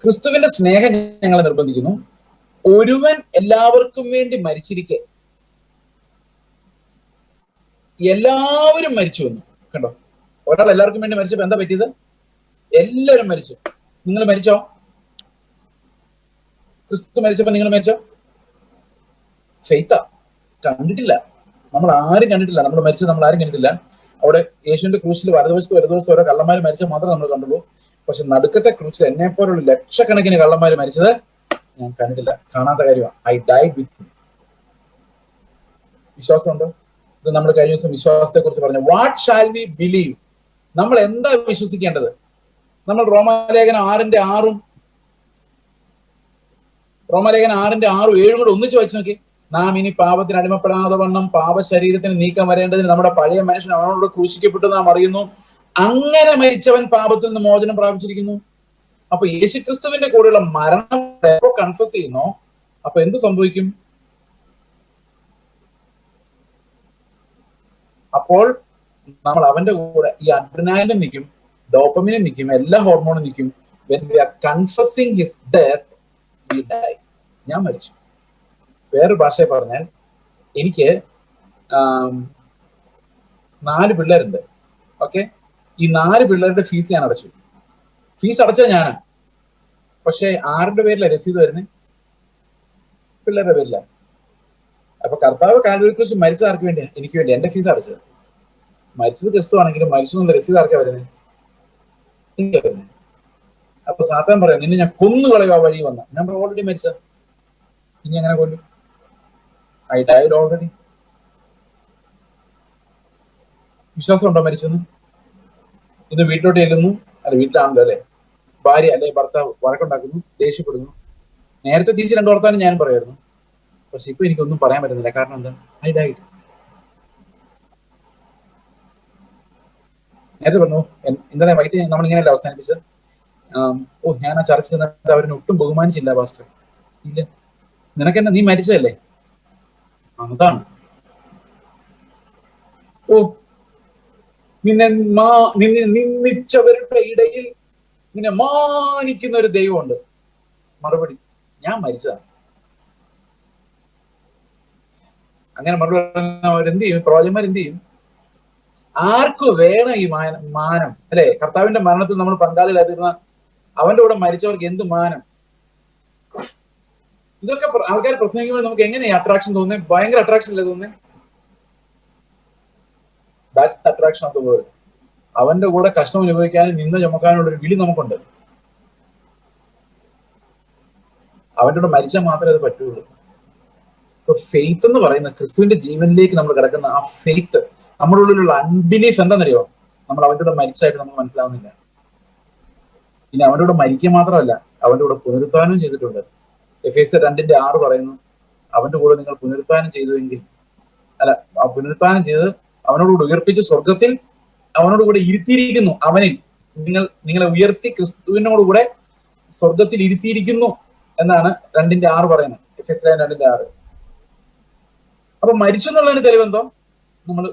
ക്രിസ്തുവിന്റെ സ്നേഹം ഞങ്ങളെ നിർബന്ധിക്കുന്നു. ഒരുവൻ എല്ലാവർക്കും വേണ്ടി മരിച്ചിരിക്കെ എല്ലാവരും മരിച്ചു വന്നു. കണ്ടോ, ഒരാൾ എല്ലാവർക്കും വേണ്ടി മരിച്ചപ്പോ എന്താ പറ്റിയത്? എല്ലാവരും മരിച്ചു. നിങ്ങൾ മരിച്ചോ? ക്രിസ്തു മരിച്ചപ്പോ നിങ്ങൾ മരിച്ചോ? ഫെയ്ത്താ. കണ്ടിട്ടില്ല, നമ്മൾ ആരും കണ്ടിട്ടില്ല. നമ്മൾ മരിച്ചത് നമ്മൾ ആരും കണ്ടിട്ടില്ല. അവിടെ യേശുവിന്റെ ക്രൂശിൽ വലതുവശത്ത് ഓരോ കള്ളന്മാർ മരിച്ചത് മാത്രമേ നമ്മൾ കണ്ടുള്ളൂ. പക്ഷെ നടുക്കത്തെ ക്രൂശിൽ എന്നെ പോലുള്ള ലക്ഷക്കണക്കിന് കള്ളന്മാർ മരിച്ചത് ഞാൻ കണ്ടിട്ടില്ല. കാണാത്ത കാര്യമാണ്. I died with him. വിശ്വാസമുണ്ടോ? ഇത് നമ്മൾ കഴിഞ്ഞ ദിവസം വിശ്വാസത്തെ കുറിച്ച് പറഞ്ഞു. What shall we believe? നമ്മൾ എന്താ വിശ്വസിക്കേണ്ടത്? നമ്മൾ റോമാലേഖനം 6:6 7 കൂടെ ഒന്നിച്ച് വായിച്ചു നോക്കി. നാം ഇനി പാപത്തിന് അടിമപ്പെടാതെ വണ്ണം പാപ ശരീരത്തിന് നീക്കം വരേണ്ടതിന് നമ്മുടെ പഴയ മനുഷ്യൻ അവനോട് ക്രൂശിക്കപ്പെട്ടു നാം അറിയുന്നു. അങ്ങനെ മരിച്ചവൻ പാപത്തിൽ നിന്ന് മോചനം പ്രാപിച്ചിരിക്കുന്നു. അപ്പൊ യേശുക്രിസ്തുവിന്റെ കൂടെയുള്ള മരണം എപ്പോ കൺഫസ് ചെയ്യുന്നോ അപ്പൊ എന്ത് സംഭവിക്കും? അപ്പോൾ നമ്മൾ അവന്റെ കൂടെ ഈ അഡ്രിനാലിനും നിൽക്കും, ഡോപ്പമിനും നിൽക്കും, എല്ലാ ഹോർമോണും നിൽക്കും. When we are confessing his death we die. ഞാൻ മരിച്ചു. വേറൊരു ഭാഷയെ പറഞ്ഞാൽ, എനിക്ക് 4 പിള്ളേരുണ്ട്. ഓക്കെ, ഈ 4 പിള്ളേരുടെ ഫീസ് ഞാൻ അടച്ചു. ഫീസ് അടച്ചത് ഞാനാ. പക്ഷെ ആരുടെ പേരില രസീത് വരുന്നത്? പിള്ളേരുടെ പേരില. അപ്പൊ കർത്താവ് കാൽവരി ക്രൂശിൽ മരിച്ചത് ആർക്ക് വേണ്ടി? എനിക്ക് വേണ്ടി. എന്റെ ഫീസ് അടച്ചത്. മരിച്ചത് ക്രിസ്തു ആണെങ്കിലും മരിച്ചു എന്നുള്ള രസീത് ആർക്കാ വരുന്നത്? എനിക്ക് വരുന്നത്. അപ്പൊ സാത്താൻ പറയാം, നിന്നെ ഞാൻ കൊന്നുകളയോ ആ വഴി വന്ന. ഞാൻ ഓൾറെഡി മരിച്ച, ഇനി എങ്ങനെ കൊല്ലും? I died already. വിശ്വാസം ഉണ്ടോ മരിച്ചെന്ന്? ഇന്ന് വീട്ടിലോട്ട് ചെല്ലുന്നു, അല്ല വീട്ടിലാണല്ലോ അല്ലെ, ഭാര്യ അല്ലെ ഭർത്താവ് വഴക്കുണ്ടാക്കുന്നു, ദേഷ്യപ്പെടുന്നു. നേരത്തെ തിരിച്ച് 2 വർത്താനം ഞാനും പറയായിരുന്നു. പക്ഷെ ഇപ്പൊ എനിക്കൊന്നും പറയാൻ പറ്റുന്നില്ല. കാരണം എന്താ? I died. നേരത്തെ പറഞ്ഞു എന്താ വൈകിട്ട് നമ്മൾ ഇങ്ങനെയല്ല അവസാനിപ്പിച്ചത്. ഞാൻ ആ ചർച്ച ചെന്നിട്ട് അവരിനെ ഒട്ടും ബഹുമാനിച്ചില്ല പാസ്റ്റർ. ഇല്ല, നിനക്കെന്നെ, നീ മരിച്ചതല്ലേ. അതാണ്. നിന്നെ നിന്ദിച്ചവരുടെ ഇടയിൽ നിന്നെ മാനിക്കുന്ന ഒരു ദൈവമുണ്ട്. മറുപടി, ഞാൻ മരിച്ചതാണ്. അങ്ങനെ മറുപടി അവരെന്ത് ചെയ്യും? പ്രവാചകന്മാർ എന്ത് ചെയ്യും? ആർക്കു വേണം ഈ മാനം അല്ലെ? കർത്താവിന്റെ മരണത്തിൽ നമ്മൾ പങ്കാളികളായിരുന്ന അവന്റെ കൂടെ മരിച്ചവർക്ക് എന്ത് മാനം? ഇതൊക്കെ ആൾക്കാർ പ്രസംഗിക്കുമ്പോൾ നമുക്ക് എങ്ങനെയാ അട്രാക്ഷൻ തോന്നുന്നത്? ഭയങ്കര അട്രാക്ഷൻ അല്ലേ തോന്നുന്നത്? That's the attraction of the world. അവന്റെ കൂടെ കഷ്ടം അനുഭവിക്കാനും നിന്ന് ചുമക്കാനുള്ള ഒരു വിളി നമുക്കുണ്ട്. അവന്റെ കൂടെ മരിച്ചാൽ മാത്രമേ അത് പറ്റുള്ളൂ. ഇപ്പൊ ഫെയ്ത്ത് എന്ന് പറയുന്ന ക്രിസ്തുവിന്റെ ജീവനിലേക്ക് നമ്മൾ കിടക്കുന്ന ആ ഫെയ്ത്ത്, നമ്മുടെ ഉള്ളിലുള്ള അൺബിലീഫ് എന്താണെന്നറിയോ? നമ്മൾ അവന്റെ കൂടെ മരിച്ചായിട്ട് നമുക്ക് മനസ്സിലാവുന്നില്ല. ഇനി അവന്റെ കൂടെ മരിക്കുക മാത്രമല്ല, അവന്റെ കൂടെ പുനരുത്ഥാനം ചെയ്തിട്ടുണ്ട്. എഫേസ്യർ 2:6 പറയുന്നു, അവന്റെ കൂടെ നിങ്ങൾ പുനരുത്ഥാനം ചെയ്തുവെങ്കിൽ, അല്ല, ആ പുനരുത്ഥാനം ചെയ്ത് അവനോടുകൂടെ ഉയർപ്പിച്ച് സ്വർഗത്തിൽ അവനോട് കൂടെ ഇരുത്തിയിരിക്കുന്നു. അവനിൽ നിങ്ങളെ ഉയർത്തി ക്രിസ്തുവിനോടുകൂടെ സ്വർഗത്തിൽ ഇരുത്തിയിരിക്കുന്നു എന്നാണ് 2:6 പറയുന്നത്. എഫേസ്യർ 2:6. അപ്പൊ മരിച്ചു എന്നുള്ളതിന് തെളിവെന്തോ? നമ്മൾ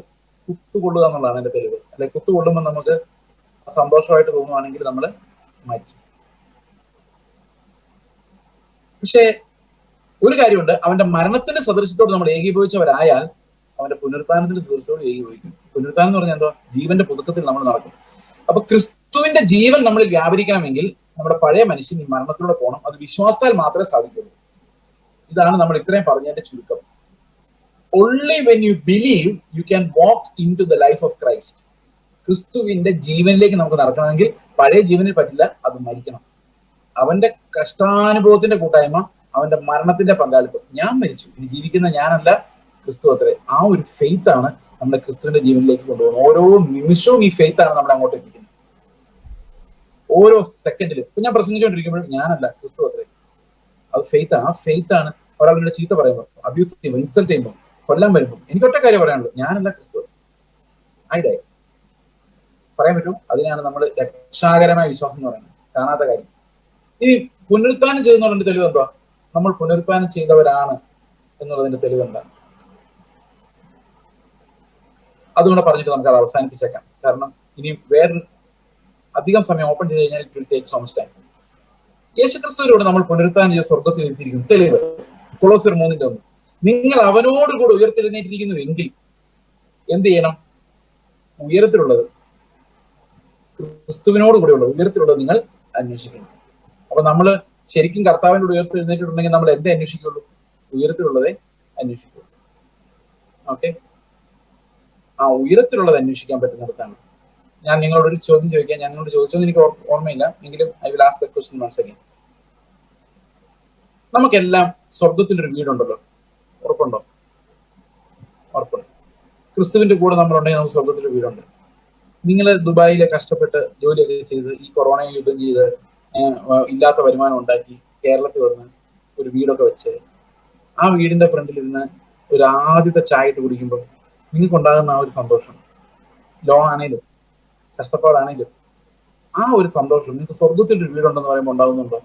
കുത്തുകൊള്ളുക എന്നുള്ളതാണ് എന്റെ തെളിവ്. അല്ലെ, കുത്തുകൊള്ളുമ്പോൾ നമുക്ക് സന്തോഷമായിട്ട് തോന്നുവാണെങ്കിൽ നമ്മൾ മരിച്ചു. പക്ഷേ ഒരു കാര്യമുണ്ട്, അവന്റെ മരണത്തിന്റെ സദൃശ്യത്തോട് നമ്മൾ ഏകീഭവിച്ചവരായാൽ അവന്റെ പുനരുത്ഥാനത്തിന്റെ സദൃശ്യത്തോട് ഏകീഭവിക്കും. പുനരുത്ഥാനം എന്ന് പറഞ്ഞാൽ എന്തോ? ജീവന്റെ പുതുക്കത്തിൽ നമ്മൾ നടക്കും. അപ്പൊ ക്രിസ്തുവിന്റെ ജീവൻ നമ്മളിൽ വ്യാപരിക്കണമെങ്കിൽ നമ്മുടെ പഴയ മനുഷ്യൻ ഈ മരണത്തിലൂടെ പോകണം. അത് വിശ്വാസത്താൽ മാത്രമേ സാധിക്കുള്ളൂ. ഇതാണ് നമ്മൾ ഇത്രയും പറഞ്ഞതിന്റെ ചുരുക്കം. Only when you believe you can walk into the life of Christ. ക്രിസ്തുവിന്റെ ജീവനിലേക്ക് നമുക്ക് നടക്കണമെങ്കിൽ പഴയ ജീവനിൽ പറ്റില്ല, അത് മരിക്കണം. അവന്റെ കഷ്ടാനുഭവത്തിന്റെ കൂട്ടായ്മ, അവന്റെ മരണത്തിന്റെ പങ്കാളിത്തം. ഞാൻ മരിച്ചു, ഇനി ജീവിക്കുന്ന ഞാനല്ല, ക്രിസ്തു അത്രേ. ആ ഒരു ഫെയ്ത്ത് ആണ് നമ്മളെ ക്രിസ്തുവിന്റെ ജീവനിലേക്ക് കൊണ്ടുപോകുന്നത്. ഓരോ നിമിഷവും ഈ ഫെയ്ത്ത് ആണ് നമ്മളെ അങ്ങോട്ട് എത്തിക്കുന്നത്. ഓരോ സെക്കൻഡിലും. ഇപ്പൊ ഞാൻ പ്രസംഗിച്ചുകൊണ്ടിരിക്കുമ്പോഴും ഞാനല്ല, ക്രിസ്തു അത്രേ. അത് ഫെയ്ത്ത് ആണ്. ആ ഫെയ്ത്ത് ആണ് ഒരാളുടെ ചീത്ത പറയുമ്പോൾ, അബ്യൂസ് ചെയ്യുമ്പോൾ, ഇൻസൾട്ട് ചെയ്യുമ്പോൾ, കൊല്ലാൻ വരുമ്പോൾ എനിക്ക് ഒറ്റ കാര്യം പറയാനുള്ളൂ, ഞാനല്ല, ക്രിസ്തു. I die. പറയാൻ പറ്റും. അതിനാണ് നമ്മൾ രക്ഷാകരമായ വിശ്വാസം എന്ന് പറയുന്നത്, കാണാത്ത കാര്യം. ഇനി പുനരുത്ഥാനം ചെയ്യുന്നതിന്റെ തെളിവ് എന്താ? നമ്മൾ പുനരുത്ഥാനം ചെയ്തവരാണ് എന്നുള്ളതിന്റെ തെളിവ് എന്താ? അതുകൊണ്ട് പറഞ്ഞിട്ട് നമുക്ക് അത് അവസാനിപ്പിച്ചേക്കാം. കാരണം ഇനി വേറെ അധികം സമയം ഓപ്പൺ ചെയ്ത് കഴിഞ്ഞാൽ it will take so much time. യേശുക്രിസ്തുവിലൂടെ നമ്മൾ പുനരുത്ഥാനം ചെയ്ത് സ്വർഗത്തിൽ എത്തിയിരിക്കുന്നു. തെളിവ് കൊളോസ്യർ 3:1. നിങ്ങൾ അവനോട് കൂടെ ഉയർത്തെഴുന്നേറ്റിരിക്കുന്നു എങ്കിൽ എന്ത് ചെയ്യണം? ഉയരത്തിലുള്ളത്, ക്രിസ്തുവിനോട് കൂടെയുള്ളത്, ഉയരത്തിലുള്ളത് നിങ്ങൾ അന്വേഷിക്കണം. അപ്പൊ നമ്മൾ ശരിക്കും കർത്താവിനോട് ഉയർത്തെഴുന്നേറ്റിട്ടുണ്ടെങ്കിൽ നമ്മൾ എന്തേ അന്വേഷിക്കുള്ളൂ? ഉയരത്തിലുള്ളതേ അന്വേഷിക്കുള്ളൂ. ഓക്കെ, ആ ഉയരത്തിലുള്ളത് അന്വേഷിക്കാൻ പറ്റുന്നിടത്താണ്. ഞാൻ നിങ്ങളോട് ഒരു ചോദ്യം ചോദിക്കാം. ഞാൻ നിങ്ങളോട് ചോദിച്ചത് എനിക്ക് ഓർമ്മയില്ല, എങ്കിലും I will ask the question once again. നമുക്കെല്ലാം സ്വർഗത്തിലൊരു വീടുണ്ടല്ലോ, ഉറപ്പുണ്ടോ? ഉറപ്പുണ്ട്. ക്രിസ്തുവിന്റെ കൂടെ നമ്മളുണ്ടെങ്കിൽ നമുക്ക് സ്വർഗത്തിലൊരു വീടുണ്ട്. നിങ്ങൾ ദുബായിലെ കഷ്ടപ്പെട്ട് ജോലിയൊക്കെ ചെയ്ത് ഈ കൊറോണയെ യുദ്ധം ചെയ്ത് ഇല്ലാത്ത വരുമാനം ഉണ്ടാക്കി കേരളത്തിൽ വന്ന് ഒരു വീടൊക്കെ വെച്ച് ആ വീടിന്റെ ഫ്രണ്ടിലിരുന്ന് ഒരു ആദ്യത്തെ ചായ ഇട്ട് കുടിക്കുമ്പോൾ നിങ്ങൾക്കുണ്ടാകുന്ന ആ ഒരു സന്തോഷം, ലോൺ ആണെങ്കിലും കഷ്ടപ്പാടാണെങ്കിലും ആ ഒരു സന്തോഷം നിങ്ങൾക്ക് സ്വർഗത്തിലൊരു വീടുണ്ടെന്ന് പറയുമ്പോൾ ഉണ്ടാകുന്നുണ്ടോ?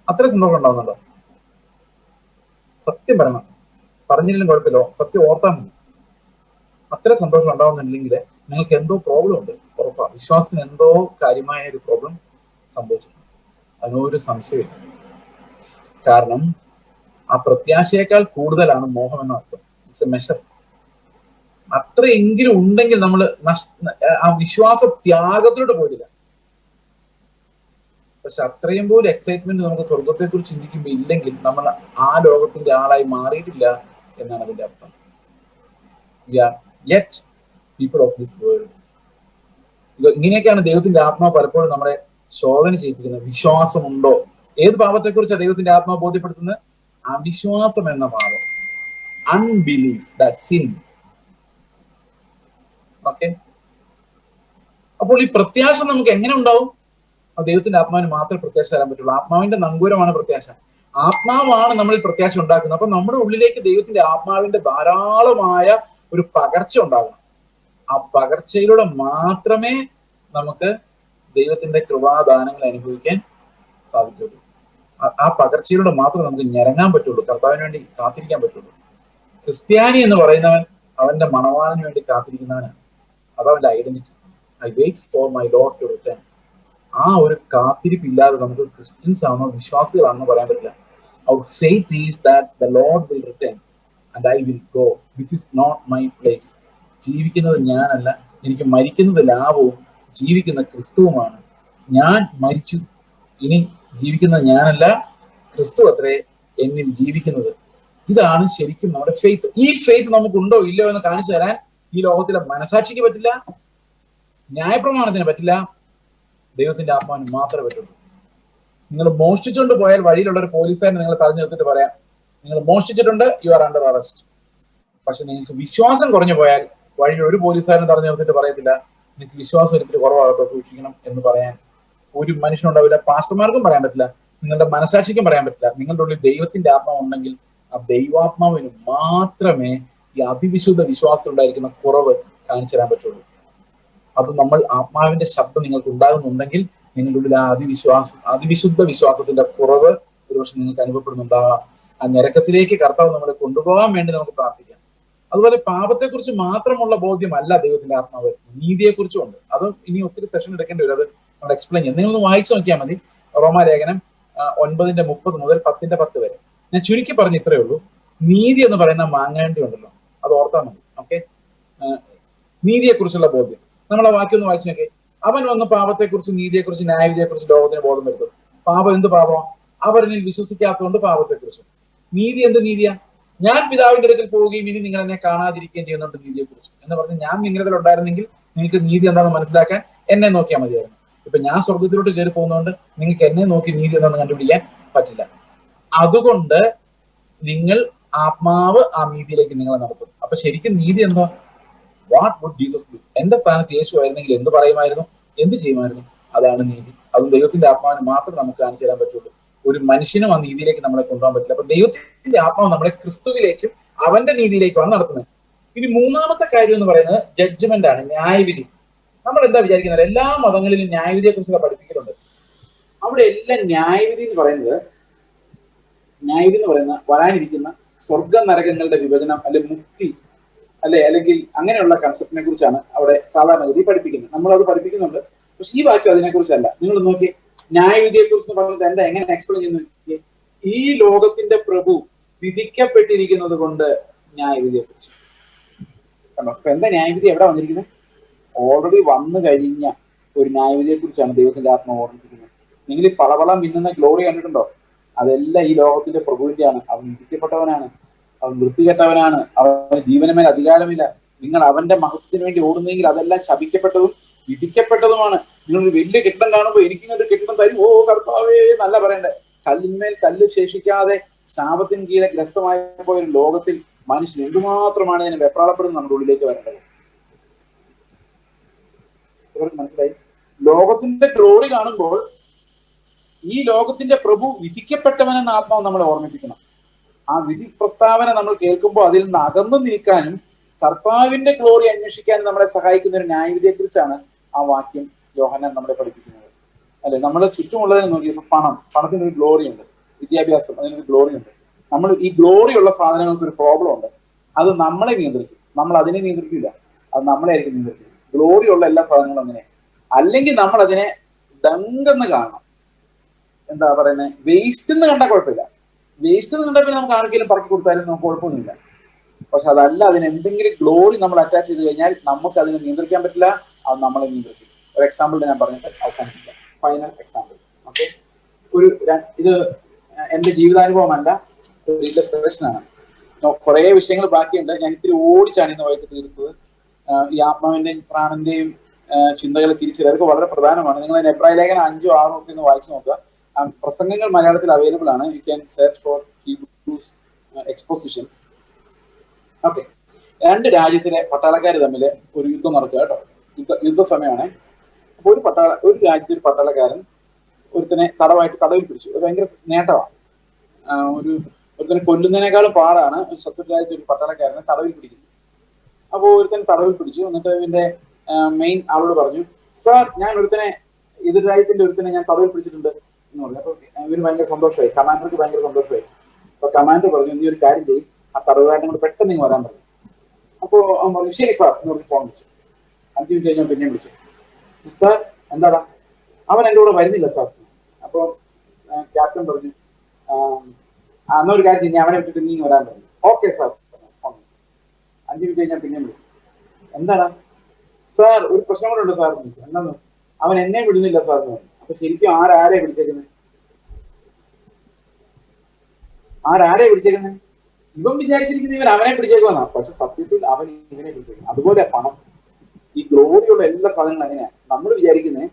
അത്രയും സന്തോഷം ഉണ്ടാകുന്നുണ്ടോ? സത്യം പറയണം, പറഞ്ഞില്ലെങ്കിലും കുഴപ്പമില്ല, സത്യം ഓർത്താൽ മതി. അത്ര സന്തോഷം ഉണ്ടാവുന്നുണ്ടെങ്കിൽ നിങ്ങൾക്ക് എന്തോ പ്രോബ്ലം ഉണ്ട്, ഉറപ്പാണ്. വിശ്വാസത്തിന് എന്തോ കാര്യമായ ഒരു പ്രോബ്ലം സംഭവിച്ചിട്ടുണ്ട്, അതിനൊരു സംശയമില്ല. കാരണം ആ പ്രത്യാശയേക്കാൾ കൂടുതലാണ് മോഹം എന്ന അർത്ഥം. It's a measure. അത്രയെങ്കിലും ഉണ്ടെങ്കിൽ നമ്മൾ ആ വിശ്വാസ ത്യാഗത്തിലോട്ട് പോയില്ല. പക്ഷെ അത്രയും പോലും എക്സൈറ്റ്മെന്റ് നമുക്ക് സ്വർഗത്തെ കുറിച്ച് ചിന്തിക്കുമ്പോൾ ഇല്ലെങ്കിൽ നമ്മൾ ആ ലോകത്തിന്റെ ആളായി മാറിയിട്ടില്ല എന്നാണ് അതിന്റെ അർത്ഥം. We are yet people of this world. ഇങ്ങനെയൊക്കെയാണ് ദൈവത്തിന്റെ ആത്മാവ് പലപ്പോഴും നമ്മളെ ശോധന ചെയ്യിപ്പിക്കുന്നത്. വിശ്വാസമുണ്ടോ? ഏത് പാപത്തെക്കുറിച്ചാണ് ദൈവത്തിന്റെ ആത്മാവ് ബോധ്യപ്പെടുത്തുന്നത്? അവിശ്വാസം എന്ന പാപം, അൺബിലീഫ്, ദാറ്റ് സിൻ. ഓക്കെ, അപ്പോൾ ഈ പ്രത്യാശ നമുക്ക് എങ്ങനെ ഉണ്ടാവും? ദൈവത്തിന്റെ ആത്മാവിന് മാത്രമേ പ്രത്യാശ തരാൻ പറ്റുള്ളൂ. ആത്മാവിന്റെ നങ്കൂരമാണ് പ്രത്യാശ. ആത്മാവാണ് നമ്മളിൽ പ്രത്യാശ ഉണ്ടാക്കുന്നത്. അപ്പൊ നമ്മുടെ ഉള്ളിലേക്ക് ദൈവത്തിന്റെ ആത്മാവിന്റെ ധാരാളമായ ഒരു പകർച്ച ഉണ്ടാകണം. ആ പകർച്ചയിലൂടെ മാത്രമേ നമുക്ക് ദൈവത്തിന്റെ കൃപാദാനങ്ങൾ അനുഭവിക്കാൻ സാധിക്കുള്ളൂ. ആ പകർച്ചയിലൂടെ മാത്രമേ നമുക്ക് ഞരങ്ങാൻ പറ്റുള്ളൂ, കർത്താവിന് വേണ്ടി കാത്തിരിക്കാൻ പറ്റുള്ളൂ. ക്രിസ്ത്യാനി എന്ന് പറയുന്നവൻ അവന്റെ മണവാളിന് വേണ്ടി കാത്തിരിക്കുന്നവനാണ്. അതവന്റെ identity. I wait for my Lord to return. ആ ഒരു കാത്തിരിപ്പില്ലാതെ നമുക്ക് ക്രിസ്ത്യൻസ് ആണോ വിശ്വാസികളാണെന്ന് പറയാൻ പറ്റില്ല. Our faith is that the Lord will return and I will go. This is not my place. ജീവിക്കുന്നത് ഞാനല്ല, എനിക്ക് മരിക്കുന്നത് ലാഭവും ജീവിക്കുന്ന ക്രിസ്തുവുമാണ്. ഞാൻ മരിച്ചു, ഇനി ജീവിക്കുന്നത് ഞാനല്ല, ക്രിസ്തു അത്രേ എന്നിൽ ജീവിക്കുന്നത്. ഇതാണ് ശരിക്കും നമ്മുടെ ഫെയ്ത്ത്. ഈ ഫെയ്ത്ത് നമുക്കുണ്ടോ ഇല്ലയോ എന്ന് കാണിച്ചു തരാൻ ഈ ലോകത്തിലെ മനസാക്ഷിക്ക് പറ്റില്ല, ന്യായപ്രമാണത്തിന് പറ്റില്ല, ദൈവത്തിന്റെ ആത്മാവിന് മാത്രമേ പറ്റുള്ളൂ. നിങ്ങൾ മോഷ്ടിച്ചുകൊണ്ട് പോയാൽ വഴിയിലുള്ള ഒരു പോലീസുകാരനെ നിങ്ങൾ തടഞ്ഞു നിർത്തിട്ട് പറയാം, നിങ്ങൾ മോഷ്ടിച്ചിട്ടുണ്ട്, യു ആർ അണ്ടർ അറസ്റ്റ്. പക്ഷെ നിങ്ങൾക്ക് വിശ്വാസം കുറഞ്ഞു പോയാൽ വഴിയിൽ ഒരു പോലീസുകാരനെ തടഞ്ഞു നിർത്തിട്ട് പറയത്തില്ല, നിങ്ങൾക്ക് വിശ്വാസം ഒരിക്കലും കുറവാകട്ടോ, സൂക്ഷിക്കണം എന്ന് പറയാൻ ഒരു മനുഷ്യനുണ്ടാവില്ല. പാസ്റ്റർമാർക്കും പറയാൻ പറ്റില്ല, നിങ്ങളുടെ മനസാക്ഷിക്കും പറയാൻ പറ്റില്ല. നിങ്ങളുടെ ഉള്ളിൽ ദൈവത്തിന്റെ ആത്മാവ് ഉണ്ടെങ്കിൽ ആ ദൈവാത്മാവിന് മാത്രമേ ഈ അതിവിശുദ്ധ വിശ്വാസം ഉണ്ടായിരിക്കുന്ന കുറവ് കാണിച്ചു തരാൻ പറ്റുള്ളൂ. അത് നമ്മൾ ആത്മാവിന്റെ ശബ്ദം നിങ്ങൾക്ക് ഉണ്ടാകുന്നുണ്ടെങ്കിൽ നിങ്ങളുടെ ഉള്ളിൽ ആ അതിവിശുദ്ധ വിശ്വാസത്തിന്റെ കുറവ് ഒരുപക്ഷെ നിങ്ങൾക്ക് അനുഭവപ്പെടുന്നുണ്ടാകാം. ആ ഞരക്കത്തിലേക്ക് കർത്താവ് നമ്മളെ കൊണ്ടുപോകാൻ വേണ്ടി നമുക്ക് പ്രാർത്ഥിക്കാം. അതുപോലെ പാപത്തെക്കുറിച്ച് മാത്രമുള്ള ബോധ്യമല്ല ദൈവത്തിന്റെ ആത്മാവ്, നീതിയെക്കുറിച്ചും ഉണ്ട്. അത് ഇനി ഒത്തിരി സെഷൻ എടുക്കേണ്ടി വരും, അത് നമ്മൾ എക്സ്പ്ലെയിൻ ചെയ്യാം. നിങ്ങളൊന്ന് വായിച്ചു നോക്കിയാൽ മതി. റോമാലേഖനം 9:30 മുതൽ 10:10 വരെ. ഞാൻ ചുരുക്കി പറഞ്ഞ ഇത്രയേ ഉള്ളൂ. നീതി എന്ന് പറയുന്ന മാങ്ങേണ്ടി ഉണ്ടല്ലോ, അത് ഓർത്താൽ മതി. ഓക്കെ, നീതിയെക്കുറിച്ചുള്ള ബോധ്യം നമ്മൾ ആ വാക്യം ഒന്ന് വായിച്ചു നോക്കി. അവൻ വന്ന് പാപത്തെക്കുറിച്ച്, നീതിയെക്കുറിച്ച്, ന്യായവിധിയെക്കുറിച്ച് ലോകത്തിന് ബോധം വരുത്തും. പാപം എന്ത് പാപം? അവരിൽ വിശ്വസിക്കാത്തതുകൊണ്ട് പാപത്തെക്കുറിച്ച്. നീതി എന്ത് നീതിയാ? ഞാൻ പിതാവിന്റെ അടുക്കൽ പോവുകയും ഇനി നിങ്ങൾ എന്നെ കാണാതിരിക്കുകയും ചെയ്യുന്നുണ്ട് നീതിയെക്കുറിച്ച് എന്ന് പറഞ്ഞ് ഞാൻ നിങ്ങളുടെ ഉണ്ടായിരുന്നെങ്കിൽ നിങ്ങൾക്ക് നീതി എന്താണെന്ന് മനസ്സിലാക്കാൻ എന്നെ നോക്കിയാൽ മതിയായിരുന്നു. ഇപ്പൊ ഞാൻ സ്വർഗത്തിലോട്ട് കയറി പോകുന്നതുകൊണ്ട് നിങ്ങൾക്ക് എന്നെ നോക്കി നീതി എന്താണെന്ന് കണ്ടുപിടിക്കാൻ പറ്റില്ല. അതുകൊണ്ട് നിങ്ങൾ ആത്മാവ് ആ നീതിയിലേക്ക് നിങ്ങളെ നടത്തും. അപ്പൊ ശരിക്കും നീതി എന്തോ? What would Jesus do? എന്റെ സ്ഥാനത്ത് യേശു ആയിരുന്നെങ്കിൽ എന്ത് പറയുമായിരുന്നു, എന്ത് ചെയ്യുമായിരുന്നു? അതാണ് നീതി. അതും ദൈവത്തിന്റെ ആത്മാവിന് മാത്രം നമുക്ക് കാണിച്ചു തരാൻ പറ്റുള്ളൂ. ഒരു മനുഷ്യനും ആ നീതിയിലേക്ക് നമ്മളെ കൊണ്ടുപോകാൻ പറ്റില്ല. അപ്പൊ ദൈവത്തിന്റെ ആത്മാവ് നമ്മളെ ക്രിസ്തുവിലേക്കും അവന്റെ നീതിയിലേക്കുമാണ് നടത്തുന്നത്. ഇനി മൂന്നാമത്തെ കാര്യം എന്ന് പറയുന്നത് ജഡ്ജ്മെന്റ് ആണ്, ന്യായവിധി. നമ്മൾ എന്താ വിചാരിക്കുന്നത്? എല്ലാ മതങ്ങളിലും ന്യായവിധിയെ കുറിച്ചുള്ള പഠിപ്പിക്കലുണ്ട്. അവിടെ എല്ലാം ന്യായവിധി എന്ന് പറയുന്നത് വരാനിരിക്കുന്ന സ്വർഗ നരകങ്ങളുടെ വിഭജനം, അല്ലെ മുക്തി, അല്ലെങ്കിൽ അങ്ങനെയുള്ള കൺസെപ്റ്റിനെ കുറിച്ചാണ് അവിടെ സാധാരണഗതി പഠിപ്പിക്കുന്നത്. നമ്മളത് പഠിപ്പിക്കുന്നുണ്ട്. പക്ഷെ ഈ വാക്യം അതിനെക്കുറിച്ചല്ല. നിങ്ങൾ നോക്കി, ന്യായവിധിയെ കുറിച്ച് പറഞ്ഞത് എന്താ, എങ്ങനെ എക്സ്പ്ലെയിൻ ചെയ്യുന്നു? ഈ ലോകത്തിന്റെ പ്രഭു വിധിക്കപ്പെട്ടിരിക്കുന്നത് കൊണ്ട് ന്യായവിധിയെ കുറിച്ച് കണ്ടോ. അപ്പൊ എന്താ ന്യായവിധി എവിടെ വന്നിരിക്കുന്നത്? ഓൾറെഡി വന്നു കഴിഞ്ഞ ഒരു ന്യായവിധിയെ കുറിച്ചാണ് ദൈവത്തിന്റെ ആത്മാവ് ഓർമ്മിപ്പിക്കുന്നത്. നിങ്ങൾ ഈ പളവളം മിന്നുന്ന ഗ്ലോറി കണ്ടിട്ടുണ്ടോ? അതെല്ലാം ഈ ലോകത്തിന്റെ പ്രഭുവിന്റെയാണ്. അവൻ വിധിക്കപ്പെട്ടവനാണ്, അവൻ വൃത്തികെട്ടവനാണ്, അവന് ജീവനമേൽ അധികാരമില്ല. നിങ്ങൾ അവന്റെ മഹത്വത്തിന് വേണ്ടി ഓടുന്നെങ്കിൽ അതെല്ലാം ശപിക്കപ്പെട്ടതും വിധിക്കപ്പെട്ടതുമാണ്. നിങ്ങളൊരു വലിയ കെട്ടിടം കാണുമ്പോൾ എനിക്കിങ്ങോട്ട് കെട്ടിടം തരും, ഓ കർത്താവേ നല്ല പറയണ്ടേ. കല്ലിന്മേൽ കല്ല് ശേഷിക്കാതെ ശാപത്തിന് കീഴെ ഗ്രസ്തമായ പോയ ഒരു ലോകത്തിൽ മനുഷ്യൻ എന്തുമാത്രമാണ് ഇതിനെ വെപ്രാളപ്പെടുന്നത് നമ്മുടെ ഉള്ളിലേക്ക് വരേണ്ടത്. മനസ്സിലായി? ലോകത്തിന്റെ ഗ്ലോറി കാണുമ്പോൾ ഈ ലോകത്തിന്റെ പ്രഭു വിധിക്കപ്പെട്ടവനെന്ന ആത്മാവ് നമ്മളെ ഓർമ്മിപ്പിക്കണം. ആ വിധി പ്രസ്താവന നമ്മൾ കേൾക്കുമ്പോൾ അതിൽ നിന്ന് അകന്നു നിൽക്കാനും കർത്താവിന്റെ ഗ്ലോറി അന്വേഷിക്കാനും നമ്മളെ സഹായിക്കുന്ന ഒരു ന്യായവിധിയെ കുറിച്ചാണ് ആ വാക്യം യോഹന്നാൻ നമ്മളെ പഠിപ്പിക്കുന്നത്. അല്ലെ, നമ്മളെ ചുറ്റുമുള്ളതിനെ നോക്കിയപ്പോൾ പണത്തിനൊരു ഗ്ലോറി ഉണ്ട്, വിദ്യാഭ്യാസം അതിനൊരു ഗ്ലോറി ഉണ്ട്. നമ്മൾ ഈ ഗ്ലോറി ഉള്ള സാധനങ്ങൾക്ക് ഒരു പ്രോബ്ലം ഉണ്ട്. അത് നമ്മളെ നിയന്ത്രിക്കും, നമ്മൾ അതിനെ നിയന്ത്രിക്കില്ല, അത് നമ്മളെ ആയിരിക്കും നിയന്ത്രിക്കും. ഗ്ലോറി ഉള്ള എല്ലാ സാധനങ്ങളും അങ്ങനെ. അല്ലെങ്കിൽ നമ്മൾ അതിനെ ദങ്കെന്ന് കാണണം. എന്താ പറയുന്നത്, വേസ്റ്റ് എന്ന് കണ്ടാൽ കുഴപ്പമില്ല. വേസ്റ്റ് എന്ന് കണ്ടാൽ പിന്നെ നമുക്ക് ആർക്കെങ്കിലും പറക്കി കൊടുത്താലും നമുക്ക് കുഴപ്പമൊന്നുമില്ല. പക്ഷെ അതല്ല, അതിന് എന്തെങ്കിലും ഗ്ലോറി നമ്മൾ അറ്റാച്ച് ചെയ്ത് കഴിഞ്ഞാൽ നമുക്ക് അതിനെ നിയന്ത്രിക്കാൻ പറ്റില്ല, അത് നമ്മളെ നിയന്ത്രിക്കും. ഒരു എക്സാമ്പിൾ ഞാൻ പറഞ്ഞിട്ട് അവസാനിപ്പിക്കാം. Final example. ഓക്കെ, ഇത് എന്റെ ജീവിതാനുഭവമല്ല, ഒരു ഇല്ലസ്ട്രേഷൻ ആണ്. കുറെ വിഷയങ്ങൾ ബാക്കിയുണ്ട്. ഞാൻ ഇത്തിരി ഓടിച്ചാണ് ഇന്ന് വൈകിട്ട് തീർത്തത്. ഈ ആത്മാവിന്റെയും പ്രാണന്റെയും ചിന്തകളെ തിരിച്ചറിയുക, അതൊക്കെ വളരെ പ്രധാനമാണ്. നിങ്ങൾ എബ്രായ ലേഖനം 5, 6 ഒക്കെ ഒന്ന് വായിച്ചു നോക്കുക. പ്രസംഗങ്ങൾ മലയാളത്തിൽ അവൈലബിൾ ആണ്. You can search for Hebrews exposition. Okay, 2 രാജ്യത്തിലെ പട്ടാളക്കാർ തമ്മിൽ ഒരു യുദ്ധം നടക്കുക കേട്ടോ. യുദ്ധസമയമാണ്. അപ്പൊ ഒരു രാജ്യത്തെ ഒരു പട്ടാളക്കാരൻ ഒരുത്തനെ തടവിൽ പിടിച്ചു. അത് ഭയങ്കര നേട്ടമാണ്. ഒരുത്തനെ കൊല്ലുന്നതിനേക്കാളും പാടാണ് ശത്രു രാജ്യത്തെ ഒരു പട്ടാളക്കാരനെ തടവിൽ പിടിക്കുന്നത്. അപ്പോൾ ഒരുത്തൻ തടവിൽ പിടിച്ചു. എന്നിട്ട് ഇതിന്റെ മെയിൻ ആളോട് പറഞ്ഞു, സാർ, ഞാൻ എതിർ രാജ്യത്തിന്റെ ഒരുത്തനെ ഞാൻ തടവിൽ പിടിച്ചിട്ടുണ്ട് എന്ന് പറഞ്ഞു. അപ്പൊ ഇവന് ഭയങ്കര സന്തോഷമായി, കമാൻഡർക്ക് ഭയങ്കര സന്തോഷമായി. അപ്പൊ കമാൻഡർ പറഞ്ഞു, നീ ഒരു കാര്യം ചെയ്യും, ആ തടവുകാരനോട് പെട്ടെന്ന് നിങ്ങൾ വരാൻ പറഞ്ഞു. അപ്പോ അവൻ പറഞ്ഞു, ശരി സാർ എന്ന് പറഞ്ഞ് ഫോൺ വിളിച്ചു. 5 മിനിറ്റ് കഴിഞ്ഞാൽ പിന്നെയും വിളിച്ചു. സാർ എന്താടാ? അവൻ എൻ്റെ കൂടെ വരുന്നില്ല സാർ. അപ്പൊ ക്യാപ്റ്റൻ പറഞ്ഞു, അന്നൊരു കാര്യം ചെയ്യും, അവനെ വിട്ടിട്ട് നീ വരാൻ പറഞ്ഞു. Okay sir. 5 മിനിറ്റ് കഴിഞ്ഞാൽ പിന്നെയും വിളിച്ചു. എന്താടാ? സാർ, ഒരു പ്രശ്നം കൂടെ ഉണ്ട് സാർ. എന്താന്ന്? അവൻ എന്നെ വിടുന്നില്ല സാർ എന്ന് പറഞ്ഞു. അപ്പൊ ശരിക്കും ആരെ വിളിച്ചേക്കുന്നത്? ഇവൻ വിചാരിച്ചിരിക്കുന്നത് ഇവൻ അവനെ പിടിച്ചേക്കുമെന്നാ. പക്ഷെ സത്യത്തിൽ അവൻ ഇവനെ പിടിച്ചേക്കും. അതുപോലെ പണം, ഈ ഗ്ലോറിയുള്ള എല്ലാ സാധനങ്ങളും അങ്ങനെയാണ്. നമ്മൾ വിചാരിക്കുന്നത്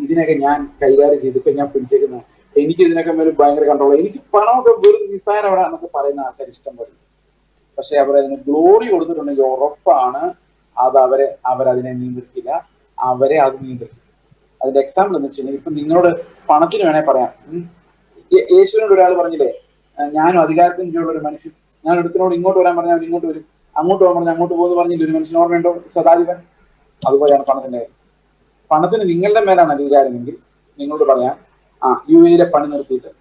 ഇതിനൊക്കെ ഞാൻ കൈകാര്യം ചെയ്തിട്ട് ഞാൻ പിടിച്ചേക്കുന്നത്, എനിക്ക് ഇതിനൊക്കെ മേലും ഭയങ്കര കൺട്രോൾ, എനിക്ക് പണമൊക്കെ വെറും നിസ്സാരം അവിടെ എന്നൊക്കെ പറയുന്ന ആൾക്കാർ ഇഷ്ടം പോലെ. പക്ഷെ അവരതിന് ഗ്ലോറി കൊടുത്തിട്ടുണ്ടെങ്കിൽ ഉറപ്പാണ് അവരതിനെ നിയന്ത്രിക്കില്ല, അവരെ അത് നിയന്ത്രിക്കും. അതിന്റെ എക്സാമ്പിൾ എന്ന് വെച്ച് കഴിഞ്ഞാൽ, ഇപ്പൊ നിങ്ങളോട് പണത്തിന് വേണേ പറയാം. യേശുവിനോട് ഒരാൾ പറഞ്ഞില്ലേ, ഞാനും അധികാരത്തിന്റെ ഉള്ള ഒരു മനുഷ്യൻ, ഞാൻ ഒരുത്തിനോട് ഇങ്ങോട്ട് വരാൻ പറഞ്ഞാൽ അവൻ ഇങ്ങോട്ട് വരും, അങ്ങോട്ട് പോകാൻ പറഞ്ഞാൽ അങ്ങോട്ട് പോകുന്നു പറഞ്ഞില്ല ഒരു മനുഷ്യൻ. ഓർമ്മയുണ്ടോ? ശതാധിപൻ. അതുപോലെയാണ് പണത്തിന്റെ കാര്യം. പണത്തിന് നിങ്ങളുടെ മേലാണ് അധികാരമെങ്കിൽ നിങ്ങളോട് പറയാം, UAE പണി നിർത്തിയിട്ട്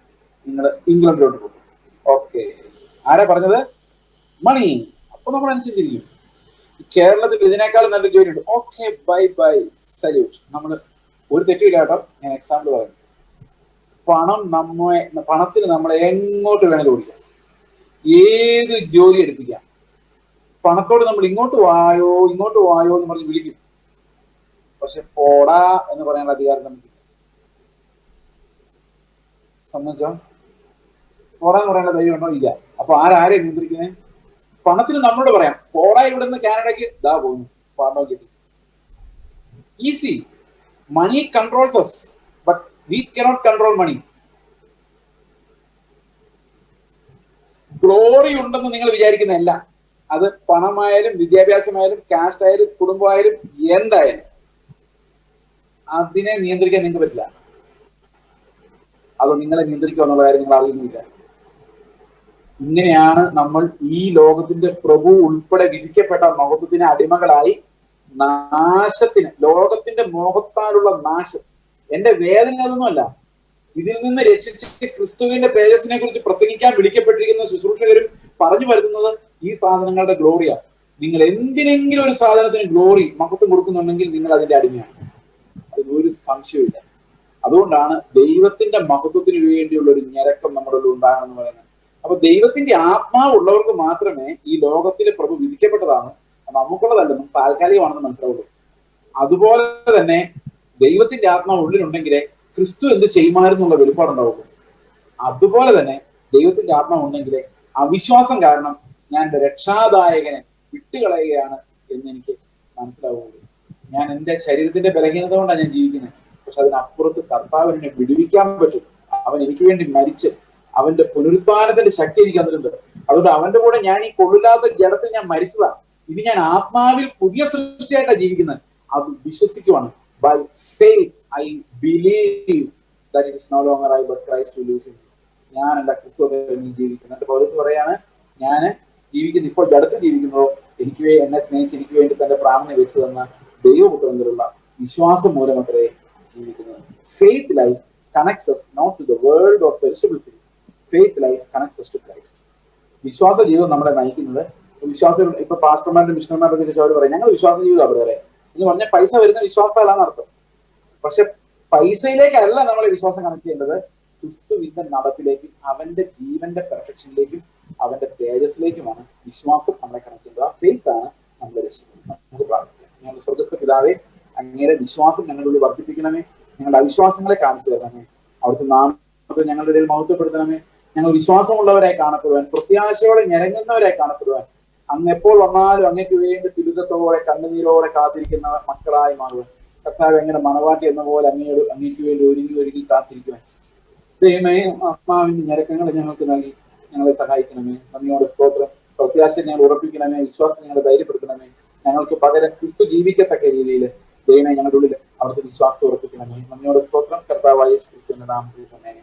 നിങ്ങൾ ഇംഗ്ലണ്ടിലോട്ട് പോകും. ഓക്കെ, ആരാ പറഞ്ഞത്? മണി. അപ്പൊ നമ്മൾ അനുസരിച്ചിരിക്കും. കേരളത്തിൽ ഇതിനേക്കാളും നല്ല ജോലിയുണ്ട്. Okay, bye bye, salute. നമ്മൾ ഒരു തെറ്റില്ല കേട്ടോ. ഞാൻ എക്സാമ്പിൾ പറയുന്നു. പണത്തിന് നമ്മളെ എങ്ങോട്ട് വേണേലും ഓടിക്കാം, ഏത് ജോലി എടുപ്പിക്കാം. പണത്തോട് നമ്മൾ ഇങ്ങോട്ട് വായോ എന്ന് പറഞ്ഞ് വിളിക്കും. പക്ഷെ പോടാ എന്ന് പറയാനുള്ള അധികാരം നമുക്ക് സമ്മതിച്ചോ? പോടാ എന്ന് പറയാനുള്ള ധൈര്യം ഉണ്ടോ? ഇല്ല. അപ്പൊ ആരെ നിയന്ത്രിക്കുന്നത്? പണത്തിന് നമ്മളോട് പറയാം, പോടാ ഇവിടെ നിന്ന് കാനഡയ്ക്ക്, ദാ പോകുന്നു, പണം കിട്ടി. Easy. Money controls us, but we cannot control money. Glory ഉണ്ടെന്ന് നിങ്ങൾ വിചാരിക്കുന്നതല്ല. അത് പണമായാലും വിദ്യാഭ്യാസമായാലും കാസ്റ്റ് ആയാലും കുടുംബമായാലും എന്തായാലും അതിനെ നിയന്ത്രിക്കാൻ നിങ്ങൾക്ക് പറ്റില്ല. അത് നിങ്ങളെ നിയന്ത്രിക്കുക എന്നുള്ള കാര്യം നിങ്ങൾ അറിയുന്നില്ല. ഇങ്ങനെയാണ് നമ്മൾ ഈ ലോകത്തിന്റെ പ്രഭു ഉൾപ്പെടെ വിധിക്കപ്പെട്ട മഹത്വത്തിന് അടിമകളായി നാശത്തിന്, ലോകത്തിന്റെ മോഹത്താലുള്ള നാശം. എന്റെ വേദന അതൊന്നുമല്ല. ഇതിൽ നിന്ന് രക്ഷിച്ച് ക്രിസ്തുവിന്റെ തേജസ്സിനെ കുറിച്ച് പ്രസംഗിക്കാൻ വിളിക്കപ്പെട്ടിരിക്കുന്ന ശുശ്രൂഷകരും പറഞ്ഞു വരുന്നത് ഈ സാധനങ്ങളുടെ ഗ്ലോറിയാണ്. നിങ്ങൾ എന്തിനെങ്കിലും ഒരു സാധനത്തിന് ഗ്ലോറി, മഹത്വം കൊടുക്കുന്നുണ്ടെങ്കിൽ നിങ്ങൾ അതിന്റെ അടിമയാണ്. അതിനൊരു സംശയമില്ല. അതുകൊണ്ടാണ് ദൈവത്തിന്റെ മഹത്വത്തിന് വേണ്ടിയുള്ള ഒരു ഞരക്കം നമ്മുടെ ഉള്ളിൽ ഉണ്ടാകണമെന്ന് പറയുന്നത്. അപ്പൊ ദൈവത്തിന്റെ ആത്മാവ് ഉള്ളവർക്ക് മാത്രമേ ഈ ലോകത്തിലെ പ്രഭു വിധിക്കപ്പെട്ടതാണ്, നമുക്കുള്ളതല്ലെന്നും താൽക്കാലികമാണെന്ന് മനസ്സിലാവുള്ളൂ. അതുപോലെ തന്നെ ദൈവത്തിന്റെ ആത്മാവ് ഉള്ളിലുണ്ടെങ്കിലേ ക്രിസ്തു എന്ത് ചെയ്യുമായിരുന്നുള്ള വെളിപ്പാടുണ്ടാവുള്ളൂ. അതുപോലെ തന്നെ ദൈവത്തിന്റെ ആത്മാവ് ഉണ്ടെങ്കിലേ അവിശ്വാസം കാരണം ഞാൻ എന്റെ രക്ഷാദായകനെ വിട്ടുകളയുകയാണ് എന്ന് എനിക്ക് മനസ്സിലാവുള്ളൂ. ഞാൻ എന്റെ ശരീരത്തിന്റെ ബലഹീനത കൊണ്ടാണ് ഞാൻ ജീവിക്കുന്നത്. പക്ഷെ അതിനപ്പുറത്ത് കർത്താവ് എന്നെ വിടുവിക്കാൻ പറ്റും. അവൻ എനിക്ക് വേണ്ടി മരിച്ച് അവന്റെ പുനരുത്ഥാനത്തിന്റെ ശക്തി എനിക്ക് തന്നിട്ടുണ്ട്. അതുകൊണ്ട് അവന്റെ കൂടെ ഞാൻ ഈ കൊള്ളില്ലാത്ത ജഡത്തിൽ ഞാൻ മരിച്ചതാണ്. ഇനി ഞാൻ ആത്മാവിൽ പുതിയ സൃഷ്ടിയായിട്ടാണ് ജീവിക്കുന്നത്. അത് വിശ്വസിക്കുവാണ്. By faith I believe that it is no longer I but Christ who lives in me. ഞാനല്ല, ക്രിസ്തു ജീവിക്കുന്നത്. എന്റെ പൗലോസ് പറയാണ്, ഞാൻ ജീവിക്കുന്ന ഇപ്പോൾ ജഡത്തിൽ ജീവിക്കുന്നതോ എനിക്ക് എന്നെ സ്നേഹിച്ച് എനിക്ക് വേണ്ടി തന്റെ പ്രാണനെ വെച്ചു തന്ന ദൈവപുത്രനിലുള്ള വിശ്വാസം മൂലമത്രേ ജീവിക്കുന്നത്. Faith life connects us not to the world or perishable things. Faith life connects us to Christ. വിശ്വാസ ജീവിതം നമ്മളെ നയിക്കുന്നത്, വിശ്വാസം ഇപ്പൊ പാസ്റ്റർമാരുടെ മിഷണർമാരുടെ ചോദിച്ചാൽ അവർ പറയും, ഞങ്ങൾ വിശ്വാസ ജീവിതം അവരെ എന്ന് പറഞ്ഞാൽ പൈസ വരുന്ന വിശ്വാസത്താലാണ് അർത്ഥം. പക്ഷെ പൈസയിലേക്കല്ല നമ്മളെ വിശ്വാസം കണക്ട് ചെയ്യേണ്ടത്, ക്രിസ്തുവിന്റെ നടപ്പിലേക്കും അവന്റെ ജീവന്റെ പെർഫെക്ഷനിലേക്കും അവന്റെ തേജസ്സിലേക്കുമാണ് വിശ്വാസം നമ്മളെ കണക്ട് ചെയ്യേണ്ടത്. ആ ഫെയ്ത്ത് ആണ് നമ്മളെ രക്ഷിക്കുന്നത്. നമുക്ക് പ്രാർത്ഥിക്കാം. ഞങ്ങളുടെ സ്വർഗ്ഗസ്ഥ പിതാവേ, അങ്ങയുടെ വിശ്വാസം ഞങ്ങളുടെ ഉള്ളിൽ വർദ്ധിപ്പിക്കണമേ. ഞങ്ങളുടെ അവിശ്വാസങ്ങളെ കാണിച്ചു തരണമേ. അവിടുത്തെ നാമത്തെ ഞങ്ങളുടെ ഇടയിൽ മഹത്വപ്പെടുത്തണമേ. ഞങ്ങൾ വിശ്വാസമുള്ളവരായി കാണപ്പെടുവാൻ, പ്രത്യാശയോടെ ഞരങ്ങുന്നവരായി കാണപ്പെടുവാൻ, അങ്ങ് എപ്പോൾ വന്നാലും അങ്ങേക്ക് വേണ്ടി തിരുത്തത്തോടെ കണ്ണുനീരോടെ കാത്തിരിക്കുന്ന മക്കളായി മാറുവാൻ, കർത്താവ് എങ്ങനെ മണവാട്ടി എന്ന പോലെ അങ്ങേക്ക് വേണ്ടി ഒരുങ്ങി കാത്തിരിക്കുവാൻ ദൈവമേ, ആത്മാവിന്റെ ഞരക്കങ്ങളെ ഞങ്ങൾക്ക് നൽകി ഞങ്ങളെ സഹായിക്കണമേ. നന്ദിയോടെ സ്തോത്രം. പ്രത്യാശ ഞങ്ങൾ ഉറപ്പിക്കണമേ. വിശ്വാസം ഞങ്ങളെ ധൈര്യപ്പെടുത്തണമേ. ഞങ്ങൾക്ക് പകരം ക്രിസ്തു ജീവിക്കത്തക്ക രീതിയിൽ ദൈവമേ ഞങ്ങളുടെ ഉള്ളിൽ അവിടുത്തെ വിശ്വാസത്തെ ഉറപ്പിക്കണമേ. നന്ദിയോടെ സ്തോത്രം. കർത്താവായ യേശു ക്രിസ്തുവിന്റെ നാമത്തിൽ തന്നെ.